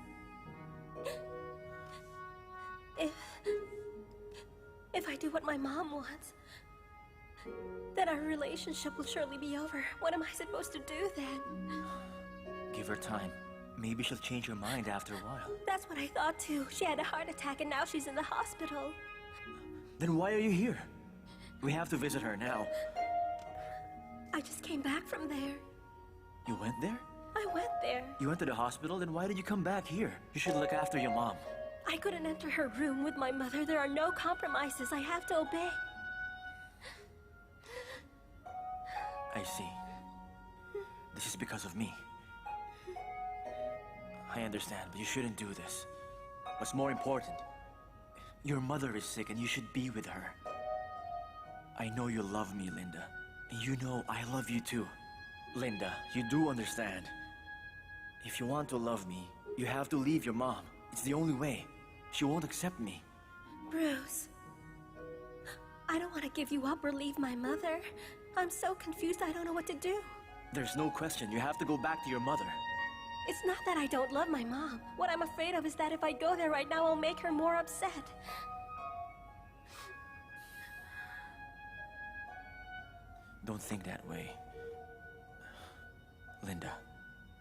If I do what my mom wants, then our relationship will surely be over. What am I supposed to do then? Give her time. Maybe she'll change her mind after a while. That's what I thought too. She had a heart attack and now she's in the hospital. Then why are you here? We have to visit her now. I just came back from there. You went there? I went there. You went to the hospital? Then why did you come back here? You should look after your mom. I couldn't enter her room with my mother. There are no compromises. I have to obey. I see. This is because of me. I understand, but you shouldn't do this. What's more important, your mother is sick and you should be with her. I know you love me, Linda. And you know I love you too. Linda, you do understand. If you want to love me, you have to leave your mom. It's the only way. She won't accept me. Bruce, I don't want to give you up or leave my mother. I'm so confused I don't know what to do. There's no question. You have to go back to your mother. It's not that I don't love my mom. What I'm afraid of is that if I go there right now, I'll make her more upset. Don't think that way. Linda,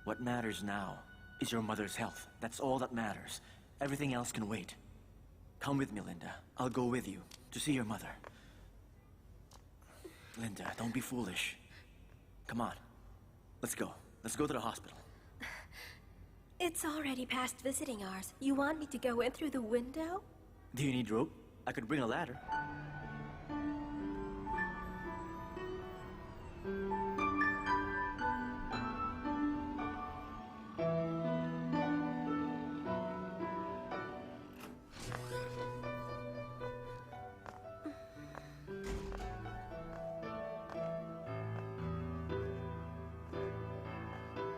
what matters now is your mother's health. That's all that matters. Everything else can wait. Come with me, Linda. I'll go with you to see your mother. Linda, don't be foolish. Come on. Let's go. Let's go to the hospital. It's already past visiting hours. You want me to go in through the window? Do you need rope? I could bring a ladder.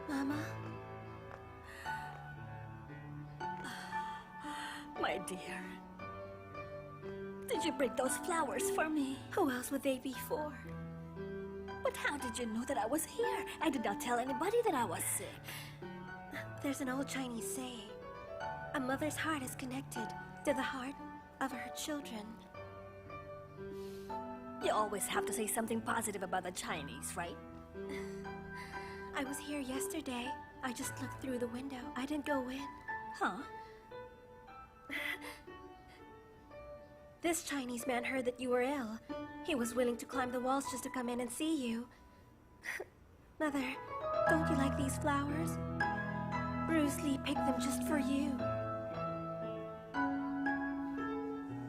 Mama? My dear. Did you bring those flowers for me? Who else would they be for? But how did you know that I was here? I did not tell anybody that I was sick. There's an old Chinese saying. A mother's heart is connected to the heart of her children. You always have to say something positive about the Chinese, right? I was here yesterday. I just looked through the window. I didn't go in. Huh? This Chinese man heard that you were ill. He was willing to climb the walls just to come in and see you. Mother, don't you like these flowers? Bruce Lee picked them just for you.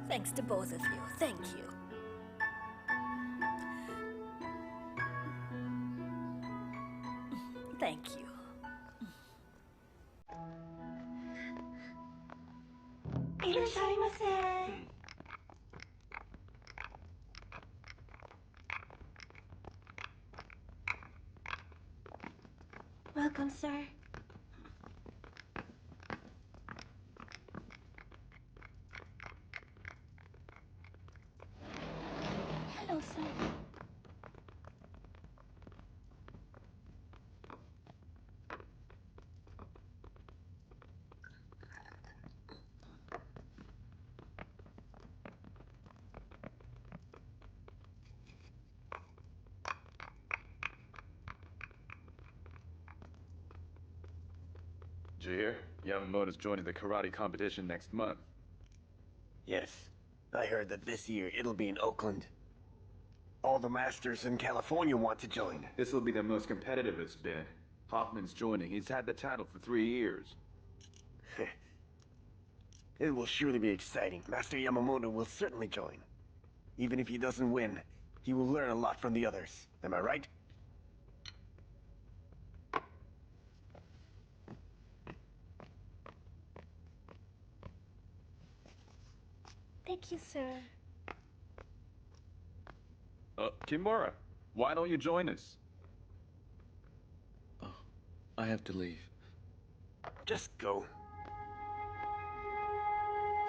Thanks to both of you. Thank you. Thank you. Welcome, sir. Hello, sir. Did you hear? Yamamoto's joining the karate competition next month. Yes. I heard that this year it'll be in Oakland. All the masters in California want to join. This will be the most competitive it's been. Hoffman's joining. He's had the title for 3 years. It will surely be exciting. Master Yamamoto will certainly join. Even if he doesn't win, he will learn a lot from the others. Am I right? Thank you, sir. Kimura, why don't you join us? Oh, I have to leave. Just go.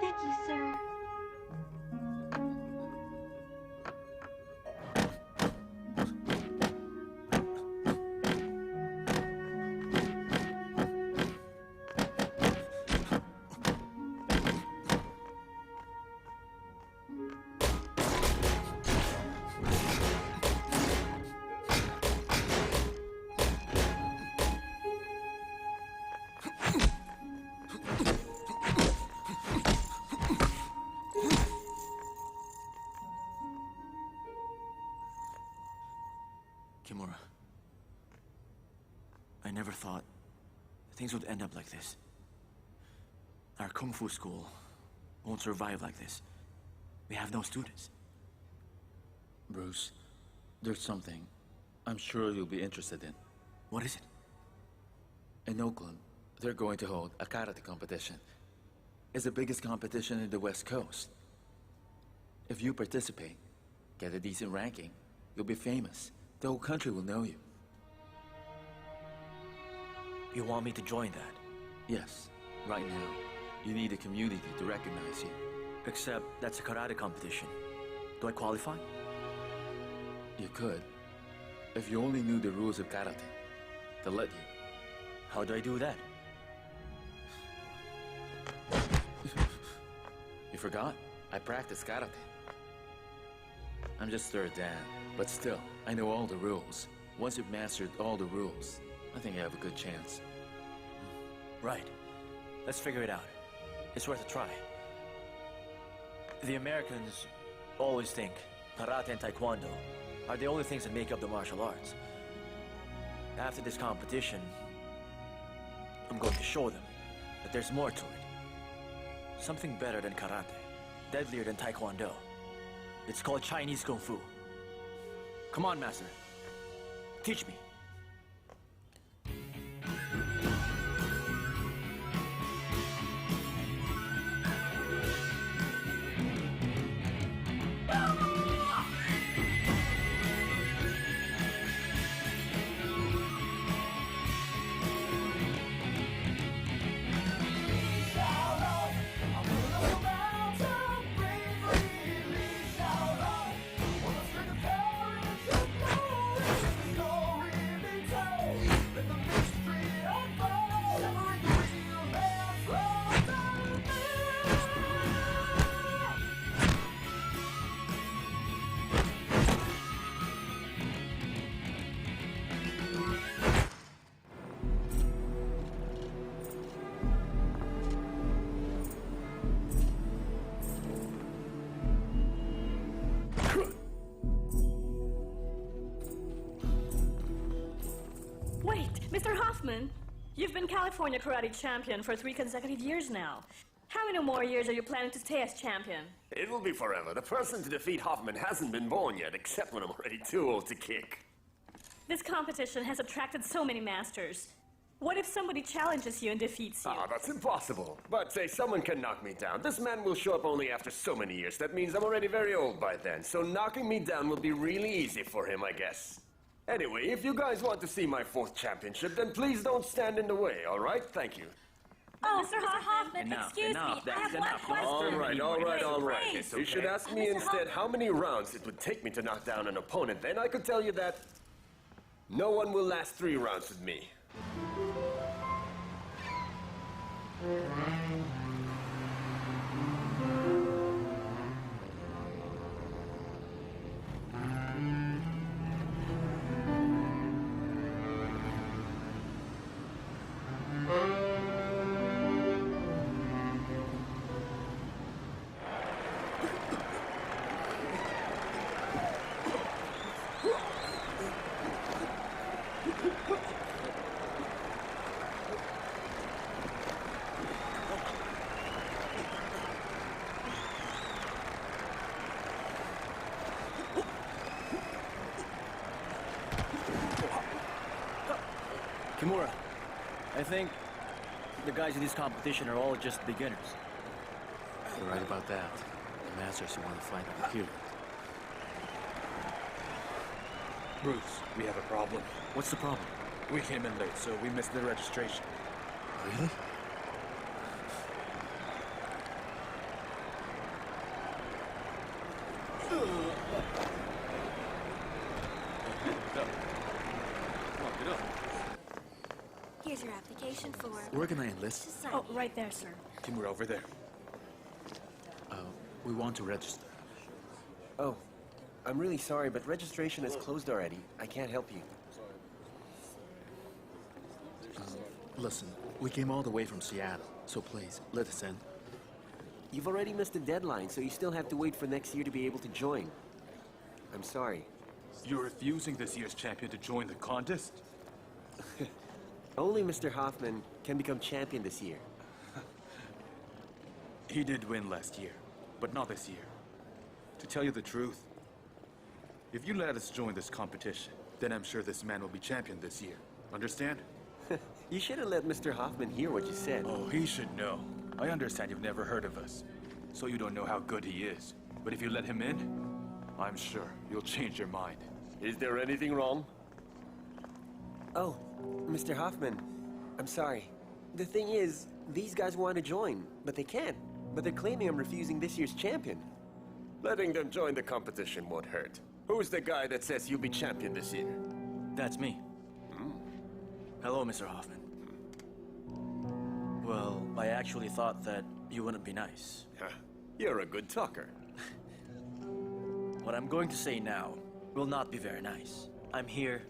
Thank you, sir. Kimura, I never thought things would end up like this. Our Kung Fu school won't survive like this. We have no students. Bruce, there's something I'm sure you'll be interested in. What is it? In Oakland, they're going to hold a karate competition. is the biggest competition in the West Coast. If you participate, get a decent ranking, you'll be famous. The whole country will know you. You want me to join that? Yes, right now. You need a community to recognize you. Except that's a karate competition. Do I qualify? You could. If you only knew the rules of karate, they'll let you. How do I do that? You forgot? I practice karate. I'm just third dan, but still, I know all the rules. Once you've mastered all the rules, I think you have a good chance. Right. Let's figure it out. It's worth a try. The Americans always think karate and taekwondo are the only things that make up the martial arts. After this competition, I'm going to show them that there's more to it. Something better than karate, deadlier than taekwondo. It's called Chinese Kungfu. Come on, master. Teach me. Mr. Hoffman, you've been California karate champion for 3 consecutive years now. How many more years are you planning to stay as champion? It will be forever. The person to defeat Hoffman hasn't been born yet, except when I'm already too old to kick. This competition has attracted so many masters. What if somebody challenges you and defeats you? Ah, that's impossible. But say someone can knock me down. This man will show up only after so many years. That means I'm already very old by then. So knocking me down will be really easy for him, I guess. Anyway, if you guys want to see my 4th championship, then please don't stand in the way, all right? Thank you. Oh, Mr. Hoffman, Enough, excuse enough, me. I that's have one enough. question. All right. Please. You should ask me Mr. instead Hoffman. how many rounds it would take me to knock down an opponent. Then I could tell you that no one will last 3 rounds with me. Kimura, I think the guys in this competition are all just beginners. You're right about that. The masters who want to fight are here. Bruce, we have a problem. What's the problem? We came in late, so we missed the registration. Really? Here's your application for... Where can I enlist? Just sign Oh, here. right there, sir. Kimura, over there. We want to register. Oh, I'm really sorry, but registration is closed already. I can't help you. Listen, we came all the way from Seattle, so please, let us in. You've already missed the deadline, so you still have to wait for next year to be able to join. I'm sorry. You're refusing this year's champion to join the contest? Only Mr. Hoffman can become champion this year. He did win last year, but not this year. To tell you the truth, if you let us join this competition, then I'm sure this man will be champion this year. Understand? You should have let Mr. Hoffman hear what you said. Oh, he should know. I understand you've never heard of us, so you don't know how good he is. But if you let him in, I'm sure you'll change your mind. Is there anything wrong? Oh, Mr. Hoffman, I'm sorry. The thing is, these guys want to join, but they can't. But they're claiming I'm refusing this year's champion. Letting them join the competition won't hurt. Who's the guy that says you'll be champion this year? That's me. Hello, Mr. Hoffman. Well, I actually thought that you wouldn't be nice. You're a good talker. What I'm going to say now will not be very nice. I'm here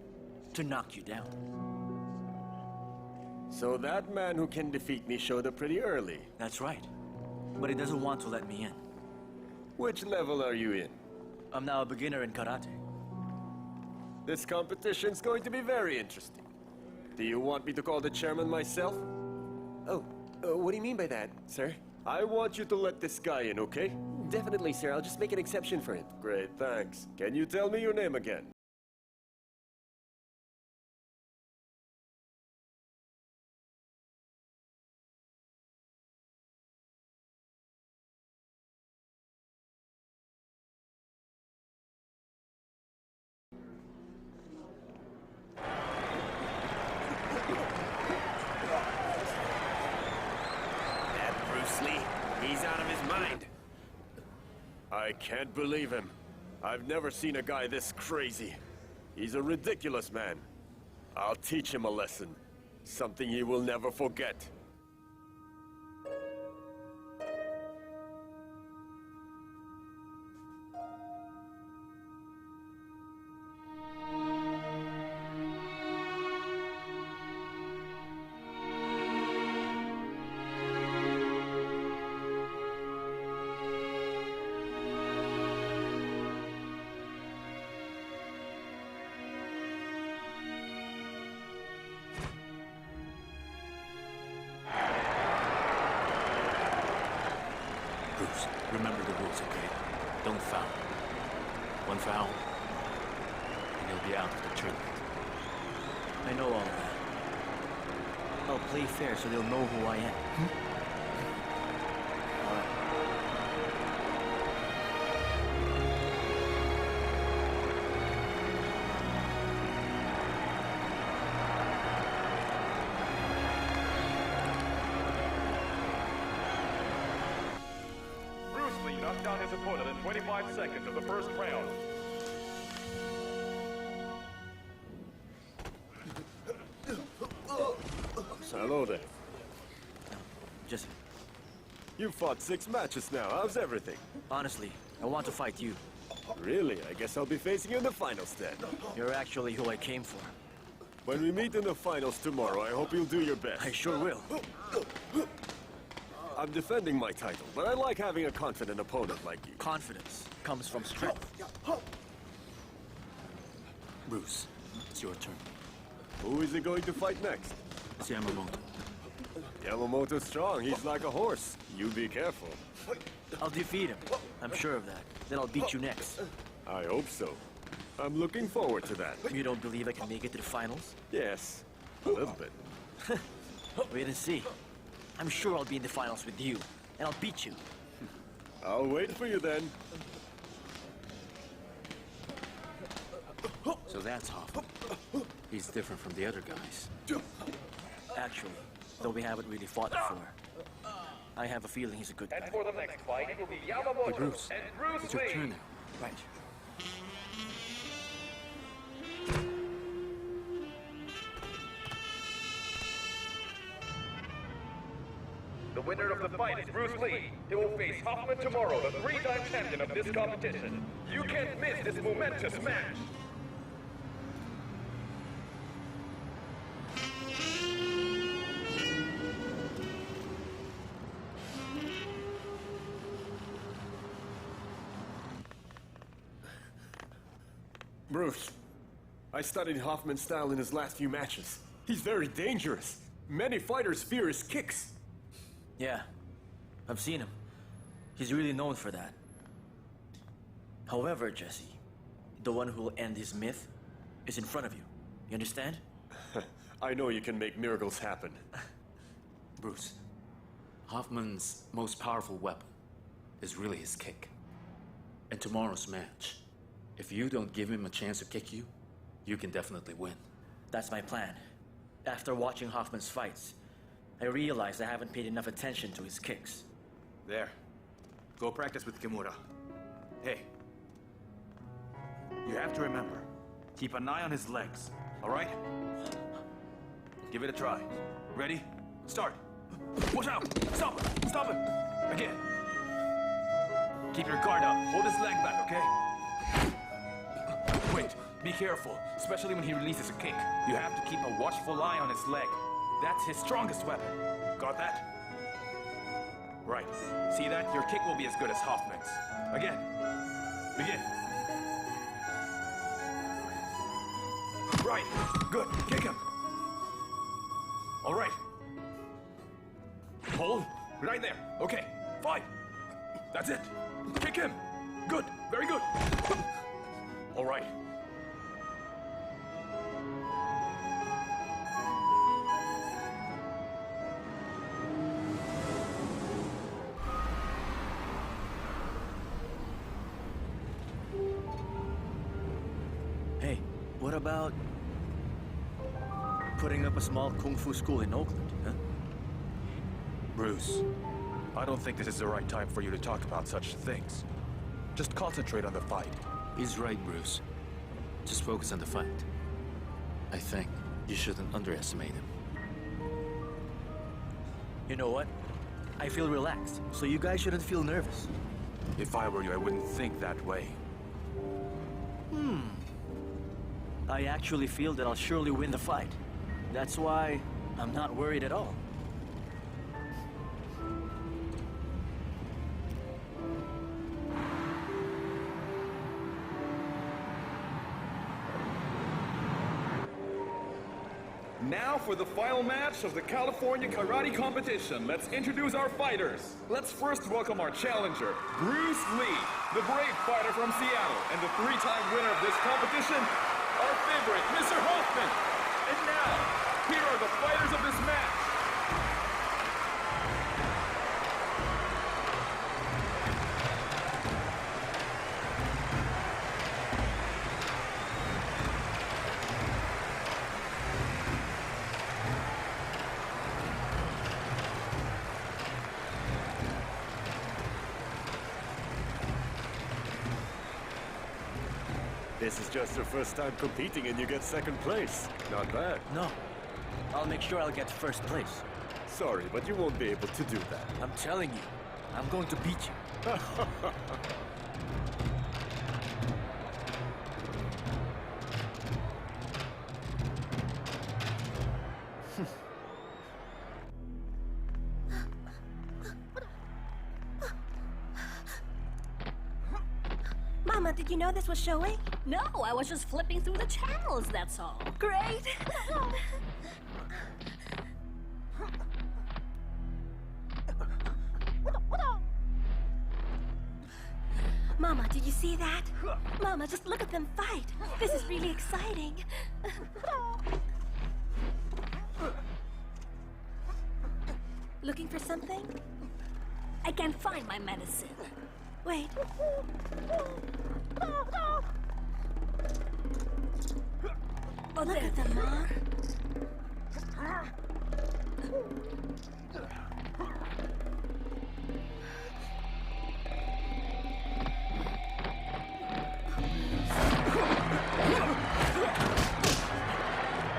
to knock you down. So that man who can defeat me showed up pretty early. That's right. But he doesn't want to let me in. Which level are you in? I'm now a beginner in karate. This competition's going to be very interesting. Do you want me to call the chairman myself? Oh, what do you mean by that, sir? I want you to let this guy in, okay? Definitely, sir. I'll just make an exception for him. Great, thanks. Can you tell me your name again? He's out of his mind. I can't believe him. I've never seen a guy this crazy. He's a ridiculous man. I'll teach him a lesson. Something he will never forget. Bruce, remember the rules, okay? Don't foul. One foul, and you'll be out of the tournament. I know all of that. I'll play fair so they'll know who I am. All right. Bruce Lee knocked down his opponent in 25 seconds of the first round. Hello there. Jesse. You've fought 6 matches now. How's everything? Honestly, I want to fight you. Really? I guess I'll be facing you in the finals then. You're actually who I came for. When we meet in the finals tomorrow, I hope you'll do your best. I sure will. I'm defending my title, but I like having a confident opponent like you. Confidence comes from strength. Bruce, it's your turn. Who is he going to fight next? It's Yamamoto. Yamamoto's strong. He's like a horse. You be careful. I'll defeat him. I'm sure of that. Then I'll beat you next. I hope so. I'm looking forward to that. You don't believe I can make it to the finals? Yes, a little bit. Wait and see. I'm sure I'll be in the finals with you, and I'll beat you. I'll wait for you then. So that's Hoffman. He's different from the other guys. Actually, though we haven't really fought before, I have a feeling he's a good guy. And for the next fight, it will be Yamamoto Hey, Bruce, and Bruce it's your Lee. turn now. Right. The winner of the fight is Bruce Lee. He will face Hoffman tomorrow, the 3-time champion of this competition. You can't miss this momentous match. Bruce, I studied Hoffman's style in his last few matches. He's very dangerous. Many fighters fear his kicks. Yeah, I've seen him. He's really known for that. However, Jesse, the one who will end his myth is in front of you. You understand? I know you can make miracles happen. Bruce, Hoffman's most powerful weapon is really his kick. In tomorrow's match, if you don't give him a chance to kick you, you can definitely win. That's my plan. After watching Hoffman's fights, I realized I haven't paid enough attention to his kicks. There. Go practice with Kimura. Hey. You have to remember, keep an eye on his legs, all right? Give it a try. Ready? Start. Watch out! Stop him! Stop him! Again. Keep your guard up. Hold his leg back, okay? Wait. Be careful, especially when he releases a kick. You have to keep a watchful eye on his leg. That's his strongest weapon. Got that? Right. See that? Your kick will be as good as Hoffman's. Again. Begin. Right. Good. Kick him. All right. Hold. Right there. Okay. Fight. That's it. Kick him. Good. Very good. All right. Hey, what about putting up a small Kung Fu school in Oakland, huh? Bruce, I don't think this is the right time for you to talk about such things. Just concentrate on the fight. He's right, Bruce. Just focus on the fight. I think you shouldn't underestimate him. You know what? I feel relaxed, so you guys shouldn't feel nervous. If I were you, I wouldn't think that way. I actually feel that I'll surely win the fight. That's why I'm not worried at all. Now for the final match of the California Karate Competition. Let's introduce our fighters. Let's first welcome our challenger, Bruce Lee, the brave fighter from Seattle and the three-time winner of this competition, our favorite, Mr. Hoffman. And now, here are the fighters of this match. This is just your first time competing and you get second place. Not bad. No. I'll make sure I'll get first place. Sorry, but you won't be able to do that. I'm telling you, I'm going to beat you. Mama, did you know this was showing? No, I was just flipping through the channels, that's all. Great. Mama, did you see that? Mama, just look at them fight. This is really exciting. Looking for something? I can't find my medicine. Wait. Oh, Look at them, Mom.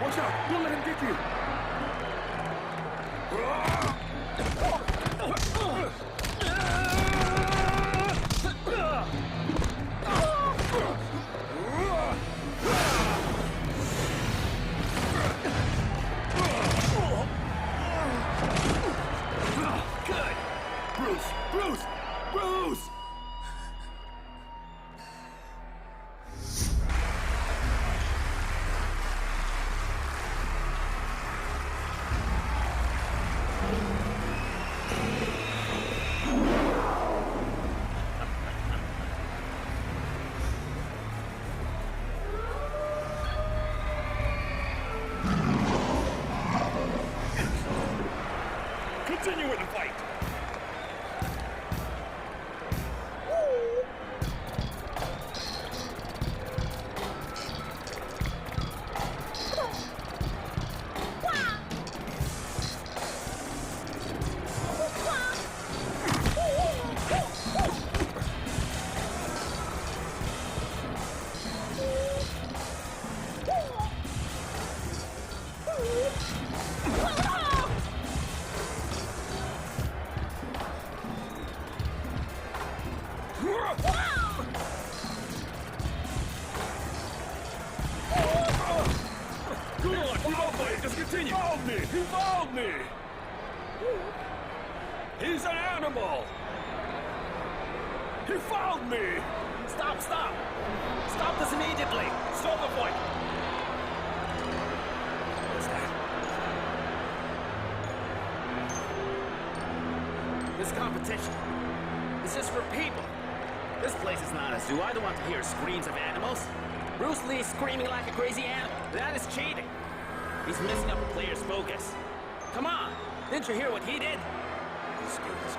Watch out! Don't let him get you! Good! Bruce! Bruce! Bruce! Continue with the fight! Keep up, buddy. Just continue. He found me. He found me. He's an animal. He found me. Stop, stop. Stop this immediately. Stop the fight. What's that? This competition is just for people. This place is not a zoo. I don't want to hear screams of animals. Bruce Lee screaming like a crazy animal. That is cheating. He's messing up a player's focus. Come on. Didn't you hear what he did? This game is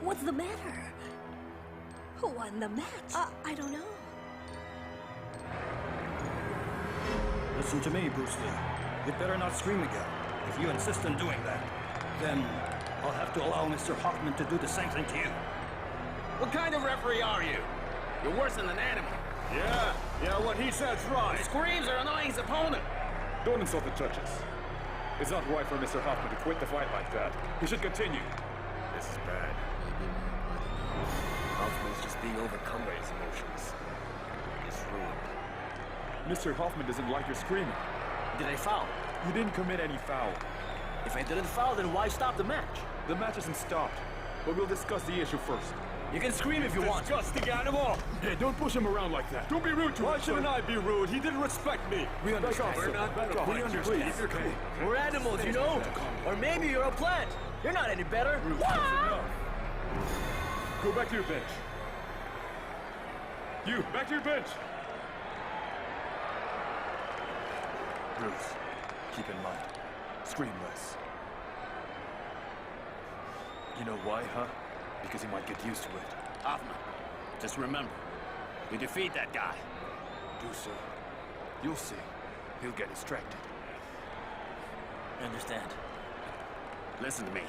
What's the matter? Who won the match? I don't know. Listen to me, Bruce Lee. You'd better not scream again. If you insist on doing that, then I'll have to allow Mr. Hoffman to do the same thing to you. What kind of referee are you? You're worse than an animal. Yeah, what he said's right. Screams are annoying his opponent. Don't insult the judges. It's not right for Mr. Hoffman to quit the fight like that. He should continue. This is bad. Hoffman's just being overcome by his emotions. He's ruined. Mr. Hoffman doesn't like your screaming. Did I foul? You didn't commit any foul. If I didn't foul, then why stop the match? The match isn't stopped, but we'll discuss the issue first. You can scream if you want. Disgusting animal! Hey, don't push him around like that. Don't be rude to him. Why shouldn't I be rude? He didn't respect me. We understand. We're not. We understand. Please, okay. We're animals, you know? Or maybe you're a plant. You're not any better. Bruce, that's enough. Go back to your bench. You, back to your bench. Bruce, keep in mind, scream less. You know why, huh? Because he might get used to it. Hoffman, just remember, we defeat that guy. Do so. You'll see. He'll get distracted. I understand. Listen to me.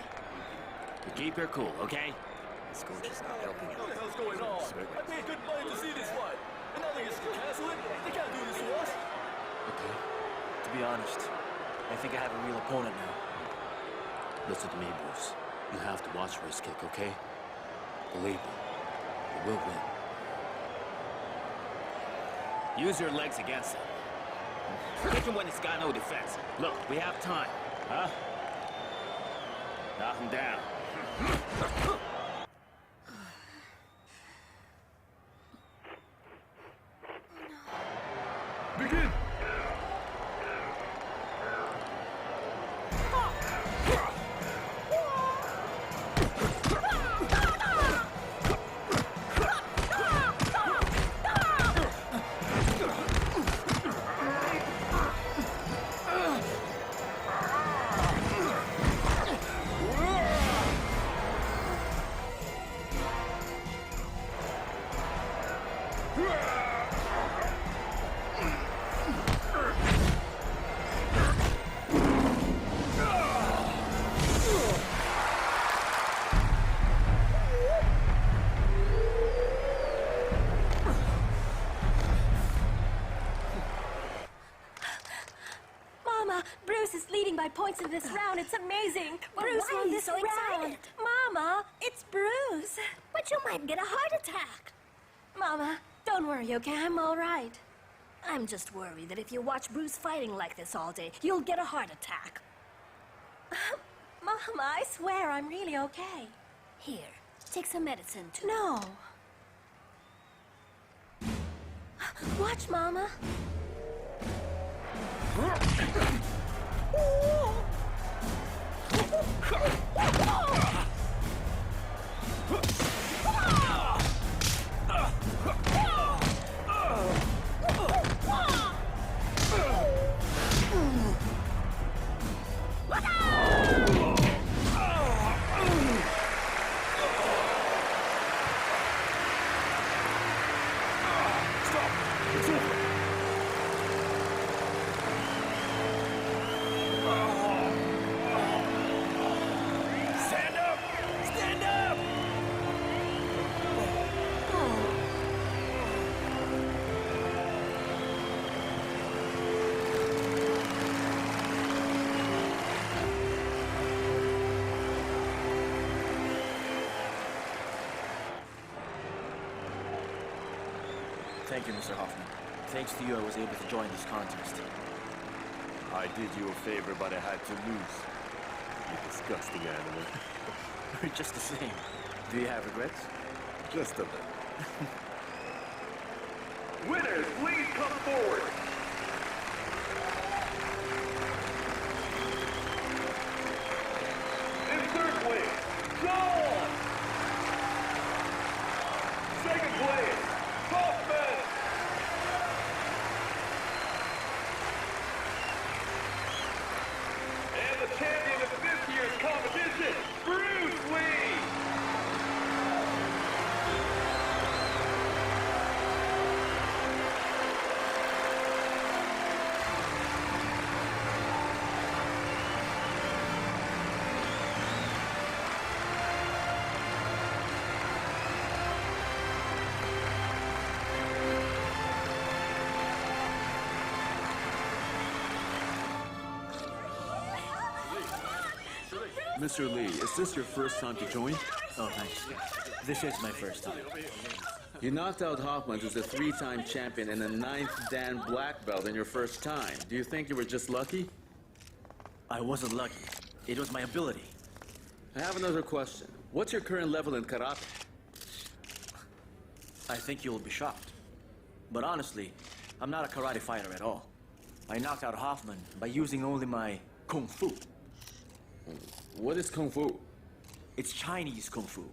You keep your cool, okay? This coach is not helping out. What the hell's going on? I paid good money to see this fight. And now they just cancel it? They can't do this to us. Okay. To be honest, I think I have a real opponent now. Listen to me, Bruce. You have to watch for his kick, okay? Believe me, you will win. Use your legs against him. Kick him when he's got no defense. Look, we have time, huh? Knock him down. Begin! By points in this round, it's amazing. Well, Bruce why are won you this so round. excited? Mama, it's Bruce. But you might get a heart attack. Mama, don't worry, okay? I'm all right. I'm just worried that if you watch Bruce fighting like this all day, you'll get a heart attack. Mama, I swear I'm really okay. Here, take some medicine too. No. Watch, Mama. Thank you, Mr. Hoffman. Thanks to you, I was able to join this contest. I did you a favor, but I had to lose. You disgusting animal. We're just the same. Do you have regrets? Just a bit. Winners, please come forward. In third place, John. Second place, Hoffman. And the champion of this year's competition, Bruce Lee. Mr. Lee, is this your first time to join? Oh, thanks. This is my first time. You knocked out Hoffman, who's a 3-time champion and a 9th Dan black belt in your first time. Do you think you were just lucky? I wasn't lucky. It was my ability. I have another question. What's your current level in karate? I think you'll be shocked. But honestly, I'm not a karate fighter at all. I knocked out Hoffman by using only my Kungfu. What is Kungfu? It's Chinese Kungfu.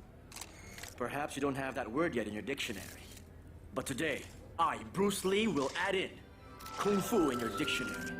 Perhaps you don't have that word yet in your dictionary. But today, I, Bruce Lee, will add in Kungfu in your dictionary.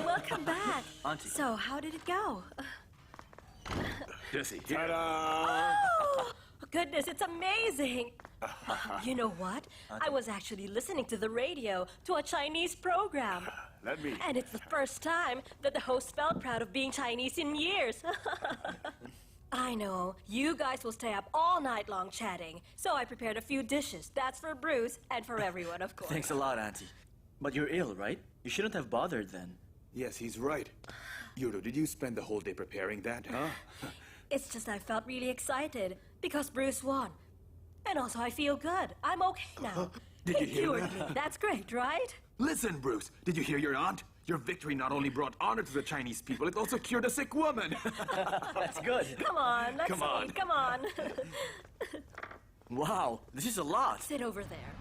Welcome back. Auntie. So, how did it go? Jesse, Oh! Goodness, it's amazing. You know what? I was actually listening to the radio to a Chinese program. Let me. And it's the first time that the host felt proud of being Chinese in years. I know. You guys will stay up all night long chatting. So I prepared a few dishes. That's for Bruce and for everyone, of course. Thanks a lot, Auntie. But you're ill, right? You shouldn't have bothered then. Yes, he's right. Yuro, did you spend the whole day preparing that, huh? It's just I felt really excited because Bruce won. And also I feel good. I'm okay now. Did you He hear cured that? me. That's great, right? Listen, Bruce, did you hear your aunt? Your victory not only brought honor to the Chinese people, it also cured a sick woman. That's good. Come on, let's Come see. on. Come on. Wow, this is a lot. Sit over there.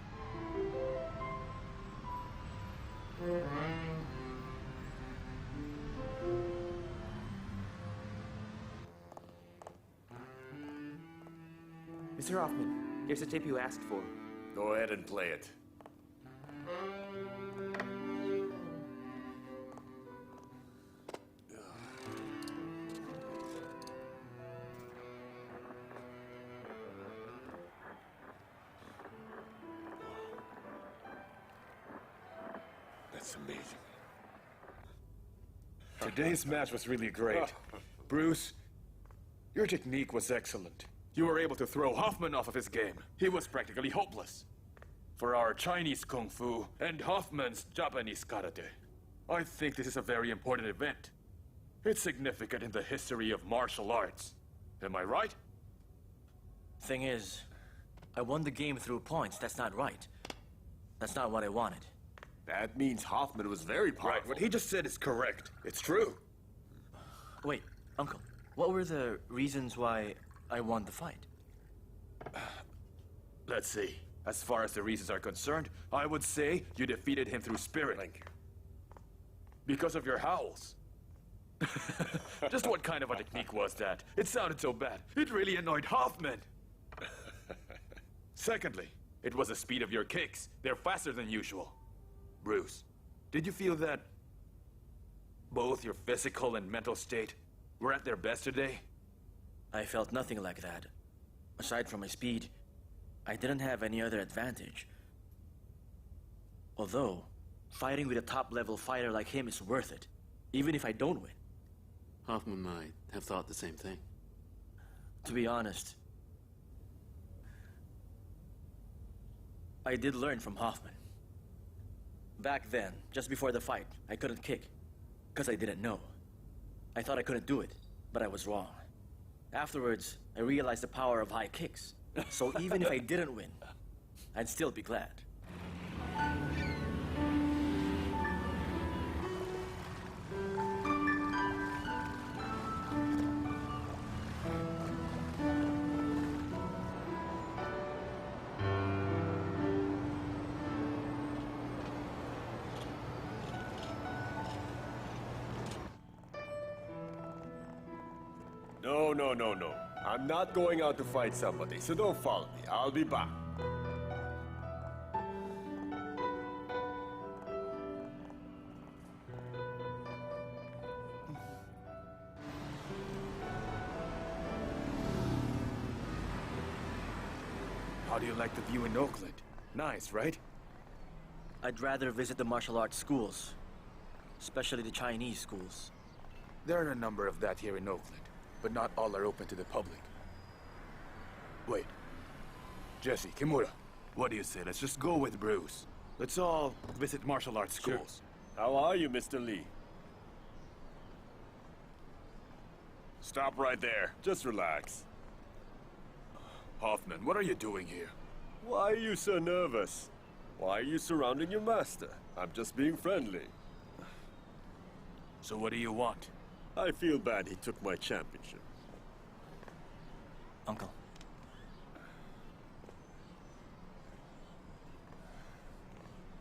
Mr. Hoffman, here's the tape you asked for. Go ahead and play it. That's amazing. Today's match was really great. Bruce, your technique was excellent. You were able to throw Hoffman off of his game. He was practically hopeless. For our Chinese Kung Fu and Hoffman's Japanese Karate, I think this is a very important event. It's significant in the history of martial arts. Am I right? Thing is, I won the game through points. That's not right. That's not what I wanted. That means Hoffman was very powerful. Right, what he just said is correct. It's true. Wait, Uncle, what were the reasons why I won the fight? Let's see. As far as the reasons are concerned, I would say you defeated him through spirit. Thank you. Because of your howls. Just what kind of a technique was that? It sounded so bad. It really annoyed Hoffman. Secondly, it was the speed of your kicks. They're faster than usual. Bruce, did you feel that both your physical and mental state were at their best today? I felt nothing like that. Aside from my speed, I didn't have any other advantage. Although, fighting with a top-level fighter like him is worth it, even if I don't win. Hoffman might have thought the same thing. To be honest, I did learn from Hoffman. Back then, just before the fight, I couldn't kick, because I didn't know. I thought I couldn't do it, but I was wrong. Afterwards, I realized the power of high kicks. So even if I didn't win, I'd still be glad. No. I'm not going out to fight somebody, so don't follow me. I'll be back. How do you like the view in Oakland? Nice, right? I'd rather visit the martial arts schools, especially the Chinese schools. There are a number of that here in Oakland, but not all are open to the public. Wait. Jesse, Kimura, what do you say? Let's just go with Bruce. Let's all visit martial arts schools. Sure. How are you, Mr. Lee? Stop right there. Just relax. Hoffman, what are you doing here? Why are you so nervous? Why are you surrounding your master? I'm just being friendly. So what do you want? I feel bad he took my championship. Uncle.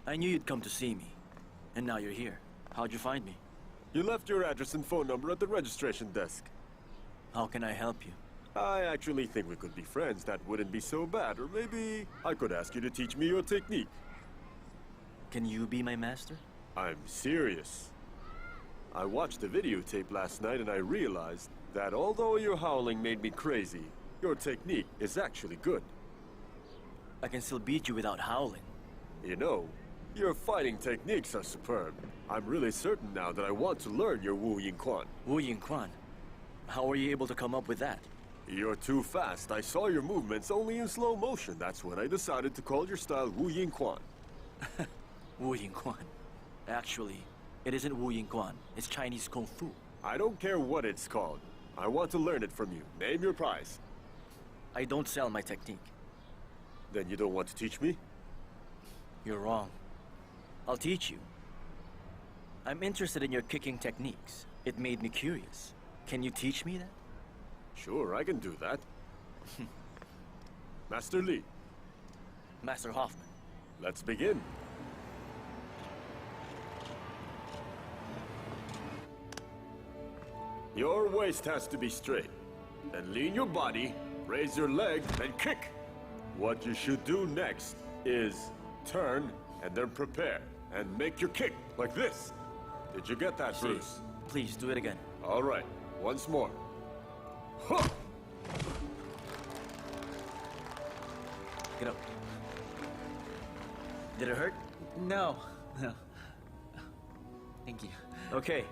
I knew you'd come to see me, and now you're here. How'd you find me? You left your address and phone number at the registration desk. How can I help you? I actually think we could be friends. That wouldn't be so bad. Or maybe I could ask you to teach me your technique. Can you be my master? I'm serious. I watched the videotape last night and I realized that although your howling made me crazy, your technique is actually good. I can still beat you without howling. You know, your fighting techniques are superb. I'm really certain now that I want to learn your Wu Ying Quan. Wu Ying Quan? How were you able to come up with that? You're too fast. I saw your movements only in slow motion. That's when I decided to call your style Wu Ying Quan. Wu Ying Quan. Actually, it isn't Wu Ying Quan. It's Chinese Kung Fu. I don't care what it's called. I want to learn it from you. Name your price. I don't sell my technique. Then you don't want to teach me? You're wrong. I'll teach you. I'm interested in your kicking techniques. It made me curious. Can you teach me that? Sure, I can do that. Master Lee. Master Hoffman. Let's begin. Your waist has to be straight. Then lean your body, raise your leg, and kick. What you should do next is turn and then prepare and make your kick like this. Did you get that, Bruce? Please, do it again. All right, once more. Huh! Get up. Did it hurt? No. Thank you. Okay.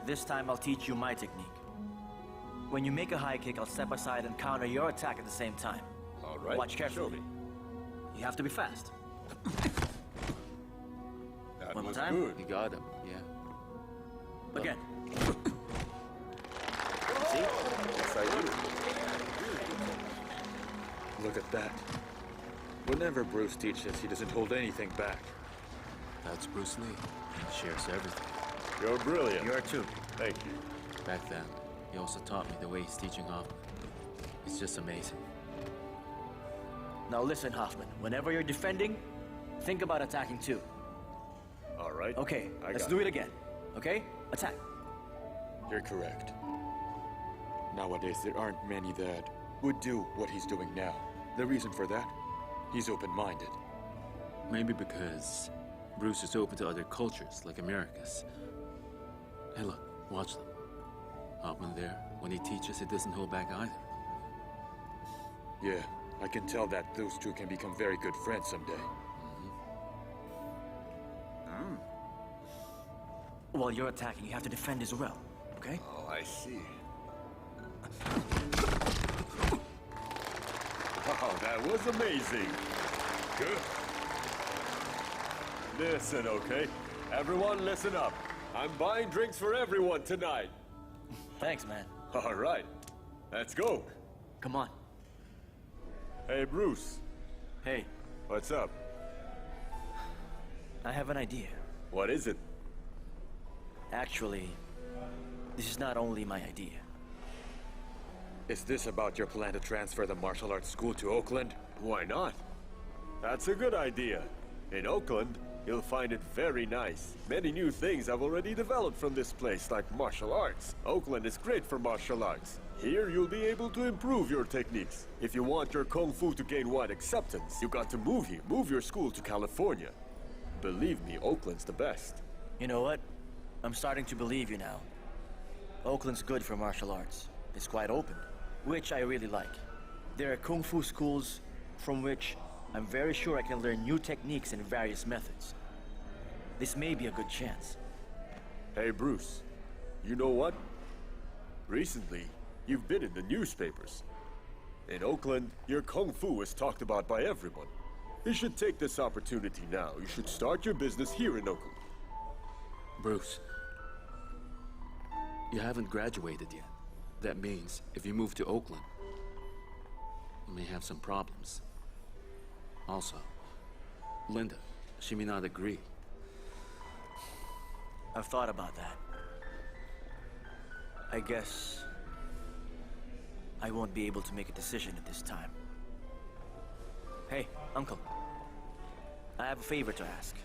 This time I'll teach you my technique. When you make a high kick, I'll step aside and counter your attack at the same time. All right. Watch carefully. Show me. You have to be fast. That One more was time. good. You got him, yeah. Again. See? Yes, I do. Look at that. Whenever Bruce teaches, he doesn't hold anything back. That's Bruce Lee. He shares everything. You're brilliant. You are too. Thank you. Back then, he also taught me the way he's teaching Hoffman. It's just amazing. Now listen, Hoffman. Whenever you're defending, think about attacking too. All right. Okay, let's do it again. Okay? Attack. You're correct. Nowadays, there aren't many that would do what he's doing now. The reason for that? He's open-minded. Maybe because Bruce is open to other cultures, like America's. Hey look, watch them. Hoffman there, when he teaches, he doesn't hold back either. Yeah, I can tell that those two can become very good friends someday. While you're attacking, you have to defend as well, okay? Oh, I see. Oh, that was amazing. Good. Listen, okay? Everyone listen up. I'm buying drinks for everyone tonight. Thanks, man. All right. Let's go. Come on. Hey, Bruce. Hey. What's up? I have an idea. What is it? Actually, this is not only my idea. Is this about your plan to transfer the martial arts school to Oakland? Why not? That's a good idea. In Oakland, you'll find it very nice. Many new things have already developed from this place, like martial arts. Oakland is great for martial arts. Here, you'll be able to improve your techniques. If you want your Kung Fu to gain wide acceptance, you got to move here. Move your school to California. Believe me, Oakland's the best. You know what? I'm starting to believe you now. Oakland's good for martial arts. It's quite open, which I really like. There are Kung Fu schools from which I'm very sure I can learn new techniques and various methods. This may be a good chance. Hey, Bruce. You know what? Recently, you've been in the newspapers. In Oakland, your Kung Fu is talked about by everyone. You should take this opportunity now. You should start your business here in Oakland. Bruce, you haven't graduated yet. That means if you move to Oakland, you may have some problems. Also, Linda, she may not agree. I've thought about that. I guess I won't be able to make a decision at this time. Hey, Uncle. I have a favor to ask.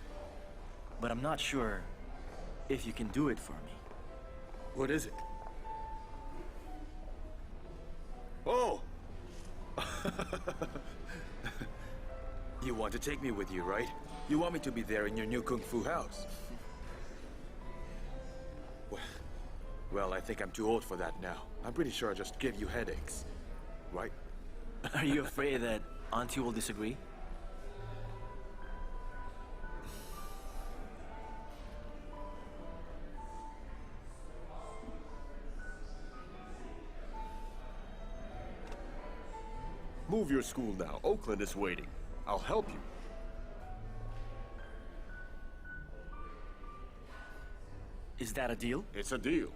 But I'm not sure if you can do it for me. What is it? Oh! You want to take me with you, right? You want me to be there in your new Kung Fu house? Well, I think I'm too old for that now. I'm pretty sure I just give you headaches. Right? Are you afraid that Auntie will disagree? Move your school now. Oakland is waiting. I'll help you. Is that a deal? It's a deal.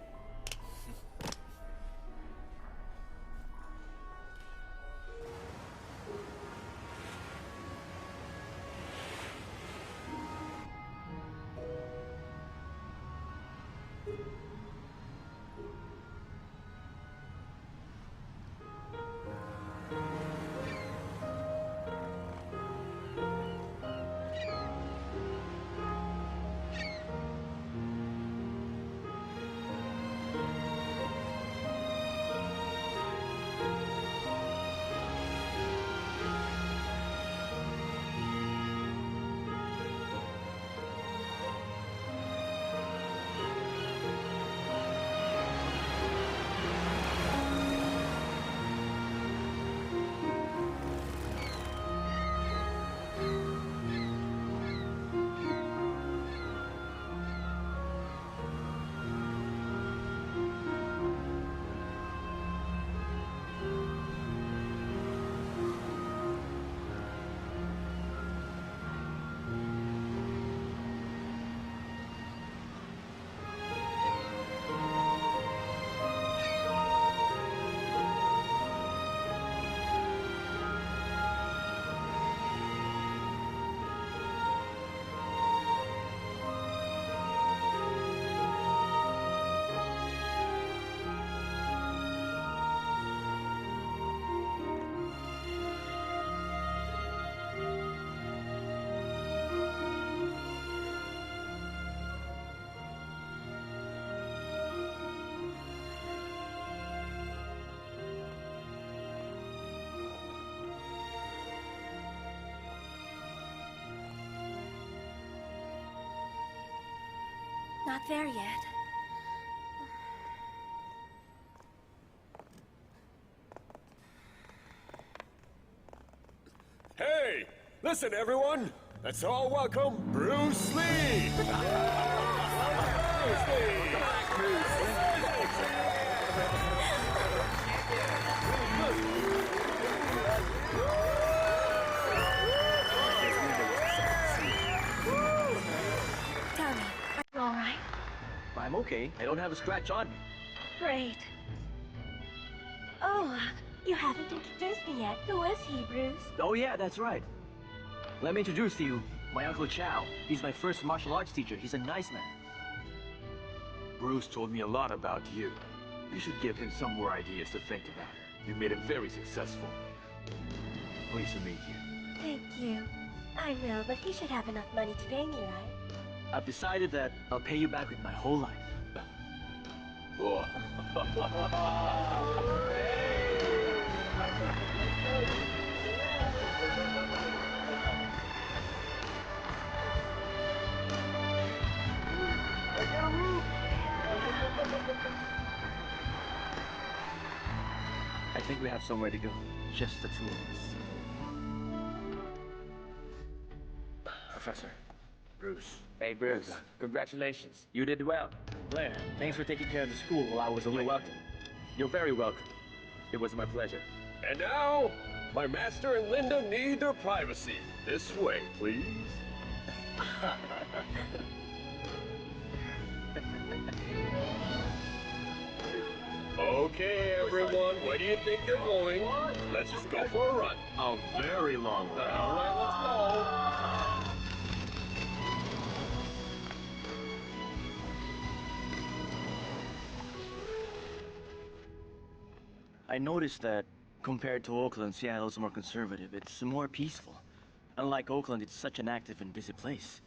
not there yet. Hey! Listen, everyone! Let's all welcome Bruce Lee! Bruce Lee! Tell me, are you all right? I'm okay. I don't have a scratch on me. Great. Oh, you haven't introduced me yet. Who is he, Bruce? Oh yeah, that's right. Let me introduce to you my Uncle Chow. He's my first martial arts teacher. He's a nice man. Bruce told me a lot about you. You should give him some more ideas to think about. You made him very successful. Pleased to meet you. Thank you. I will, but he should have enough money to pay me, right? I've decided that I'll pay you back with my whole life. Oh. I think we have somewhere to go. Just the two of us. Professor. Bruce. Hey, Bruce. Congratulations. You did well. Blair, thanks for taking care of the school while I was away. You're welcome. You're very welcome. It was my pleasure. And now, my master and Linda need their privacy. This way, please. Okay, everyone, where do you think you're going? Let's just go for a run. A very long run. All right, let's go. I noticed that compared to Oakland, Seattle's more conservative. It's more peaceful. Unlike Oakland, it's such an active and busy place.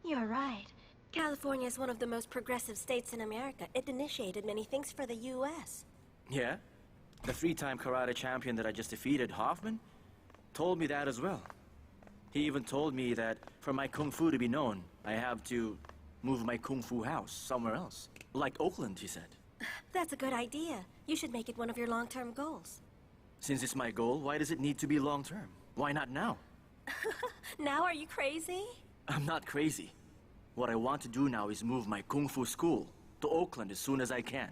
You're right. California is one of the most progressive states in America. It initiated many things for the U.S. Yeah? The three-time karate champion that I just defeated, Hoffman, told me that as well. He even told me that for my Kung Fu to be known, I have to move my Kung Fu house somewhere else. Like Oakland, he said. That's a good idea. You should make it one of your long-term goals. Since it's my goal, why does it need to be long-term? Why not now? Now are you crazy? I'm not crazy. What I want to do now is move my Kung Fu school to Oakland as soon as I can.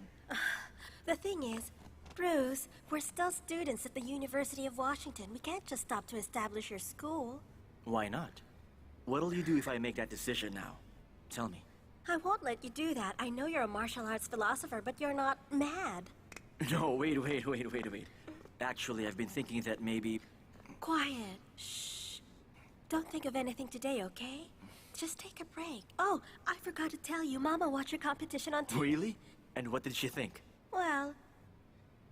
The thing is, Bruce, we're still students at the University of Washington. We can't just stop to establish your school. Why not? What'll you do if I make that decision now? Tell me. I won't let you do that. I know you're a martial arts philosopher, but you're not mad. No, wait. Actually, I've been thinking that maybe... Quiet. Shh. Don't think of anything today, okay? Just take a break. Oh, I forgot to tell you, Mama watched your competition on TV. Really? And what did she think? Well,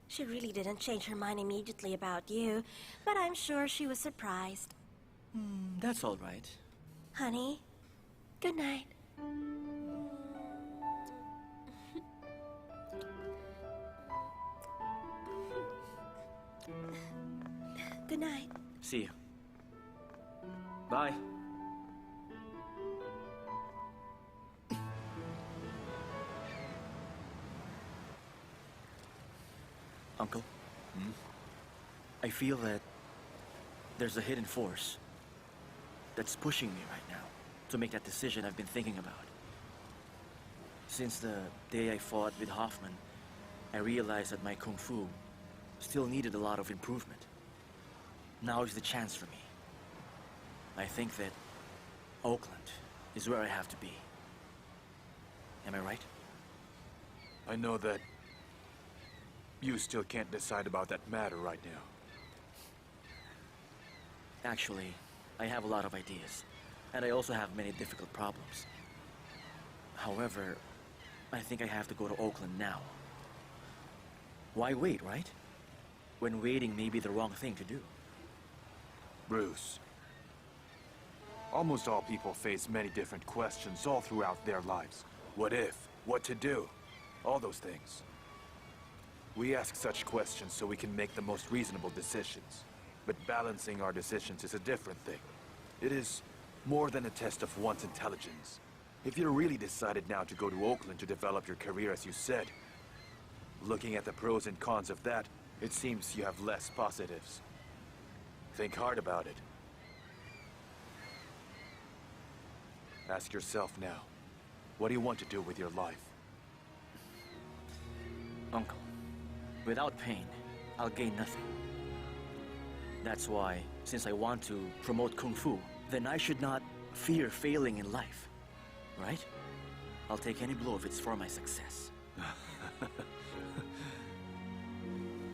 she really didn't change her mind immediately about you, but I'm sure she was surprised. That's all right. Honey, good night. Good night. See you. Bye. Uncle? I feel that there's a hidden force that's pushing me right now to make that decision I've been thinking about. Since the day I fought with Hoffman, I realized that my Kung Fu still needed a lot of improvement. Now is the chance for me. I think that Oakland is where I have to be. Am I right? I know that you still can't decide about that matter right now. Actually, I have a lot of ideas, and I also have many difficult problems. However, I think I have to go to Oakland now. Why wait, right? When waiting may be the wrong thing to do. Bruce, almost all people face many different questions all throughout their lives. What if? What to do? All those things. We ask such questions so we can make the most reasonable decisions. But balancing our decisions is a different thing. It is more than a test of one's intelligence. If you're really decided now to go to Oakland to develop your career as you said, looking at the pros and cons of that, it seems you have less positives. Think hard about it. Ask yourself now, what do you want to do with your life? Uncle, without pain, I'll gain nothing. That's why, since I want to promote Kung Fu, then I should not fear failing in life, right? I'll take any blow if it's for my success.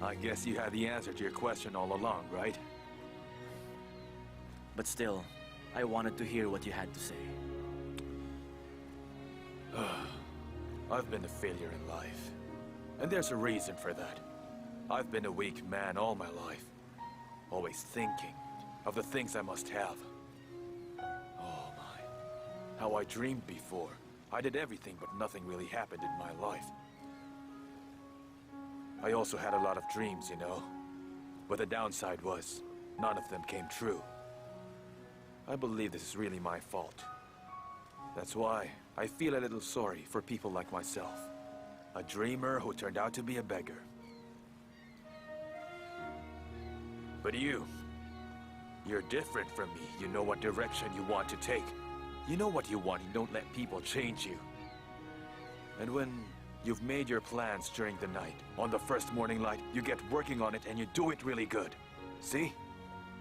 I guess you had the answer to your question all along, right? But still, I wanted to hear what you had to say. I've been a failure in life. And there's a reason for that. I've been a weak man all my life. Always thinking of the things I must have. Oh my. How I dreamed before. I did everything, but nothing really happened in my life. I also had a lot of dreams, you know. But the downside was, none of them came true. I believe this is really my fault. That's why I feel a little sorry for people like myself. A dreamer who turned out to be a beggar. But you're different from me. You know what direction you want to take. You know what you want, you don't let people change you. And when you've made your plans during the night, on the first morning light, you get working on it and you do it really good. See?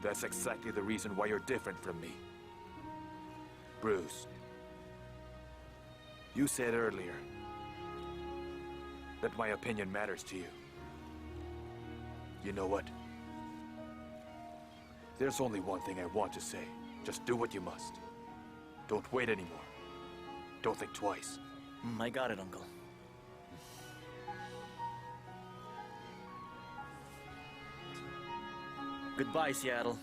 That's exactly the reason why you're different from me. Bruce, you said earlier that my opinion matters to you. You know what? There's only one thing I want to say. Just do what you must. Don't wait anymore. Don't think twice. I got it, Uncle. Goodbye, Seattle.